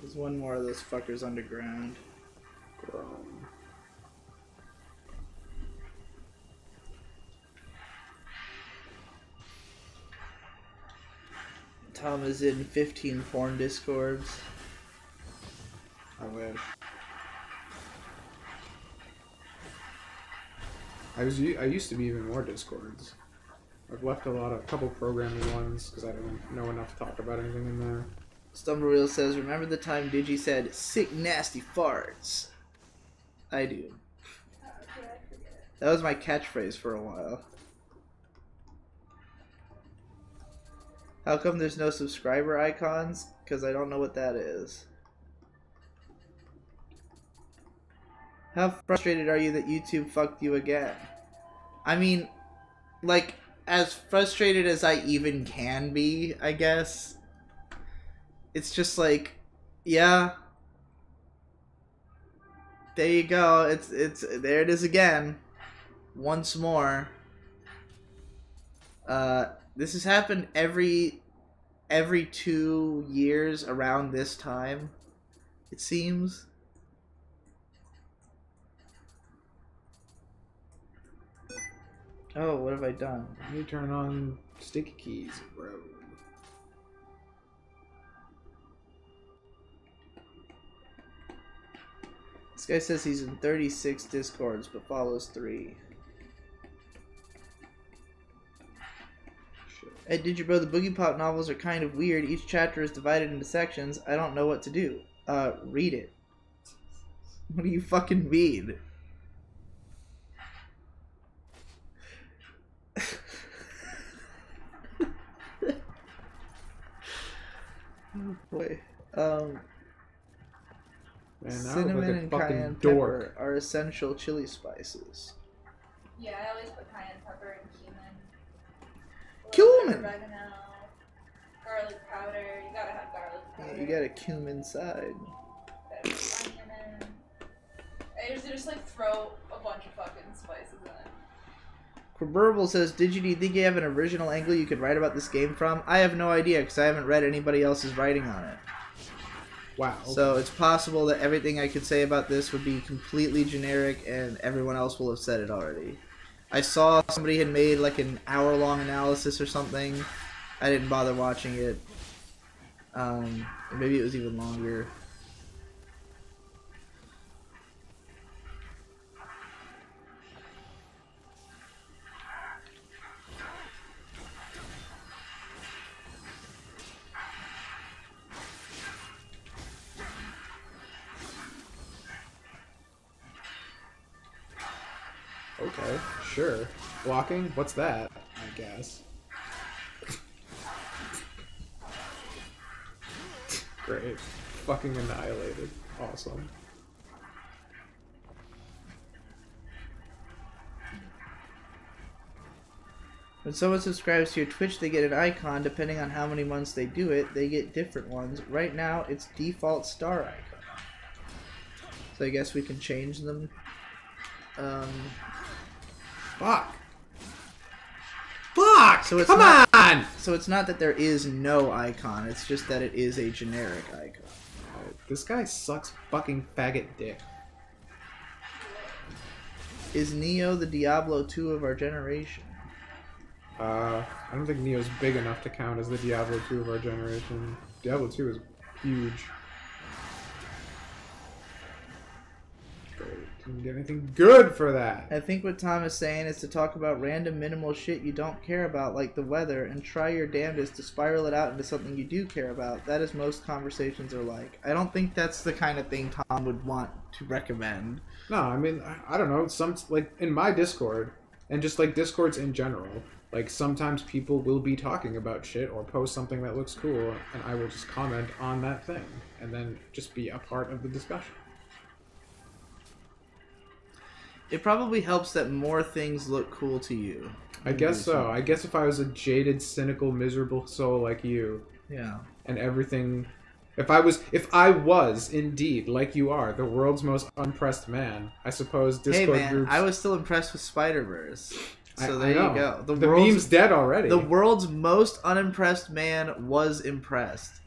[SPEAKER 2] There's one more of those fuckers underground. Tom is in 15 porn discords.
[SPEAKER 1] I wish. I used to be even more discords. I've left a couple programming ones because I don't know enough to talk about anything in there.
[SPEAKER 2] Stumblereel says, remember the time Digi said, sick nasty farts? I do. That was my catchphrase for a while. How come there's no subscriber icons? Because I don't know what that is. How frustrated are you that YouTube fucked you again? I mean, like, as frustrated as I even can be, I guess. It's just like, yeah. There you go. It's there it is again. Once more. This has happened every 2 years around this time, it seems. Oh, what have I done?
[SPEAKER 1] Let me turn on sticky keys, bro.
[SPEAKER 2] This guy says he's in 36 discords but follows 3. Hey, Digibro, the Boogie Pop novels are kind of weird. Each chapter is divided into sections. I don't know what to do. Read it. What do you fucking mean? Oh boy.
[SPEAKER 1] Man, now
[SPEAKER 2] Cinnamon
[SPEAKER 1] I look like a
[SPEAKER 2] and
[SPEAKER 1] fucking
[SPEAKER 2] cayenne
[SPEAKER 1] dork.
[SPEAKER 2] pepper are essential chili spices.
[SPEAKER 3] Yeah, I always put cayenne pepper and cumin.
[SPEAKER 2] Cumin!
[SPEAKER 3] Oregano, garlic powder. You gotta have garlic powder.
[SPEAKER 2] Yeah, you got a cumin side.
[SPEAKER 3] Gotta put onion in. I usually just like throw a bunch of fucking spices in it.
[SPEAKER 2] Proverbial says, do you think you have an original angle you could write about this game from? I have no idea because I haven't read anybody else's writing on it.
[SPEAKER 1] Wow.
[SPEAKER 2] So it's possible that everything I could say about this would be completely generic and everyone else will have said it already. I saw somebody had made like an hour-long analysis or something. I didn't bother watching it. Maybe it was even longer.
[SPEAKER 1] Okay, sure. Blocking? What's that? I guess. Great. Fucking annihilated. Awesome.
[SPEAKER 2] When someone subscribes to your Twitch, they get an icon. Depending on how many months they do it, they get different ones. Right now, it's default star icon. So I guess we can change them.
[SPEAKER 1] Fuck. Fuck!
[SPEAKER 2] So it's
[SPEAKER 1] Come
[SPEAKER 2] not,
[SPEAKER 1] on!
[SPEAKER 2] So it's not that there is no icon. It's just that it is a generic icon.
[SPEAKER 1] Oh, this guy sucks fucking faggot dick.
[SPEAKER 2] Is Neo the Diablo 2 of our generation?
[SPEAKER 1] I don't think Neo's big enough to count as the Diablo 2 of our generation. Diablo 2 is huge. Didn't get anything good for that.
[SPEAKER 2] I think what Tom is saying is to talk about random minimal shit you don't care about, like the weather, and try your damnedest to spiral it out into something you do care about. That is most conversations are like. I don't think that's the kind of thing Tom would want to recommend.
[SPEAKER 1] No, I mean, I don't know. Some, like, in my Discord, and just, like, Discords in general, like, sometimes people will be talking about shit or post something that looks cool, and I will just comment on that thing, and then just be a part of the discussion.
[SPEAKER 2] It probably helps that more things look cool to you.
[SPEAKER 1] I guess so. I guess if I was a jaded, cynical, miserable soul like you,
[SPEAKER 2] yeah,
[SPEAKER 1] and everything, if I was indeed like you are, the world's most unimpressed man, I suppose Discord
[SPEAKER 2] hey man,
[SPEAKER 1] groups.
[SPEAKER 2] I was still impressed with Spider-Verse. So there
[SPEAKER 1] I
[SPEAKER 2] you go.
[SPEAKER 1] The meme's dead already.
[SPEAKER 2] The world's most unimpressed man was impressed.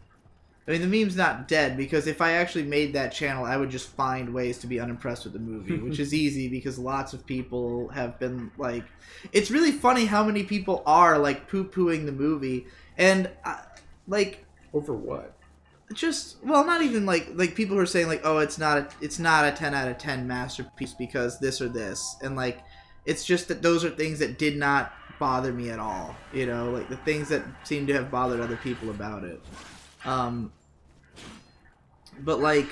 [SPEAKER 2] I mean, the meme's not dead, because if I actually made that channel, I would just find ways to be unimpressed with the movie, which is easy because lots of people have been, like... It's really funny how many people are, like, poo-pooing the movie, and, like...
[SPEAKER 1] Over what?
[SPEAKER 2] Just, well, not even, like people who are saying, like, oh, it's not a 10 out of 10 masterpiece because this or this, and, like, it's just that those are things that did not bother me at all, you know? Like, the things that seem to have bothered other people about it. But like,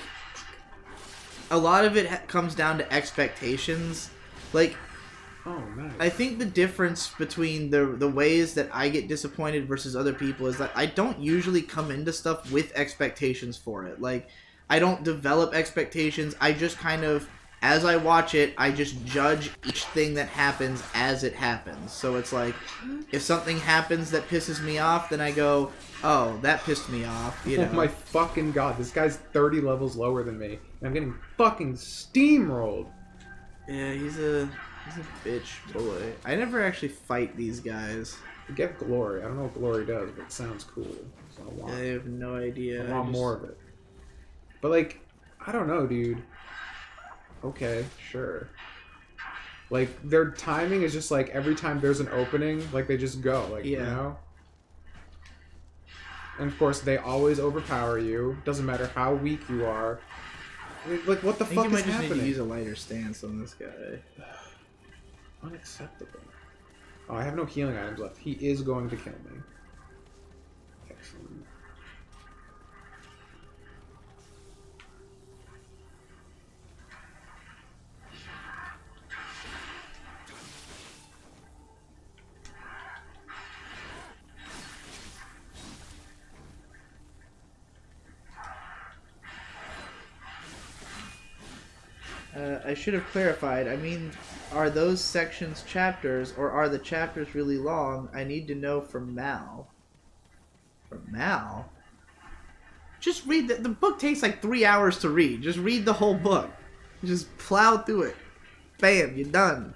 [SPEAKER 2] a lot of it comes down to expectations. Like,
[SPEAKER 1] oh nice.
[SPEAKER 2] I think the difference between the ways that I get disappointed versus other people is that I don't usually come into stuff with expectations for it. Like, I don't develop expectations. I just kind of, as I watch it, I just judge each thing that happens as it happens. So it's like, if something happens that pisses me off, then I go, oh, that pissed me off, you know?
[SPEAKER 1] Oh my fucking god, this guy's 30 levels lower than me, and I'm getting fucking steamrolled.
[SPEAKER 2] Yeah, he's a bitch boy. I never actually fight these guys.
[SPEAKER 1] Get glory. I don't know what glory does, but it sounds cool. So
[SPEAKER 2] I have no idea.
[SPEAKER 1] I want more of it. But like, I don't know, dude. Okay, sure. Like, their timing is just like, every time there's an opening, like, they just go, like, you know? And of course, they always overpower you. Doesn't matter how weak you are. Like, what the fuck is happening? I think you might just need to
[SPEAKER 2] use a lighter stance on this guy.
[SPEAKER 1] Unacceptable. Oh, I have no healing items left. He is going to kill me. Excellent.
[SPEAKER 2] I should have clarified. I mean, are those sections chapters, or are the chapters really long? I need to know from Mal. From Mal? Just read the book takes like 3 hours to read. Just read the whole book. Just plow through it. Bam, you're done.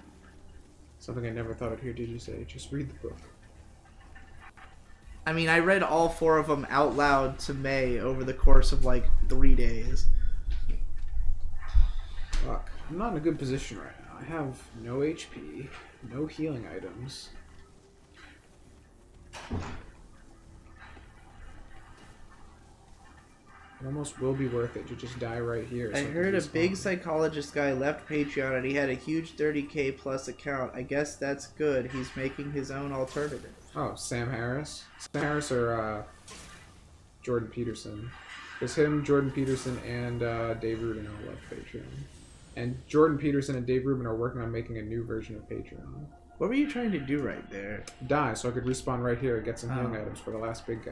[SPEAKER 1] Something I never thought I'd hear DJ say. Just read the book.
[SPEAKER 2] I mean, I read all 4 of them out loud to May over the course of like 3 days.
[SPEAKER 1] Fuck. I'm not in a good position right now. I have no HP, no healing items. It almost will be worth it to just die right here.
[SPEAKER 2] I heard a big psychologist guy left Patreon and he had a huge 30k plus account. I guess that's good. He's making his own alternative.
[SPEAKER 1] Oh, Sam Harris? Sam Harris or Jordan Peterson? There's him, Jordan Peterson, and Dave Rubin all left Patreon. And Jordan Peterson and Dave Rubin are working on making a new version of Patreon.
[SPEAKER 2] What were you trying to do right there?
[SPEAKER 1] Die, so I could respawn right here and get some healing items for the last big guy.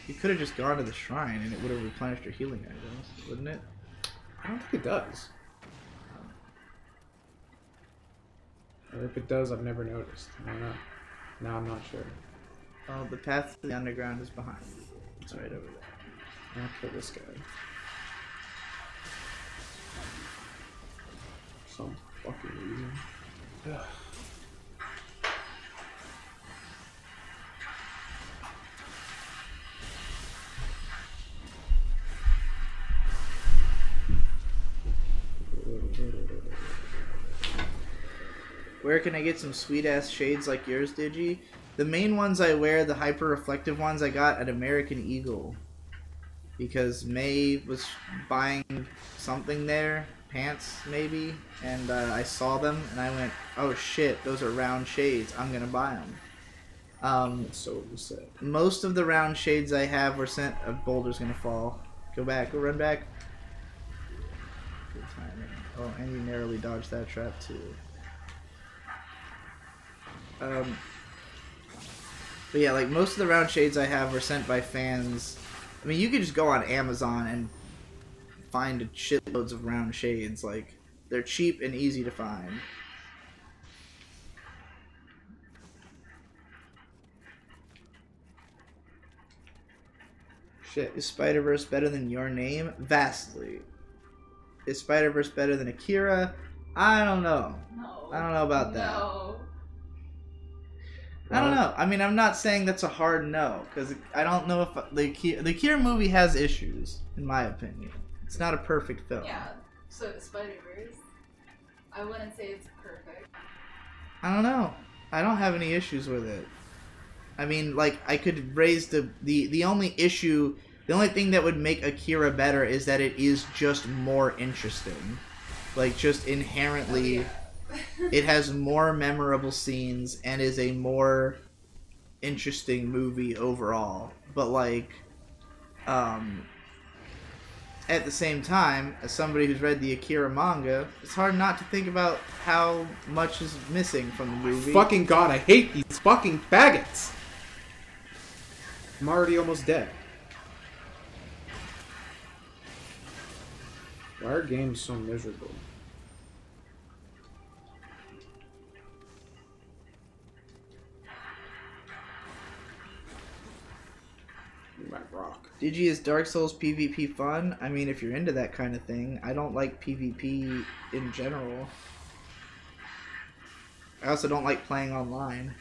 [SPEAKER 2] You could have just gone to the shrine and it would have replenished your healing items, wouldn't it?
[SPEAKER 1] I don't think it does. Or if it does, I've never noticed. I don't know. Now I'm not sure.
[SPEAKER 2] Oh, the path to the underground is behind you. It's right over there.
[SPEAKER 1] I'll kill this guy. For some fucking reason. Ugh.
[SPEAKER 2] Where can I get some sweet ass shades like yours, Digi? The main ones I wear, the hyper reflective ones, I got at American Eagle. Because May was buying something there, pants maybe, and I saw them and I went, oh shit, those are round shades, I'm gonna buy them.
[SPEAKER 1] That's so sad.
[SPEAKER 2] Most of the round shades I have were sent. A boulder's gonna fall. Go back, go run back. Good timing. Oh, and you narrowly dodged that trap too. But yeah, like most of the round shades I have were sent by fans. I mean, you could just go on Amazon and find shitloads of round shades. Like, they're cheap and easy to find.
[SPEAKER 1] Shit.
[SPEAKER 2] Is Spider-Verse better than Your Name? Vastly. Is Spider-Verse better than Akira? I don't know.
[SPEAKER 3] No.
[SPEAKER 2] I don't know about that.
[SPEAKER 3] No.
[SPEAKER 2] I don't know. I mean, I'm not saying that's a hard no, because I don't know if the Akira movie has issues, in my opinion. It's not a perfect film.
[SPEAKER 3] Yeah. So the Spider-Verse, I wouldn't say it's perfect.
[SPEAKER 2] I don't know. I don't have any issues with it. I mean, like, I could raise the only issue, the only thing that would make Akira better is that it is just more interesting. Like, just inherently...
[SPEAKER 3] Oh, yeah.
[SPEAKER 2] It has more memorable scenes and is a more interesting movie overall. But like, at the same time, as somebody who's read the Akira manga, it's hard not to think about how much is missing from the movie.
[SPEAKER 1] Fucking god, I hate these fucking faggots! I'm already almost dead. Why are games so miserable? Rock.
[SPEAKER 2] Digi, is Dark Souls PvP fun? I mean, if you're into that kind of thing. I don't like PvP in general. I also don't like playing online.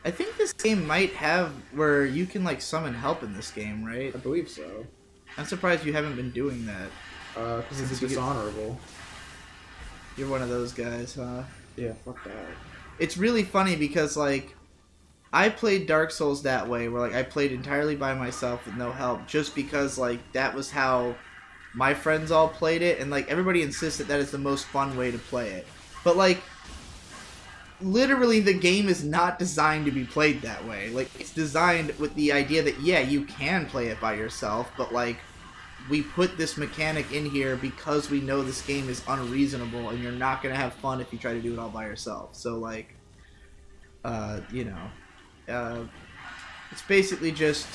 [SPEAKER 2] I think this game might have where you can like summon help in this game, right?
[SPEAKER 1] I believe so.
[SPEAKER 2] I'm surprised you haven't been doing that.
[SPEAKER 1] Because it's dishonorable.
[SPEAKER 2] You're one of those guys, huh?
[SPEAKER 1] Yeah, fuck that.
[SPEAKER 2] It's really funny because like I played Dark Souls that way, where like I played entirely by myself with no help, just because like that was how my friends all played it, and like everybody insists that is the most fun way to play it. But like, literally, the game is not designed to be played that way. Like, it's designed with the idea that yeah, you can play it by yourself, but like, we put this mechanic in here because we know this game is unreasonable, and you're not gonna have fun if you try to do it all by yourself. So like, you know. It's basically just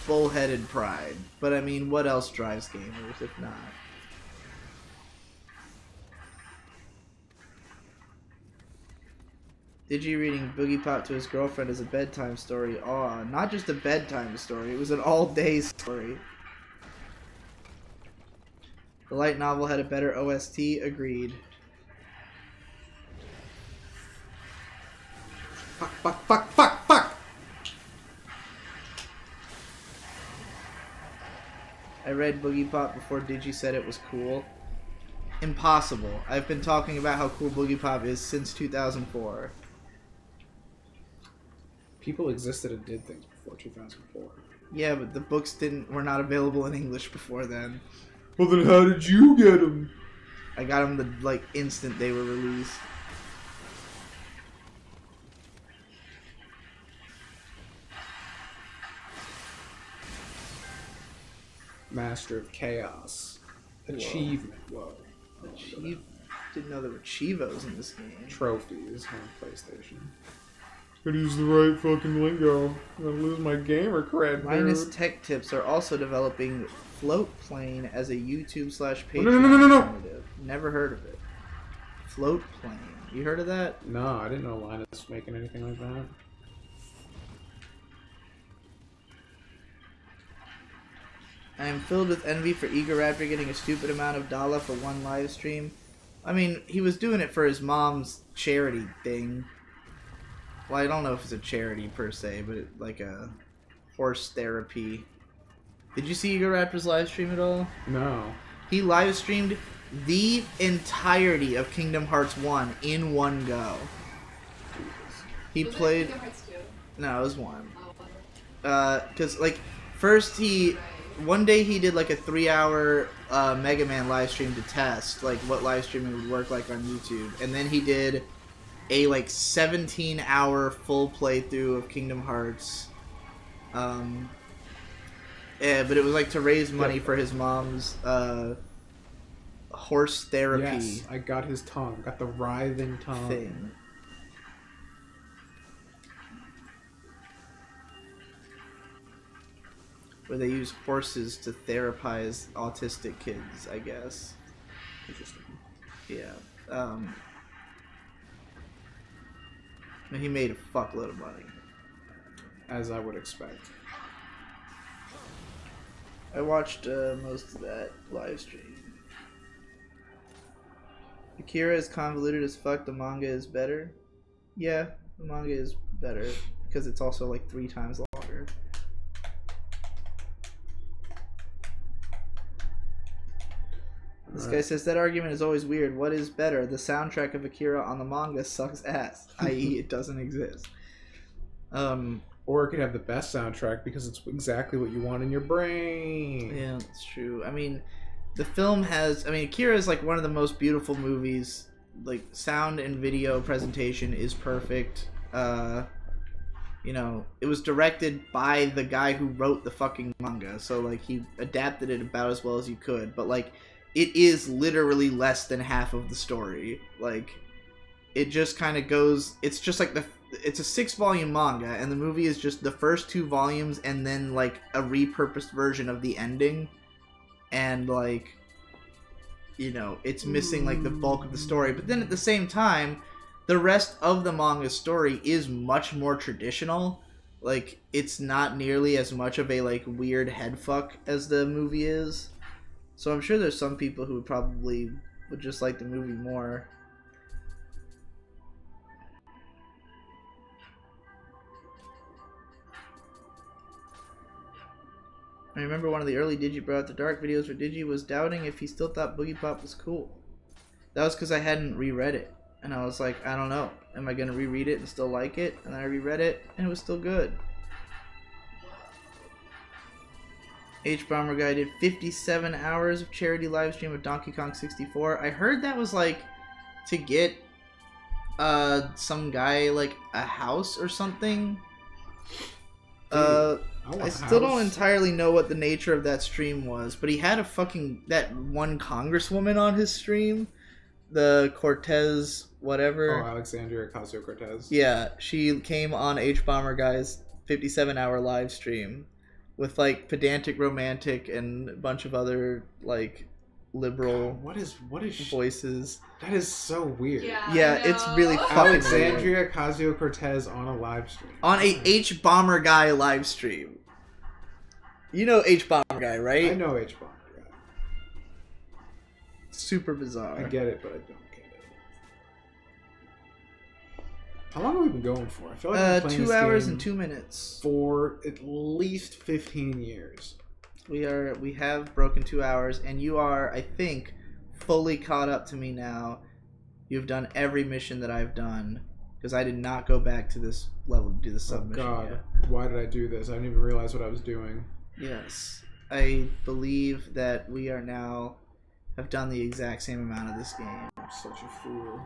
[SPEAKER 2] bullheaded pride. But I mean, what else drives gamers if not? Digi reading Boogie Pop to his girlfriend as a bedtime story. Aw, not just a bedtime story, it was an all-day story. The light novel had a better OST, agreed.
[SPEAKER 1] Fuck, fuck, fuck, fuck, fuck!
[SPEAKER 2] I read Boogie Pop before Digi said it was cool. Impossible. I've been talking about how cool Boogie Pop is since 2004.
[SPEAKER 1] People existed and did things before 2004.
[SPEAKER 2] Yeah, but the books were not available in English before then.
[SPEAKER 1] Well then how did you get them?
[SPEAKER 2] I got them the like instant they were released.
[SPEAKER 1] Master of Chaos. Achievement. Whoa.
[SPEAKER 2] Didn't know there were Chivos in this game.
[SPEAKER 1] Trophies on PlayStation. Gotta use the right fucking lingo. I'm gonna lose my gamer cred,
[SPEAKER 2] Minus
[SPEAKER 1] dude.
[SPEAKER 2] Tech Tips are also developing Float Plane as a YouTube/Patreon
[SPEAKER 1] No.
[SPEAKER 2] alternative. Never heard of it. float plane. You heard of that?
[SPEAKER 1] No, I didn't know Linus was making anything like that.
[SPEAKER 2] I am filled with envy for Eager Raptor getting a stupid amount of dollar for one live stream. I mean, he was doing it for his mom's charity thing. Well, I don't know if it's a charity per se, but like a horse therapy. Did you see Eager Raptor's live stream at all?
[SPEAKER 1] No.
[SPEAKER 2] He live streamed the entirety of Kingdom Hearts 1 in one go. He
[SPEAKER 3] Was
[SPEAKER 2] played...
[SPEAKER 3] It Kingdom Hearts 2?
[SPEAKER 2] No, it was 1.
[SPEAKER 3] Oh,
[SPEAKER 2] Because, like, first he... One day he did, like, a 3-hour Mega Man live stream to test, like, what live streaming would work like on YouTube. And then he did a, like, 17-hour full playthrough of Kingdom Hearts. But it was, like, to raise money for his mom's horse therapy
[SPEAKER 1] Yes, I got his tongue. Got the writhing tongue.
[SPEAKER 2] thing. Where they use horses to therapize autistic kids, I guess.
[SPEAKER 1] Interesting.
[SPEAKER 2] Yeah. And he made a fuckload of money.
[SPEAKER 1] As I would expect.
[SPEAKER 2] I watched most of that live stream. Akira is convoluted as fuck. The manga is better. Yeah, the manga is better because it's also like 3 times longer. This guy says that argument is always weird. What is better? The soundtrack of Akira on the manga sucks ass, i.e. it doesn't exist.
[SPEAKER 1] Or it could have the best soundtrack because it's exactly what you want in your brain.
[SPEAKER 2] Yeah, that's true. I mean, the film has... I mean, Akira is like one of the most beautiful movies. Like, sound and video presentation is perfect. You know, it was directed by the guy who wrote the fucking manga. So, like, he adapted it about as well as he could. But, like, it is literally less than half of the story. Like, it just kind of goes... It's just like the... It's a 6-volume manga, and the movie is just the first 2 volumes and then, like, a repurposed version of the ending. And, like, you know, it's missing, like, the bulk of the story. But then at the same time, the rest of the manga story is much more traditional. Like, it's not nearly as much of a, like, weird headfuck as the movie is. So I'm sure there's some people who probably would just like the movie more. I remember one of the early Digi Brought the Dark videos where Digi was doubting if he still thought Boogie Pop was cool. That was because I hadn't reread it. And I was like, I don't know. Am I going to reread it and still like it? And then I reread it, and it was still good. H-Bomber Guy did 57 hours of charity livestream of Donkey Kong 64. I heard that was, like, to get some guy, like, a house or something. I still don't entirely know what the nature of that stream was, but he had that one congresswoman on his stream, the Cortez whatever.
[SPEAKER 1] Oh, Alexandria Ocasio-Cortez.
[SPEAKER 2] Yeah, she came on H-Bomber Guy's 57-hour live stream with, like, Pedantic Romantic and a bunch of other, like, liberal
[SPEAKER 1] God, what is
[SPEAKER 2] voices.
[SPEAKER 1] That is so weird.
[SPEAKER 2] Yeah, it's really fucking
[SPEAKER 1] Alexandria Ocasio-Cortez on a live stream.
[SPEAKER 2] On a H-Bomber Guy live stream. You know H-Bomber Guy, right?
[SPEAKER 1] I know H-Bomber Guy.
[SPEAKER 2] Super bizarre.
[SPEAKER 1] I get it, but I don't get it. How long have we been going for? I feel like we've been playing
[SPEAKER 2] 2
[SPEAKER 1] this
[SPEAKER 2] hours
[SPEAKER 1] game
[SPEAKER 2] and 2 minutes.
[SPEAKER 1] for at least 15 years.
[SPEAKER 2] We have broken 2 hours, and you are, I think, fully caught up to me now. You've done every mission that I've done, because I did not go back to this level to do the submission.
[SPEAKER 1] Oh God,
[SPEAKER 2] yet.
[SPEAKER 1] why did I do this? I didn't even realize what I was doing.
[SPEAKER 2] Yes, I believe that we are now have done the exact same amount of this game.
[SPEAKER 1] I'm such a fool.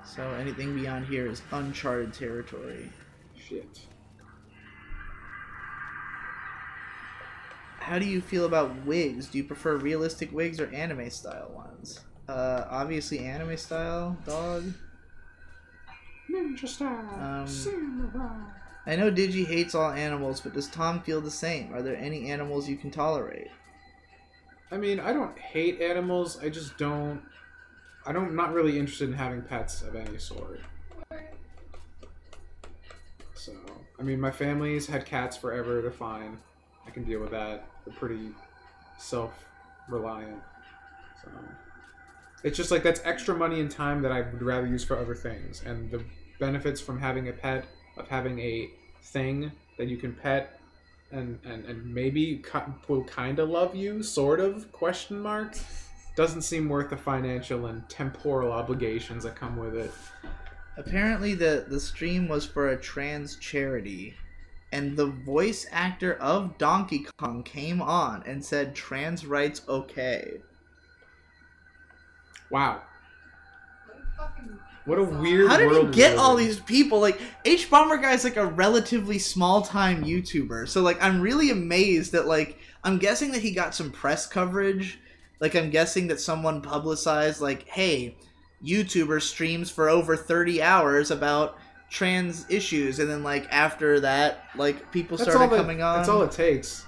[SPEAKER 2] So anything beyond here is uncharted territory.
[SPEAKER 1] Shit.
[SPEAKER 2] How do you feel about wigs? Do you prefer realistic wigs or anime style ones? Obviously anime style, dog.
[SPEAKER 1] Ninja style. Samurai.
[SPEAKER 2] I know Digi hates all animals, but does Tom feel the same? Are there any animals you can tolerate?
[SPEAKER 1] I mean, I don't hate animals. I just don't I'm not really interested in having pets of any sort. So, I mean, my family's had cats forever. They're fine. I can deal with that. They're pretty self-reliant. So, it's just like that's extra money and time that I would rather use for other things. And the benefits from having a pet, of having a thing that you can pet and maybe will kind of love you, sort of, question mark, doesn't seem worth the financial and temporal obligations that come with it.
[SPEAKER 2] Apparently the stream was for a trans charity, and the voice actor of Donkey Kong came on and said trans rights okay.
[SPEAKER 1] Wow. What a weird
[SPEAKER 2] How did he
[SPEAKER 1] world
[SPEAKER 2] get
[SPEAKER 1] we
[SPEAKER 2] all
[SPEAKER 1] live in.
[SPEAKER 2] these people? Like, H-Bomber Guy's like a relatively small-time YouTuber. So, like, I'm really amazed that, like, I'm guessing that he got some press coverage. Like, I'm guessing that someone publicized, like, hey, YouTuber streams for over 30 hours about trans issues. And then, like, after that, like, people started coming on.
[SPEAKER 1] That's all it takes.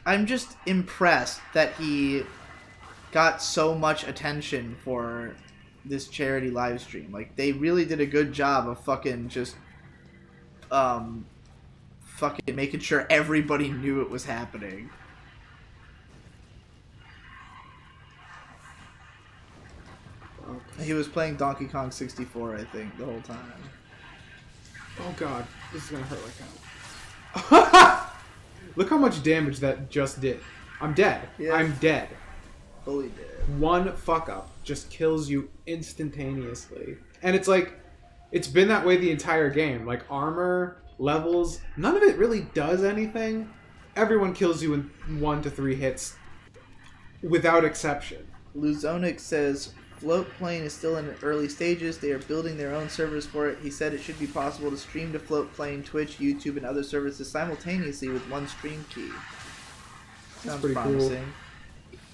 [SPEAKER 2] I'm just impressed that he got so much attention for this charity live stream. Like, they really did a good job of fucking just fucking making sure everybody knew it was happening. He was playing Donkey Kong 64, I think, the whole time.
[SPEAKER 1] Oh god, this is gonna hurt like hell. Look how much damage that just did. I'm dead.
[SPEAKER 2] Yeah.
[SPEAKER 1] I'm dead.
[SPEAKER 2] Fully dead.
[SPEAKER 1] One fuck up just kills you instantaneously. And it's like, it's been that way the entire game. Like, armor, levels, none of it really does anything. Everyone kills you in 1 to 3 hits, without exception.
[SPEAKER 2] Luzonic says, Float Plane is still in the early stages. They are building their own servers for it. He said it should be possible to stream to Float Plane, Twitch, YouTube, and other services simultaneously with one stream key. Sounds
[SPEAKER 1] pretty
[SPEAKER 2] promising.
[SPEAKER 1] cool.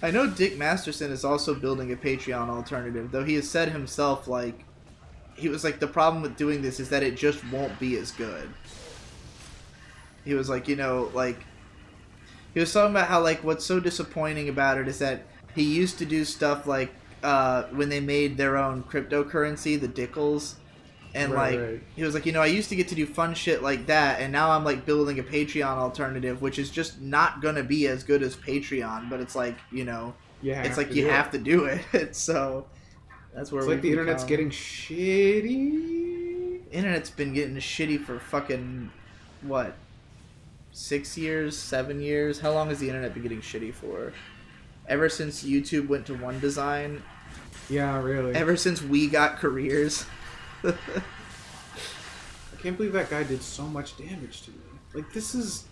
[SPEAKER 2] I know Dick Masterson is also building a Patreon alternative, though he has said himself, like, he was like, the problem with doing this is that it just won't be as good. He was like, you know, like, he was talking about how, like, what's so disappointing about it is that he used to do stuff like, when they made their own cryptocurrency, the Dickles, and
[SPEAKER 1] Right.
[SPEAKER 2] he was like, you know, I used to get to do fun shit like that, and now I'm like building a Patreon alternative, which is just not gonna be as good as Patreon, but it's like, you know, it's like you have to do it. So that's where
[SPEAKER 1] it's
[SPEAKER 2] we
[SPEAKER 1] like the internet's
[SPEAKER 2] become.
[SPEAKER 1] getting shitty.
[SPEAKER 2] Internet's been getting shitty for fucking what, 6 years, 7 years? How long has the internet been getting shitty for? Ever since YouTube went to one design.
[SPEAKER 1] Yeah, really.
[SPEAKER 2] Ever since we got careers.
[SPEAKER 1] I can't believe that guy did so much damage to me. Like, this is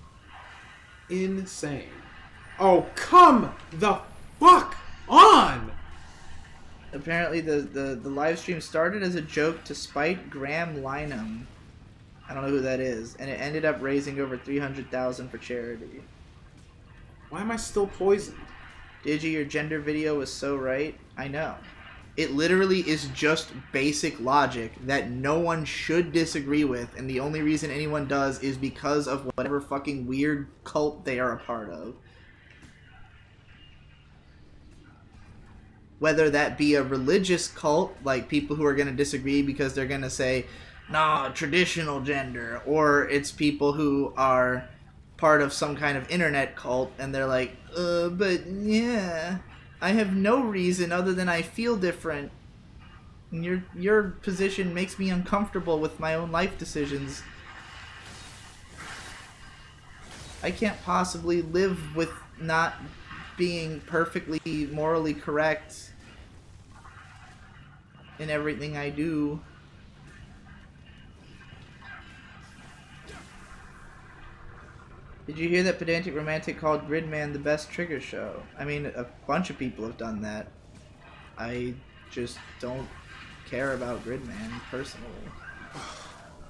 [SPEAKER 1] insane. Oh, come the fuck on!
[SPEAKER 2] Apparently the live stream started as a joke to spite Graham Lynham. I don't know who that is. And it ended up raising over $300,000 for charity.
[SPEAKER 1] Why am I still poisoned?
[SPEAKER 2] Digi, your gender video was so right. I know. It literally is just basic logic that no one should disagree with, and the only reason anyone does is because of whatever fucking weird cult they are a part of. Whether that be a religious cult, like people who are going to disagree because they're going to say, nah, traditional gender, or it's people who are part of some kind of internet cult, and they're like, but yeah, I have no reason other than I feel different. And your position makes me uncomfortable with my own life decisions. I can't possibly live with not being perfectly morally correct in everything I do. Did you hear that Pedantic Romantic called Gridman the best trigger show? I mean, a bunch of people have done that. I just don't care about Gridman, personally.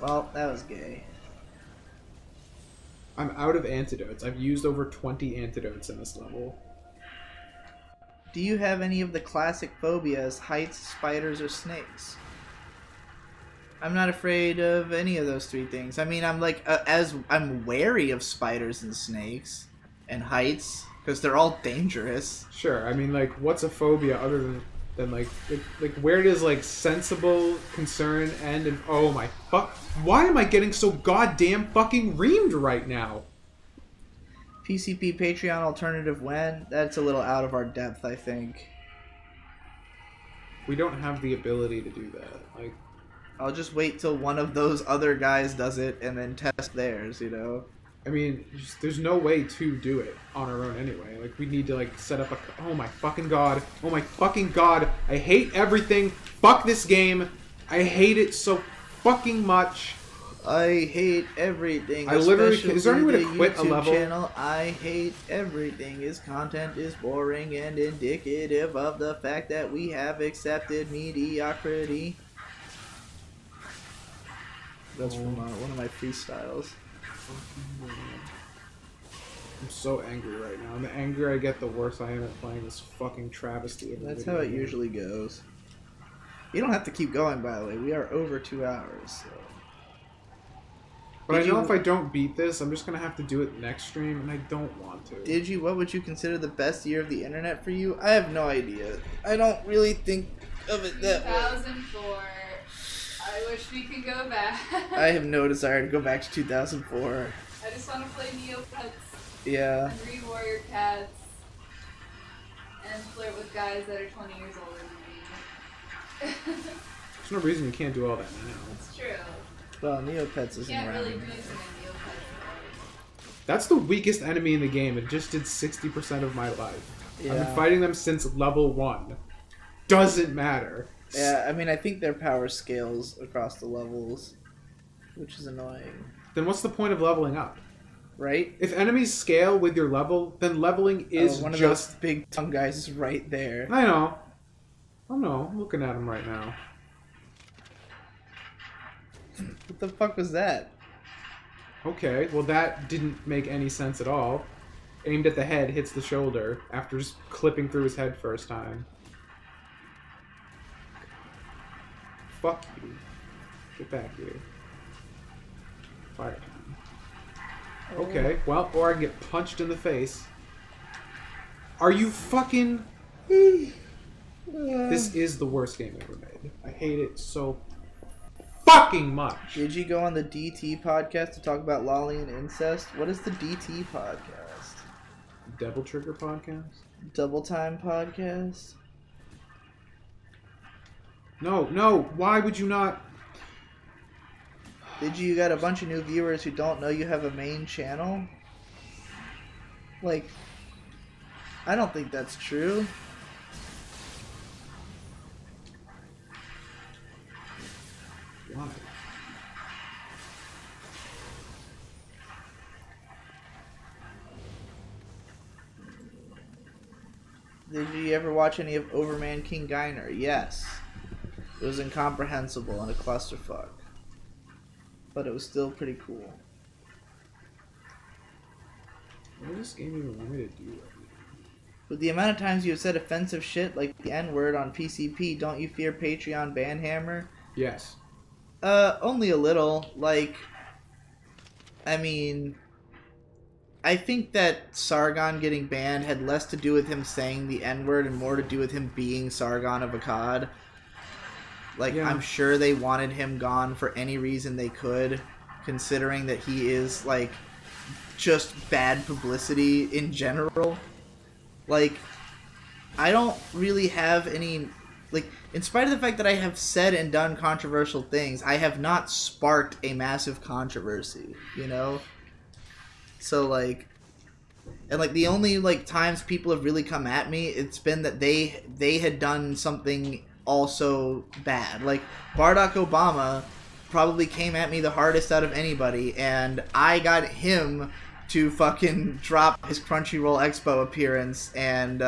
[SPEAKER 2] Well, that was gay.
[SPEAKER 1] I'm out of antidotes. I've used over 20 antidotes in this level.
[SPEAKER 2] Do you have any of the classic phobias, heights, spiders, or snakes? I'm not afraid of any of those three things. I mean, I'm like, I'm wary of spiders and snakes and heights because they're all dangerous.
[SPEAKER 1] Sure, I mean, like, what's a phobia other than then like where does like sensible concern end? And oh my fuck, why am I getting so goddamn fucking reamed right now?
[SPEAKER 2] PCP Patreon alternative when? That's a little out of our depth, I think.
[SPEAKER 1] We don't have the ability to do that. Like,
[SPEAKER 2] I'll just wait till one of those other guys does it and then test theirs, you know?
[SPEAKER 1] I mean, there's no way to do it on our own anyway. Like, we need to, like, set up a... Oh my fucking god. Oh my fucking god. I hate everything. Fuck this game. I hate it so fucking much.
[SPEAKER 2] I hate everything.
[SPEAKER 1] I literally... Is there any way to quit a level?
[SPEAKER 2] Channel. I hate everything. His content is boring and indicative of the fact that we have accepted mediocrity. That's from one of my freestyles.
[SPEAKER 1] I'm so angry right now. And the angrier I get, the worse I am at playing this fucking travesty of a
[SPEAKER 2] That's
[SPEAKER 1] video
[SPEAKER 2] how it
[SPEAKER 1] game.
[SPEAKER 2] usually goes. You don't have to keep going, by the way. We are over 2 hours. So.
[SPEAKER 1] But
[SPEAKER 2] Did
[SPEAKER 1] I know
[SPEAKER 2] you-
[SPEAKER 1] if I don't beat this, I'm just gonna have to do it next stream, and I don't want to.
[SPEAKER 2] Did you? What would you consider the best year of the internet for you? I have no idea. I don't really think of it that way.
[SPEAKER 3] 2004. I wish we could go back.
[SPEAKER 2] I have no desire to go back to 2004.
[SPEAKER 3] I just want to play Neopets
[SPEAKER 2] Yeah.
[SPEAKER 3] and read Warrior Cats and flirt with guys that are 20 years older than me.
[SPEAKER 1] There's no reason you can't do all that now.
[SPEAKER 3] It's true.
[SPEAKER 2] Well, Neopets
[SPEAKER 3] You
[SPEAKER 2] isn't
[SPEAKER 3] can't
[SPEAKER 2] around.
[SPEAKER 3] really do anything in Neopets.
[SPEAKER 1] That's the weakest enemy in the game. It just did 60% of my life.
[SPEAKER 2] Yeah.
[SPEAKER 1] I've been fighting them since level 1. Doesn't matter.
[SPEAKER 2] Yeah, I mean, I think their power scales across the levels, which is annoying.
[SPEAKER 1] Then what's the point of leveling up?
[SPEAKER 2] Right?
[SPEAKER 1] If enemies scale with your level, then leveling is
[SPEAKER 2] one of
[SPEAKER 1] just...
[SPEAKER 2] those big tongue guys is right there.
[SPEAKER 1] I know. I know. I'm looking at him right now.
[SPEAKER 2] What the fuck was that?
[SPEAKER 1] Okay, well that didn't make any sense at all. Aimed at the head, hits the shoulder, after just clipping through his head first time. Fuck you. Get back here. Fire time. Okay, well, or I can get punched in the face. Are you fucking... This is the worst game ever made. I hate it so fucking much.
[SPEAKER 2] Did you go on the DT podcast to talk about lolly and incest? What is the DT podcast?
[SPEAKER 1] Devil Trigger podcast?
[SPEAKER 2] Double Time podcast?
[SPEAKER 1] No, no, why would you not?
[SPEAKER 2] Did you got a bunch of new viewers who don't know you have a main channel? Like, I don't think that's true.
[SPEAKER 1] Why?
[SPEAKER 2] Did you ever watch any of Overman King Geiner? Yes. It was incomprehensible and a clusterfuck. But it was still pretty cool.
[SPEAKER 1] What does this game even want me to do right now?
[SPEAKER 2] With the amount of times you have said offensive shit like the N-word on PCP, don't you fear Patreon banhammer?
[SPEAKER 1] Yes.
[SPEAKER 2] Only a little. Like, I mean, I think that Sargon getting banned had less to do with him saying the N-word and more to do with him being Sargon of Akkad. Like,
[SPEAKER 1] Yeah.
[SPEAKER 2] I'm sure they wanted him gone for any reason they could, considering that he is, like, just bad publicity in general. Like, I don't really have any... Like, in spite of the fact that I have said and done controversial things, I have not sparked a massive controversy, you know? So, like... And, like, the only, like, times people have really come at me, it's been that they had done something also bad. Like, Barack Obama probably came at me the hardest out of anybody, and I got him to fucking drop his Crunchyroll Expo appearance and,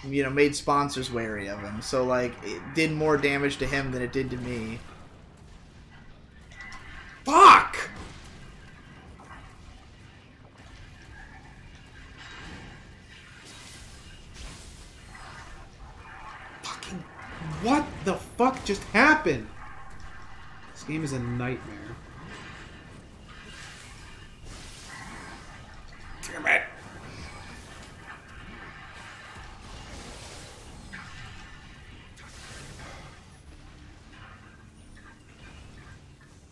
[SPEAKER 2] you know, made sponsors wary of him. So, like, it did more damage to him than it did to me.
[SPEAKER 1] Fuck! Fucking... What the fuck just happened? This game is a nightmare. Damn it!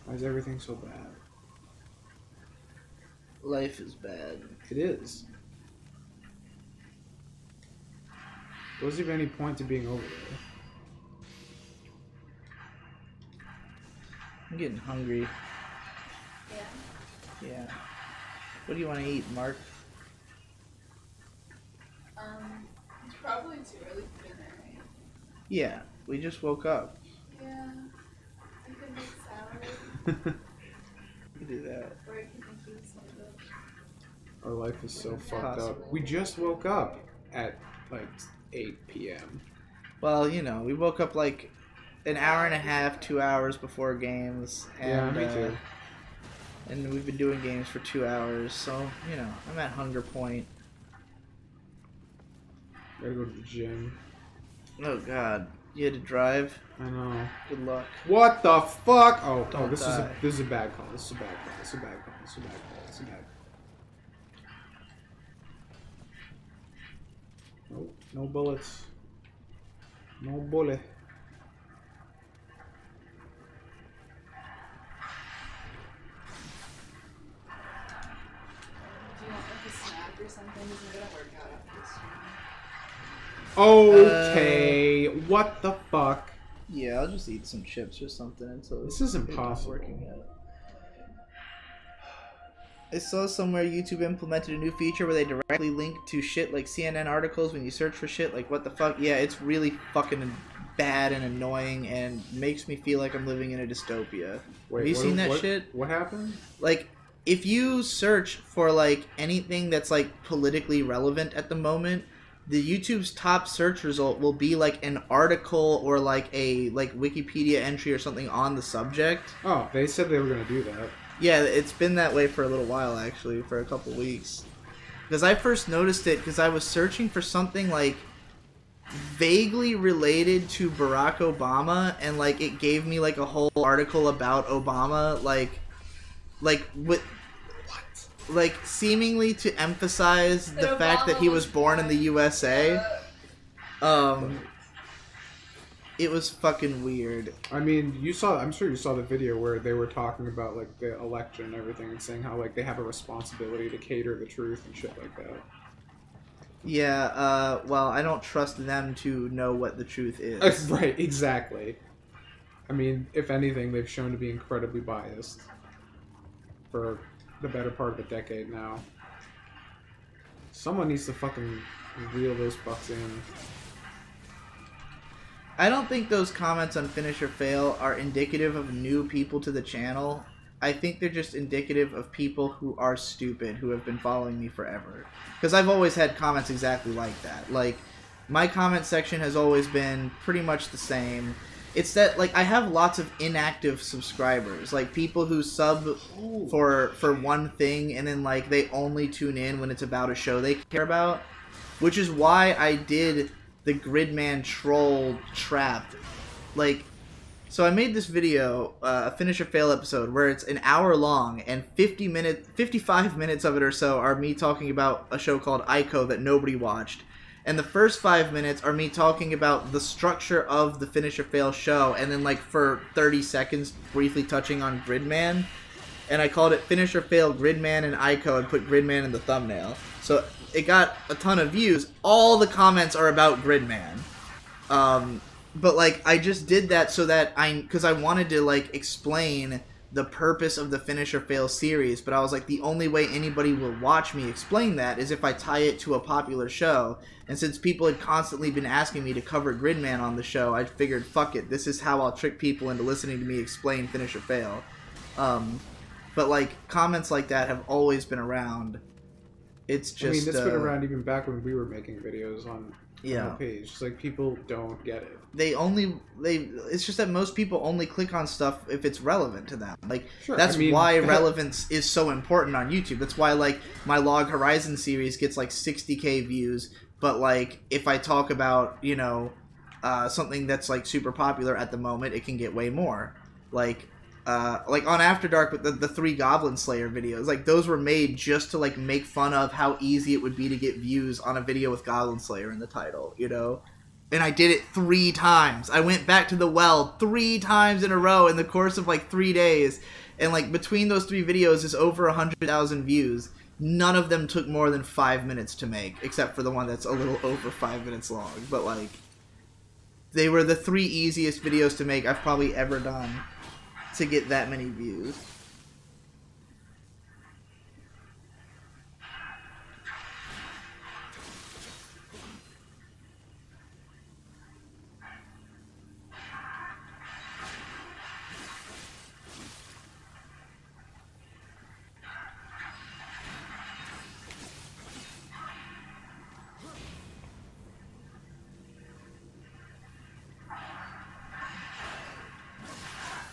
[SPEAKER 1] Why is everything so bad?
[SPEAKER 2] Life is bad.
[SPEAKER 1] It is. Was there any point to being over there?
[SPEAKER 2] I'm getting hungry.
[SPEAKER 3] Yeah.
[SPEAKER 2] Yeah. What do you want to eat, Mark?
[SPEAKER 3] It's probably too early for dinner, right?
[SPEAKER 2] Yeah, we just woke up.
[SPEAKER 3] Yeah. I could make salad,
[SPEAKER 2] We do that.
[SPEAKER 3] or I could make you something.
[SPEAKER 1] Our life is so fucked
[SPEAKER 2] Possible.
[SPEAKER 1] up. We just woke up at like 8 p.m.
[SPEAKER 2] Well, you know, we woke up like an hour and a half, 2 hours before games. And,
[SPEAKER 1] Yeah, me too.
[SPEAKER 2] And we've been doing games for 2 hours, so, you know, I'm at hunger point.
[SPEAKER 1] Gotta go to the gym.
[SPEAKER 2] Oh, God. You had to drive?
[SPEAKER 1] I know.
[SPEAKER 2] Good luck.
[SPEAKER 1] What the fuck? Oh,
[SPEAKER 2] Don't
[SPEAKER 1] this
[SPEAKER 2] die.
[SPEAKER 1] is a bad call. This is a bad call. This is a bad call. This is a bad call. This is a bad call. Nope. No bullets. No bullet.
[SPEAKER 3] Do you want like a snack or something? Because I'm gonna work out after this stream.
[SPEAKER 1] Okay. What the fuck?
[SPEAKER 2] Yeah, I'll just eat some chips or something until
[SPEAKER 1] This is
[SPEAKER 2] it's
[SPEAKER 1] impossible.
[SPEAKER 2] working out. I saw somewhere YouTube implemented a new feature where they directly link to shit like CNN articles when you search for shit. Like, what the fuck? Yeah, it's really fucking bad and annoying and makes me feel like I'm living in a dystopia.
[SPEAKER 1] Wait,
[SPEAKER 2] Have you seen that
[SPEAKER 1] what,
[SPEAKER 2] shit?
[SPEAKER 1] What happened?
[SPEAKER 2] Like, if you search for like anything that's like politically relevant at the moment, the YouTube's top search result will be like an article or like a Wikipedia entry or something on the subject.
[SPEAKER 1] Oh, they said they were gonna do that.
[SPEAKER 2] Yeah, it's been that way for a little while actually, for a couple weeks. Because I first noticed it because I was searching for something like vaguely related to Barack Obama, and like it gave me like a whole article about Obama, like with like seemingly to emphasize the fact that he was born in the USA. It was fucking weird.
[SPEAKER 1] I mean, I'm sure you saw the video where they were talking about like the election and everything, and saying how like they have a responsibility to cater the truth and shit like that.
[SPEAKER 2] Yeah, well, I don't trust them to know what the truth is.
[SPEAKER 1] Right, exactly. I mean, if anything, they've shown to be incredibly biased for the better part of a decade now. Someone needs to fucking reel those fucks in.
[SPEAKER 2] I don't think those comments on Finish or Fail are indicative of new people to the channel. I think they're just indicative of people who are stupid, who have been following me forever. Because I've always had comments exactly like that. Like, my comment section has always been pretty much the same. It's that, like, I have lots of inactive subscribers. Like, people who sub for one thing, and then, like, they only tune in when it's about a show they care about. Which is why I did the Gridman troll trap. Like, so I made this video, a Finish or Fail episode, where it's an hour long, and 55 minutes of it or so are me talking about a show called Ico that nobody watched. And the first 5 minutes are me talking about the structure of the Finish or Fail show, and then like for 30 seconds briefly touching on Gridman. And I called it Finish or Fail Gridman and Ico and put Gridman in the thumbnail. So it got a ton of views. All the comments are about Gridman. But like I just did that so that because I wanted to like explain the purpose of the Finish or Fail series, but I was like, the only way anybody will watch me explain that is if I tie it to a popular show. And since people had constantly been asking me to cover Gridman on the show, I figured, fuck it, this is how I'll trick people into listening to me explain Finish or Fail. But like comments like that have always been around. It's just,
[SPEAKER 1] I mean, it's been around even back when we were making videos on the page. It's like people don't get it.
[SPEAKER 2] It's just that most people only click on stuff if it's relevant to them. Like,
[SPEAKER 1] sure,
[SPEAKER 2] that's
[SPEAKER 1] I mean,
[SPEAKER 2] why relevance is so important on YouTube. That's why, like, my Log Horizon series gets, like, 60k views, but, like, if I talk about, you know, something that's, like, super popular at the moment, it can get way more. Like on After Dark with the 3 Goblin Slayer videos, like, those were made just to, like, make fun of how easy it would be to get views on a video with Goblin Slayer in the title, you know? And I did it 3 times. I went back to the well 3 times in a row in the course of like 3 days. And like between those 3 videos is over 100,000 views. None of them took more than 5 minutes to make, except for the one that's a little over 5 minutes long. But like, they were the 3 easiest videos to make I've probably ever done to get that many views.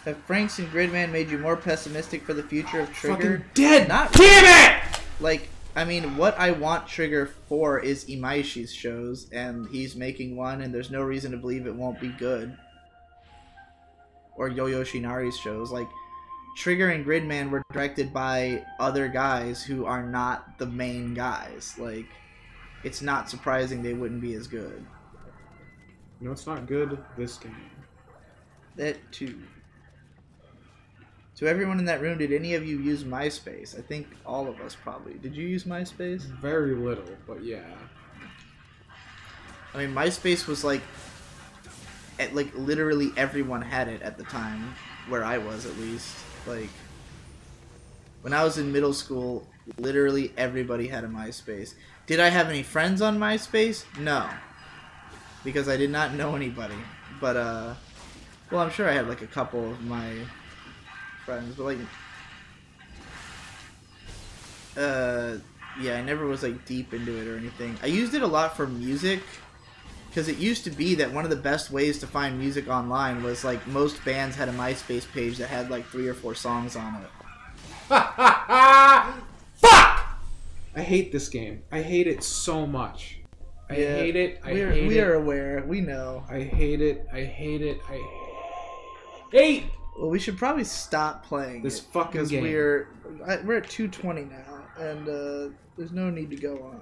[SPEAKER 2] Have Franks and Gridman made you more pessimistic for the future of Trigger?
[SPEAKER 1] Fucking dead!
[SPEAKER 2] Not
[SPEAKER 1] Damn it!
[SPEAKER 2] like, I mean, what I want Trigger for is Imaishi's shows, and he's making one, and there's no reason to believe it won't be good. Or Yo-Yo Shinari's shows. Like, Trigger and Gridman were directed by other guys who are not the main guys. Like, it's not surprising they wouldn't be as good.
[SPEAKER 1] You know, it's not good, this game.
[SPEAKER 2] That too. To everyone in that room, did any of you use MySpace? I think all of us probably. Did you use MySpace?
[SPEAKER 1] Very little, but yeah.
[SPEAKER 2] I mean, MySpace was like literally everyone had it at the time, where I was at least. Like, when I was in middle school, literally everybody had a MySpace. Did I have any friends on MySpace? No. Because I did not know anybody. But, well, I'm sure I had like a couple of my friends, but like, yeah, I never was like deep into it or anything. I used it a lot for music, because it used to be that one of the best ways to find music online was like most bands had a MySpace page that had like 3 or 4 songs on it.
[SPEAKER 1] Fuck! I hate this game. I hate it so much. I hate it.
[SPEAKER 2] We are aware. We know.
[SPEAKER 1] I hate it. I hate it. I hate.
[SPEAKER 2] Well, we should probably stop playing
[SPEAKER 1] this fucking game.
[SPEAKER 2] We're at 2:20 now, and there's no need to go on.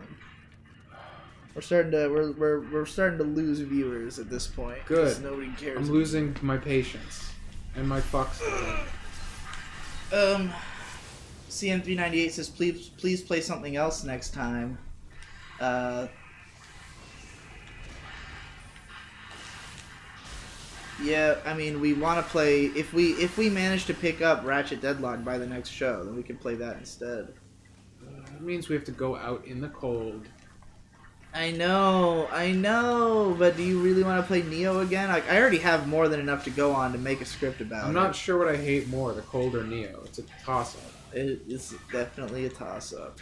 [SPEAKER 2] We're starting to lose viewers at this point.
[SPEAKER 1] Good.
[SPEAKER 2] Nobody cares.
[SPEAKER 1] I'm losing my patience and my fucks.
[SPEAKER 2] CM398 says please play something else next time. Yeah, I mean, we want to play, if we manage to pick up Ratchet Deadlock by the next show, then we can play that instead.
[SPEAKER 1] That means we have to go out in the cold.
[SPEAKER 2] I know, but do you really want to play Neo again? Like, I already have more than enough to go on to make a script about it.
[SPEAKER 1] I'm not sure what I hate more, the cold or Neo. It's a toss-up.
[SPEAKER 2] It's definitely a toss-up.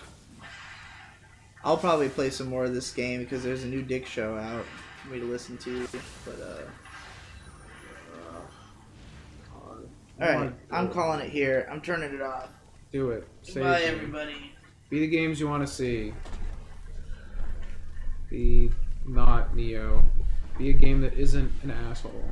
[SPEAKER 2] I'll probably play some more of this game because there's a new Dick show out for me to listen to, but alright, I'm calling it here. I'm turning it off.
[SPEAKER 1] Do it.
[SPEAKER 2] Bye, everybody.
[SPEAKER 1] Be the games you want to see. Be not Neo. Be a game that isn't an asshole.